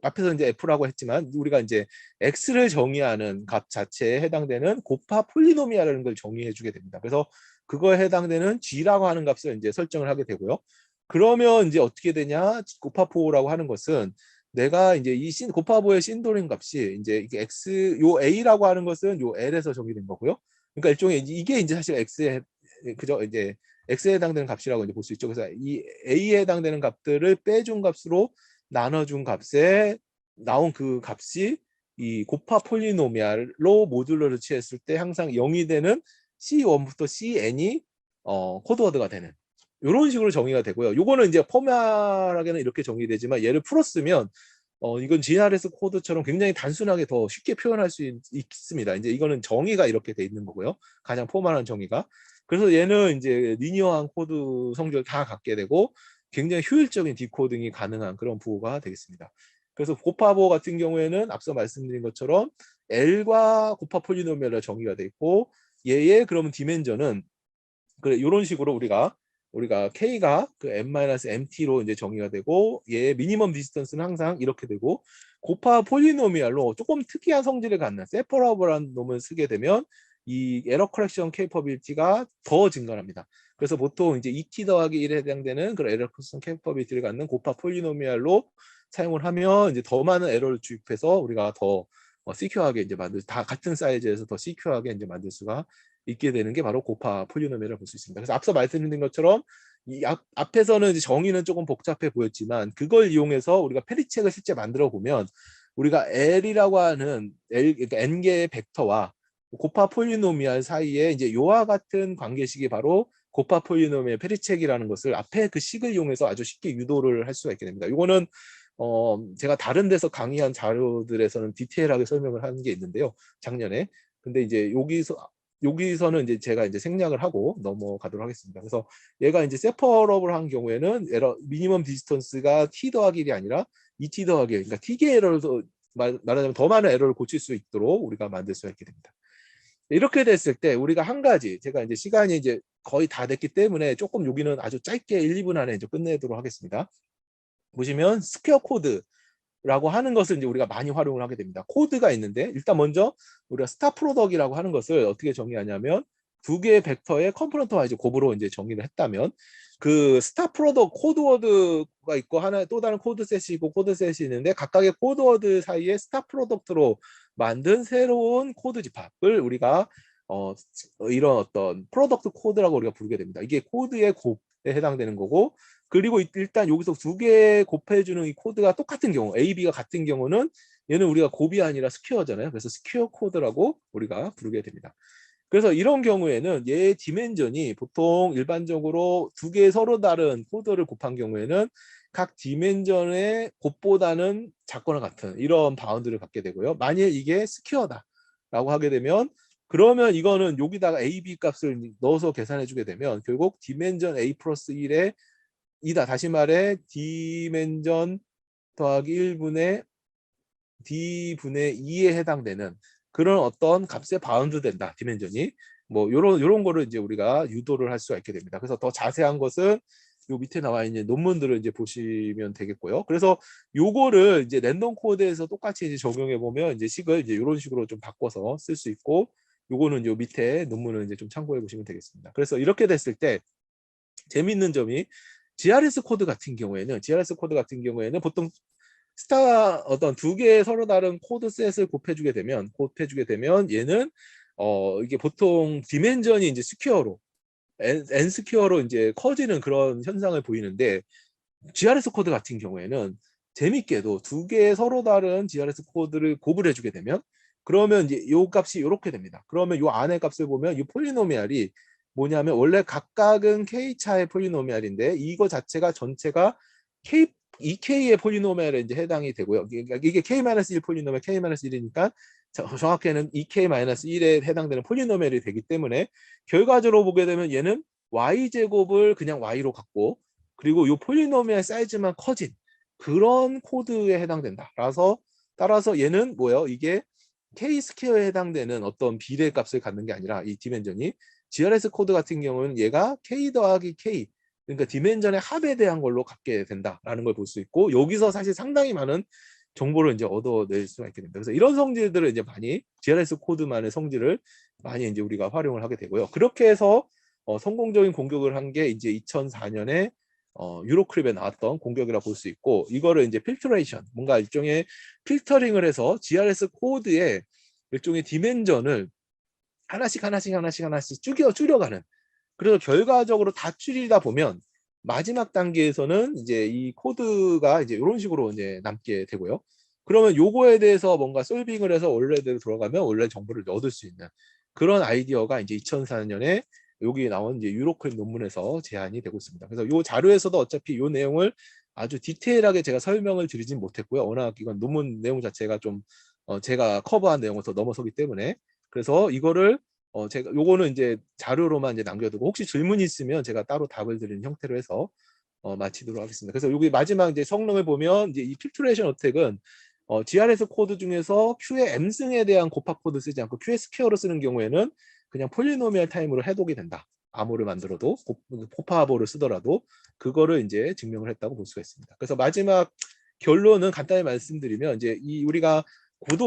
앞에서 이제 F라고 했지만 우리가 이제 X를 정의하는 값 자체에 해당되는 고파 폴리노미아라는 걸 정의해 주게 됩니다. 그래서 그거에 해당되는 G라고 하는 값을 이제 설정을 하게 되고요. 그러면 이제 어떻게 되냐? 고파포라고 하는 것은 내가 이제 이 고파보의 신도림 값이 이제 이게 요 A라고 하는 것은 요 L에서 정의된 거고요. 그러니까 일종의 이게 이제 사실 X에 그저 이제 X에 해당되는 값이라고 이제 볼 수 있죠. 그래서 이 A에 해당되는 값들을 빼준 값으로 나눠준 값에 나온 그 값이 이 고파 폴리노미알로 모듈러를 취했을 때 항상 0이 되는 C1부터 CN이 코드워드가 되는 이런 식으로 정의가 되고요. 요거는 이제 포멀하게는 이렇게 정의되지만 얘를 풀었으면 이건 GRS 코드처럼 굉장히 단순하게 더 쉽게 표현할 수 있습니다. 이제 이거는 정의가 이렇게 돼 있는 거고요. 가장 포멀한 정의가. 그래서 얘는 이제 리니어한 코드 성질을 다 갖게 되고 굉장히 효율적인 디코딩이 가능한 그런 부호가 되겠습니다. 그래서 고파보 같은 경우에는 앞서 말씀드린 것처럼 L과 고파 폴리노미얼로 정의가 돼 있고, 얘의 그러면 디멘전은 그래 이런 식으로 우리가 K가 그 n-mt로 이제 정의가 되고, 얘의 미니멈 디스턴스는 항상 이렇게 되고, 고파 폴리노미알로 조금 특이한 성질을 갖는 세퍼러블한 놈을 쓰게 되면 이 에러 커렉션 케이퍼빌티가 더 증가합니다. 그래서 보통 이제 2t 더하기 1에 해당되는 그런 에러 커렉션 케이퍼빌티를 갖는 고파 폴리노미알로 사용을 하면 이제 더 많은 에러를 주입해서 우리가 더 시큐어하게 이제 다 같은 사이즈에서 더 시큐어하게 이제 만들 수가 있게 되는 게 바로 고파 폴리노미얼을 볼 수 있습니다. 그래서 앞서 말씀드린 것처럼 이 앞에서는 이제 정의는 조금 복잡해 보였지만 그걸 이용해서 우리가 페리책을 실제 만들어 보면 우리가 L이라고 하는 그러니까 n개의 벡터와 고파 폴리노미얼 사이에 이제 요와 같은 관계식이 바로 고파 폴리노미얼 페리책이라는 것을 앞에 그 식을 이용해서 아주 쉽게 유도를 할 수가 있게 됩니다. 이거는 제가 다른 데서 강의한 자료들에서는 디테일하게 설명을 하는 게 있는데요. 작년에. 근데 이제 여기서는 이제 제가 이제 생략을 하고 넘어가도록 하겠습니다. 그래서 얘가 이제 세퍼러블 한 경우에는 에러 미니멈 디스턴스가 t 더하기 1이 아니라 2t 더하기 1, 그러니까 t개의 에러를 말하자면 더 많은 에러를 고칠 수 있도록 우리가 만들 수가 있게 됩니다. 이렇게 됐을 때 우리가 한 가지, 제가 이제 시간이 이제 거의 다 됐기 때문에 조금 여기는 아주 짧게 1, 2분 안에 이제 끝내도록 하겠습니다. 보시면 스퀘어 코드라고 하는 것을 이제 우리가 많이 활용을 하게 됩니다. 코드가 있는데 일단 먼저 우리가 스타 프로덕이라고 하는 것을 어떻게 정의하냐면 두 개의 벡터의 컴포넌트 와이즈 곱으로 이제 정의를 했다면 그 스타 프로덕 코드워드가 있고 하나 또 다른 코드셋이 있고 코드셋이 있는데 각각의 코드워드 사이에 스타 프로덕트로 만든 새로운 코드 집합을 우리가 이런 어떤 프로덕트 코드라고 우리가 부르게 됩니다. 이게 코드의 곱에 해당되는 거고, 그리고 일단 여기서 두 개 곱해주는 이 코드가 똑같은 경우, A, B가 같은 경우는 얘는 우리가 곱이 아니라 스퀘어잖아요. 그래서 스퀘어 코드라고 우리가 부르게 됩니다. 그래서 이런 경우에는 얘의 디멘전이 보통 일반적으로 두 개 서로 다른 코드를 곱한 경우에는 각 디멘전의 곱보다는 작거나 같은 이런 바운드를 갖게 되고요. 만일 이게 스퀘어다라고 하게 되면 그러면 이거는 여기다가 A, B 값을 넣어서 계산해 주게 되면 결국 디멘전 A 플러스 1에 이다. 다시 말해 D멘전 더하기 1분의 D분의 2에 해당되는 그런 어떤 값에 바운드 된다. 디멘전이. 뭐 요런 거를 이제 우리가 유도를 할 수가 있게 됩니다. 그래서 더 자세한 것은 요 밑에 나와 있는 논문들을 이제 보시면 되겠고요. 그래서 요거를 이제 랜덤 코드에서 똑같이 이제 적용해 보면 이제 식을 이제 이런 식으로 좀 바꿔서 쓸 수 있고, 요거는 요 밑에 논문을 이제 좀 참고해 보시면 되겠습니다. 그래서 이렇게 됐을 때 재밌는 점이 GRS 코드 같은 경우에는 보통 어떤 두 개의 서로 다른 코드셋을 곱해주게 되면 얘는 이게 보통 디멘전이 이제 스퀘어로 n 스퀘어로 이제 커지는 그런 현상을 보이는데, GRS 코드 같은 경우에는 재밌게도 두 개의 서로 다른 GRS 코드를 곱을 해주게 되면 그러면 이제 요 값이 이렇게 됩니다. 그러면 요 안의 값을 보면 이 폴리노미알이 뭐냐면 원래 각각은 k 차의 폴리노미알인데 이거 자체가 전체가 k 2k의 폴리노미알에 이제 해당이 되고요. 이게 k-1 폴리노미알 k-1이니까 정확히는 2k-1에 해당되는 폴리노미알이 되기 때문에 결과적으로 보게 되면 얘는 y제곱을 그냥 y로 갖고 그리고 이 폴리노미알 사이즈만 커진 그런 코드에 해당된다. 따라서 얘는 뭐예요? 이게 k 스퀘어에 해당되는 어떤 비례 값을 갖는 게 아니라 이 디멘전이 GRS 코드 같은 경우는 얘가 k 더하기 k, 그러니까 디멘전의 합에 대한 걸로 갖게 된다라는 걸 볼 수 있고, 여기서 사실 상당히 많은 정보를 이제 얻어낼 수가 있게 됩니다. 그래서 이런 성질들을 이제 많이 GRS 코드만의 성질을 많이 이제 우리가 활용을 하게 되고요. 그렇게 해서 성공적인 공격을 한 게 이제 2004년에 유로크립에 나왔던 공격이라 볼 수 있고, 이거를 이제 필터레이션, 뭔가 일종의 필터링을 해서 GRS 코드의 일종의 디멘전을 하나씩 줄여가는. 그래서 결과적으로 다 줄이다 보면 마지막 단계에서는 이제 이 코드가 이제 이런 식으로 이제 남게 되고요. 그러면 요거에 대해서 뭔가 솔빙을 해서 원래대로 들어가면 원래 정보를 얻을 수 있는 그런 아이디어가 이제 2004년에 여기 나온 이제 유로크립 논문에서 제안이 되고 있습니다. 그래서 요 자료에서도 어차피 요 내용을 아주 디테일하게 제가 설명을 드리진 못했고요. 워낙 이건 논문 내용 자체가 좀 제가 커버한 내용을 더 넘어서기 때문에, 그래서 이거를 제가 요거는 이제 자료로만 이제 남겨두고 혹시 질문이 있으면 제가 따로 답을 드리는 형태로 해서 마치도록 하겠습니다. 그래서 여기 마지막 이제 성능을 보면 이제 이 필트레이션 어택은 GRS 코드 중에서 Q의 M승에 대한 곱합 코드 쓰지 않고 Q의 스퀘어로 쓰는 경우에는 그냥 폴리노미얼 타임으로 해독이 된다. 암호를 만들어도 곱합어를 쓰더라도 그거를 이제 증명을 했다고 볼 수가 있습니다. 그래서 마지막 결론은 간단히 말씀드리면 이제 이 우리가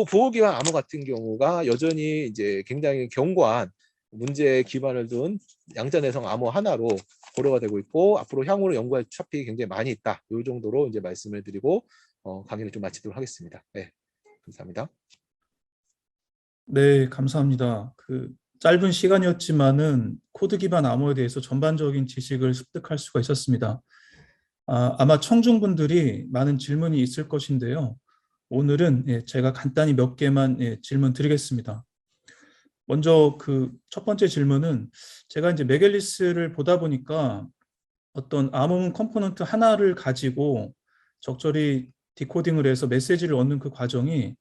부호기반 암호 같은 경우가 여전히 이제 굉장히 견고한 문제에 기반을 둔 양자내성 암호 하나로 고려가 되고 있고 앞으로 향후로 연구할 차픽이 굉장히 많이 있다. 이 정도로 이제 말씀을 드리고 강의를 좀 마치도록 하겠습니다. 네, 감사합니다. 네, 감사합니다. 짧은 시간이었지만은 코드 기반 암호에 대해서 전반적인 지식을 습득할 수가 있었습니다. 아마 청중분들이 많은 질문이 있을 것인데요. 오늘은 제가 간단히 몇 개만 질문 드리겠습니다. 먼저 첫 번째 질문은 제가 이제 메겔리스를 보다 보니까 어떤 암호문 컴포넌트 하나를 가지고 적절히 디코딩을 해서 메시지를 얻는 그 과정이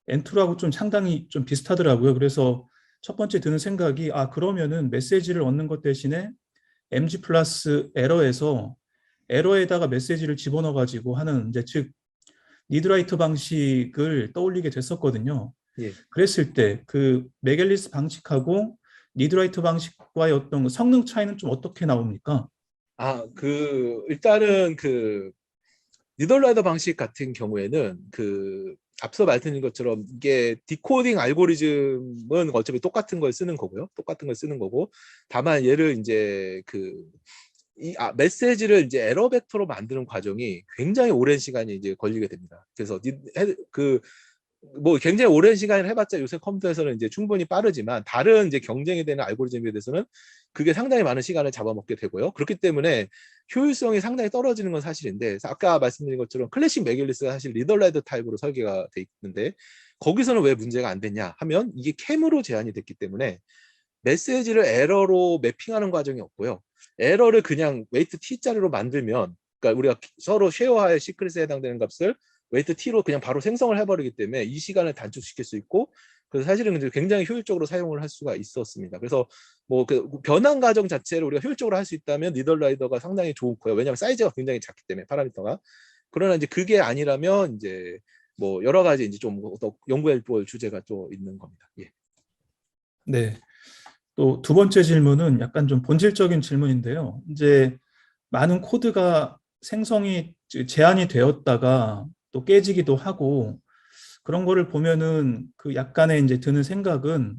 엔투라고 좀 상당히 좀 비슷하더라고요. 그래서 첫 번째 드는 생각이 그러면은 메시지를 얻는 것 대신에 mg 플러스 에러에다가 메시지를 집어넣어 가지고 하는 이제 즉 니드라이터 방식을 떠올리게 됐었거든요. 예. 그랬을 때 메겔리스 방식하고 니드라이터 방식과의 어떤 성능 차이는 좀 어떻게 나옵니까? 일단은 니덜라이더 방식 같은 경우에는 앞서 말씀드린 것처럼 이게 디코딩 알고리즘은 어차피 똑같은 걸 쓰는 거고요. 똑같은 걸 쓰는 거고, 다만 얘를 이제 메시지를 이제 에러 벡터로 만드는 과정이 굉장히 오랜 시간이 이제 걸리게 됩니다. 그래서 뭐 굉장히 오랜 시간을 해봤자 요새 컴퓨터에서는 이제 충분히 빠르지만 다른 이제 경쟁이 되는 알고리즘에 대해서는 그게 상당히 많은 시간을 잡아먹게 되고요. 그렇기 때문에 효율성이 상당히 떨어지는 건 사실인데, 아까 말씀드린 것처럼 클래식 메길리스가 사실 리더라이더 타입으로 설계가 돼 있는데 거기서는 왜 문제가 안 됐냐 하면 이게 캠으로 제한이 됐기 때문에 메시지를 에러로 매핑하는 과정이 없고요. 에러를 그냥 웨이트 t자리로 만들면, 그러니까 우리가 서로 쉐어할 시크릿에 해당되는 값을 웨이트 t로 그냥 바로 생성을 해버리기 때문에 이 시간을 단축시킬 수 있고, 그래서 사실은 굉장히 효율적으로 사용을 할 수가 있었습니다. 그래서 뭐 변환 과정 자체를 우리가 효율적으로 할 수 있다면 니덜라이더가 상당히 좋고요. 왜냐하면 사이즈가 굉장히 작기 때문에 파라미터가. 그러나 이제 그게 아니라면 이제 뭐 여러 가지 이제 좀 연구해 볼 주제가 또 있는 겁니다. 예. 네. 또 두 번째 질문은 약간 좀 본질적인 질문인데요. 이제 많은 코드가 생성이 제한이 되었다가 또 깨지기도 하고 그런 거를 보면은 약간의 이제 드는 생각은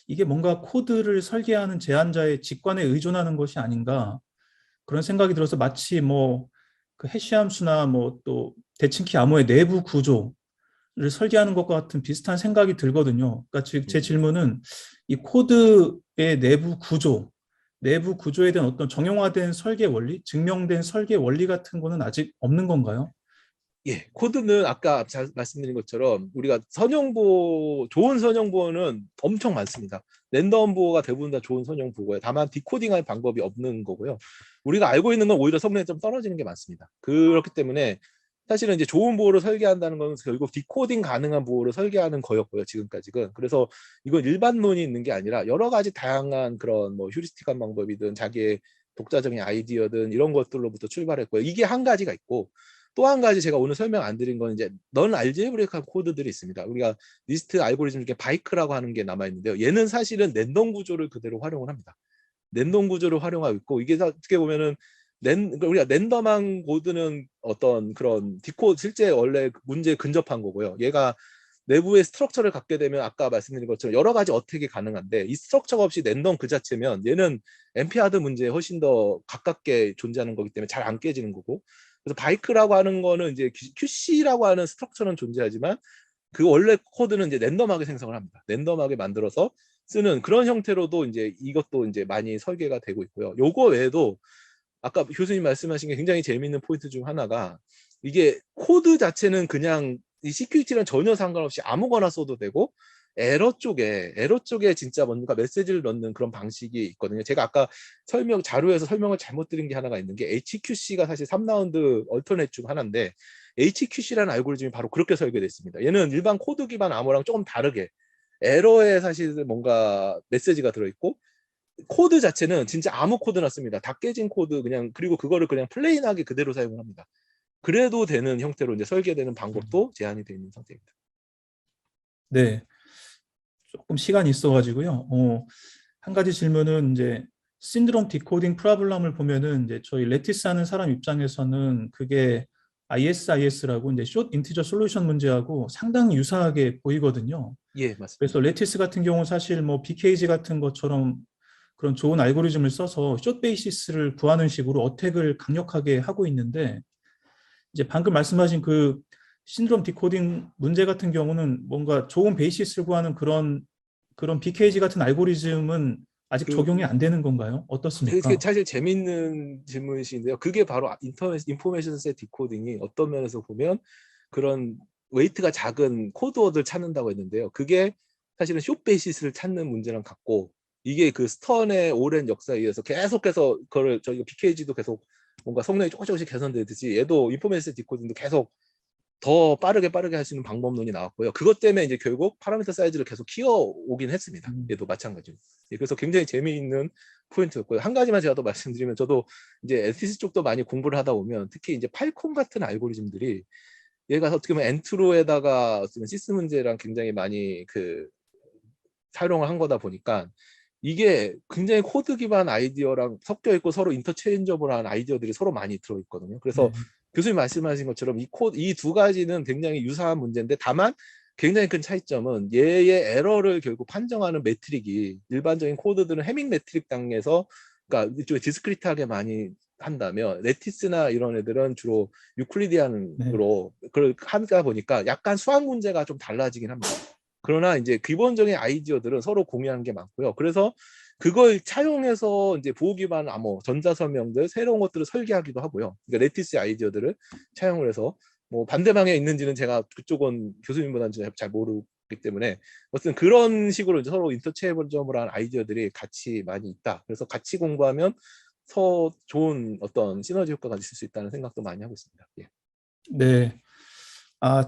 이게 뭔가 코드를 설계하는 제안자의 직관에 의존하는 것이 아닌가 그런 생각이 들어서 마치 뭐 해시 함수나 뭐 또 대칭키 암호의 내부 구조를 설계하는 것과 같은 비슷한 생각이 들거든요. 그러니까 즉 제 질문은 이 코드의 내부 구조에 대한 어떤 정형화된 설계 원리, 증명된 설계 원리 같은 거는 아직 없는 건가요? 예, 코드는 아까 말씀드린 것처럼 우리가 좋은 선형보호는 엄청 많습니다. 랜덤 보호가 대부분 다 좋은 선형보호예요. 다만 디코딩할 방법이 없는 거고요. 우리가 알고 있는 건 오히려 성능이 좀 떨어지는 게 많습니다. 그렇기 때문에 사실은 이제 좋은 보호를 설계한다는 건 결국 디코딩 가능한 보호를 설계하는 거였고요, 지금까지는. 그래서 이건 일반론이 있는 게 아니라 여러 가지 다양한 그런 뭐 휴리스틱한 방법이든 자기의 독자적인 아이디어든 이런 것들로부터 출발했고요. 이게 한 가지가 있고, 또 한 가지 제가 오늘 설명 안 드린 건 이제 넌 알제브레이크한 코드들이 있습니다. 우리가 리스트 알고리즘 중에 바이크라고 하는 게 남아 있는데요. 얘는 사실은 랜덤 구조를 그대로 활용을 합니다. 랜덤 구조를 활용하고 있고, 이게 어떻게 보면은 우리가 랜덤한 코드는 어떤 그런 실제 원래 문제에 근접한 거고요. 얘가 내부의 스트럭처를 갖게 되면 아까 말씀드린 것처럼 여러 가지 어택이 가능한데, 이 스트럭처가 없이 랜덤 그 자체면 얘는 NP-하드 문제에 훨씬 더 가깝게 존재하는 거기 때문에 잘 안 깨지는 거고, 그래서 바이크라고 하는 거는 이제 QC라고 하는 스트럭처는 존재하지만 그 원래 코드는 이제 랜덤하게 생성을 합니다. 랜덤하게 만들어서 쓰는 그런 형태로도 이제 이것도 이제 많이 설계가 되고 있고요. 요거 외에도 아까 교수님 말씀하신 게 굉장히 재미있는 포인트 중 하나가, 이게 코드 자체는 그냥 이 시큐리티랑 전혀 상관없이 아무거나 써도 되고, 에러 쪽에 진짜 뭔가 메시지를 넣는 그런 방식이 있거든요. 제가 아까 자료에서 설명을 잘못 드린 게 하나가 있는 게, HQC가 사실 3라운드 얼터넷 중 하나인데, HQC라는 알고리즘이 바로 그렇게 설계됐습니다. 얘는 일반 코드 기반 암호랑 조금 다르게 에러에 사실 뭔가 메시지가 들어있고, 코드 자체는 진짜 아무 코드나 씁니다. 다 깨진 코드 그냥, 그리고 그거를 그냥 플레인하게 그대로 사용을 합니다. 그래도 되는 형태로 이제 설계되는 방법도 제한이 되어 있는 상태입니다. 네. 조금 시간이 있어가지고요. 한 가지 질문은 이제 신드롬 디코딩 프로블럼을 보면은 이제 저희 레티스 하는 사람 입장에서는 그게 ISIS라고 이제 숏 인티저 솔루션 문제하고 상당히 유사하게 보이거든요. 예, 맞습니다. 그래서 레티스 같은 경우 사실 뭐 BKG 같은 것처럼 그런 좋은 알고리즘을 써서 숏 베이시스를 구하는 식으로 어택을 강력하게 하고 있는데, 이제 방금 말씀하신 신드롬 디코딩 문제 같은 경우는 뭔가 좋은 베이시스를 구하는 그런 BKG 같은 알고리즘은 아직 그 적용이 안 되는 건가요? 그게 어떻습니까? 사실 재밌는 질문이신데요. 그게 바로 인포메이션 셋 디코딩이 어떤 면에서 보면 그런 웨이트가 작은 코드워드를 찾는다고 했는데요. 그게 사실은 숏 베이시스를 찾는 문제랑 같고, 이게 그 스턴의 오랜 역사에 의해서 계속해서 그걸 저희가 BKG도 계속 뭔가 성능이 조금씩 개선되듯이 얘도 인포메이션 셋 디코딩도 계속 더 빠르게 할 수 있는 방법론이 나왔고요. 그것 때문에 이제 결국 파라미터 사이즈를 계속 키워오긴 했습니다. 얘도 마찬가지로. 예, 그래서 굉장히 재미있는 포인트였고요. 한 가지만 제가 더 말씀드리면, 저도 이제 LTC 쪽도 많이 공부를 하다 보면 특히 이제 팔콘 같은 알고리즘들이 얘가 어떻게 보면 엔트로에다가 어떤 시스 문제랑 굉장히 많이 그 사용을 한 거다 보니까 이게 굉장히 코드 기반 아이디어랑 섞여 있고 서로 인터체인저블한 아이디어들이 서로 많이 들어 있거든요. 그래서 네. 교수님 말씀하신 것처럼 이 두 가지는 굉장히 유사한 문제인데, 다만 굉장히 큰 차이점은 얘의 에러를 결국 판정하는 메트릭이 일반적인 코드들은 해밍 메트릭 단계에서, 그러니까 이쪽에 디스크리트하게 많이 한다면 레티스나 이런 애들은 주로 네. 유클리디안으로 그걸 하다 보니까 약간 수학 문제가 좀 달라지긴 합니다. 그러나 이제 기본적인 아이디어들은 서로 공유하는 게 많고요. 그래서 그걸 차용해서 이제 보호 기반 암호, 전자 설명들, 새로운 것들을 설계하기도 하고요. 그러니까 레티스 아이디어들을 차용을 해서 뭐 반대 방향에 있는지는 제가 그쪽은 교수님보다는 잘 모르기 때문에, 어쨌든 그런 식으로 이제 서로 인터체인저블한 아이디어들이 같이 많이 있다. 그래서 같이 공부하면 더 좋은 어떤 시너지 효과가 있을 수 있다는 생각도 많이 하고 있습니다. 예. 네.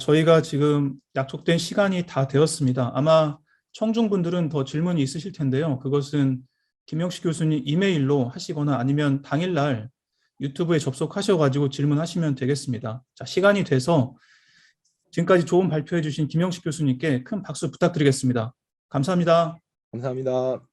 저희가 지금 약속된 시간이 다 되었습니다. 아마 청중분들은 더 질문이 있으실 텐데요. 그것은 김영식 교수님 이메일로 하시거나 아니면 당일날 유튜브에 접속하셔가지고 질문하시면 되겠습니다. 자, 시간이 돼서 지금까지 좋은 발표해 주신 김영식 교수님께 큰 박수 부탁드리겠습니다. 감사합니다. 감사합니다.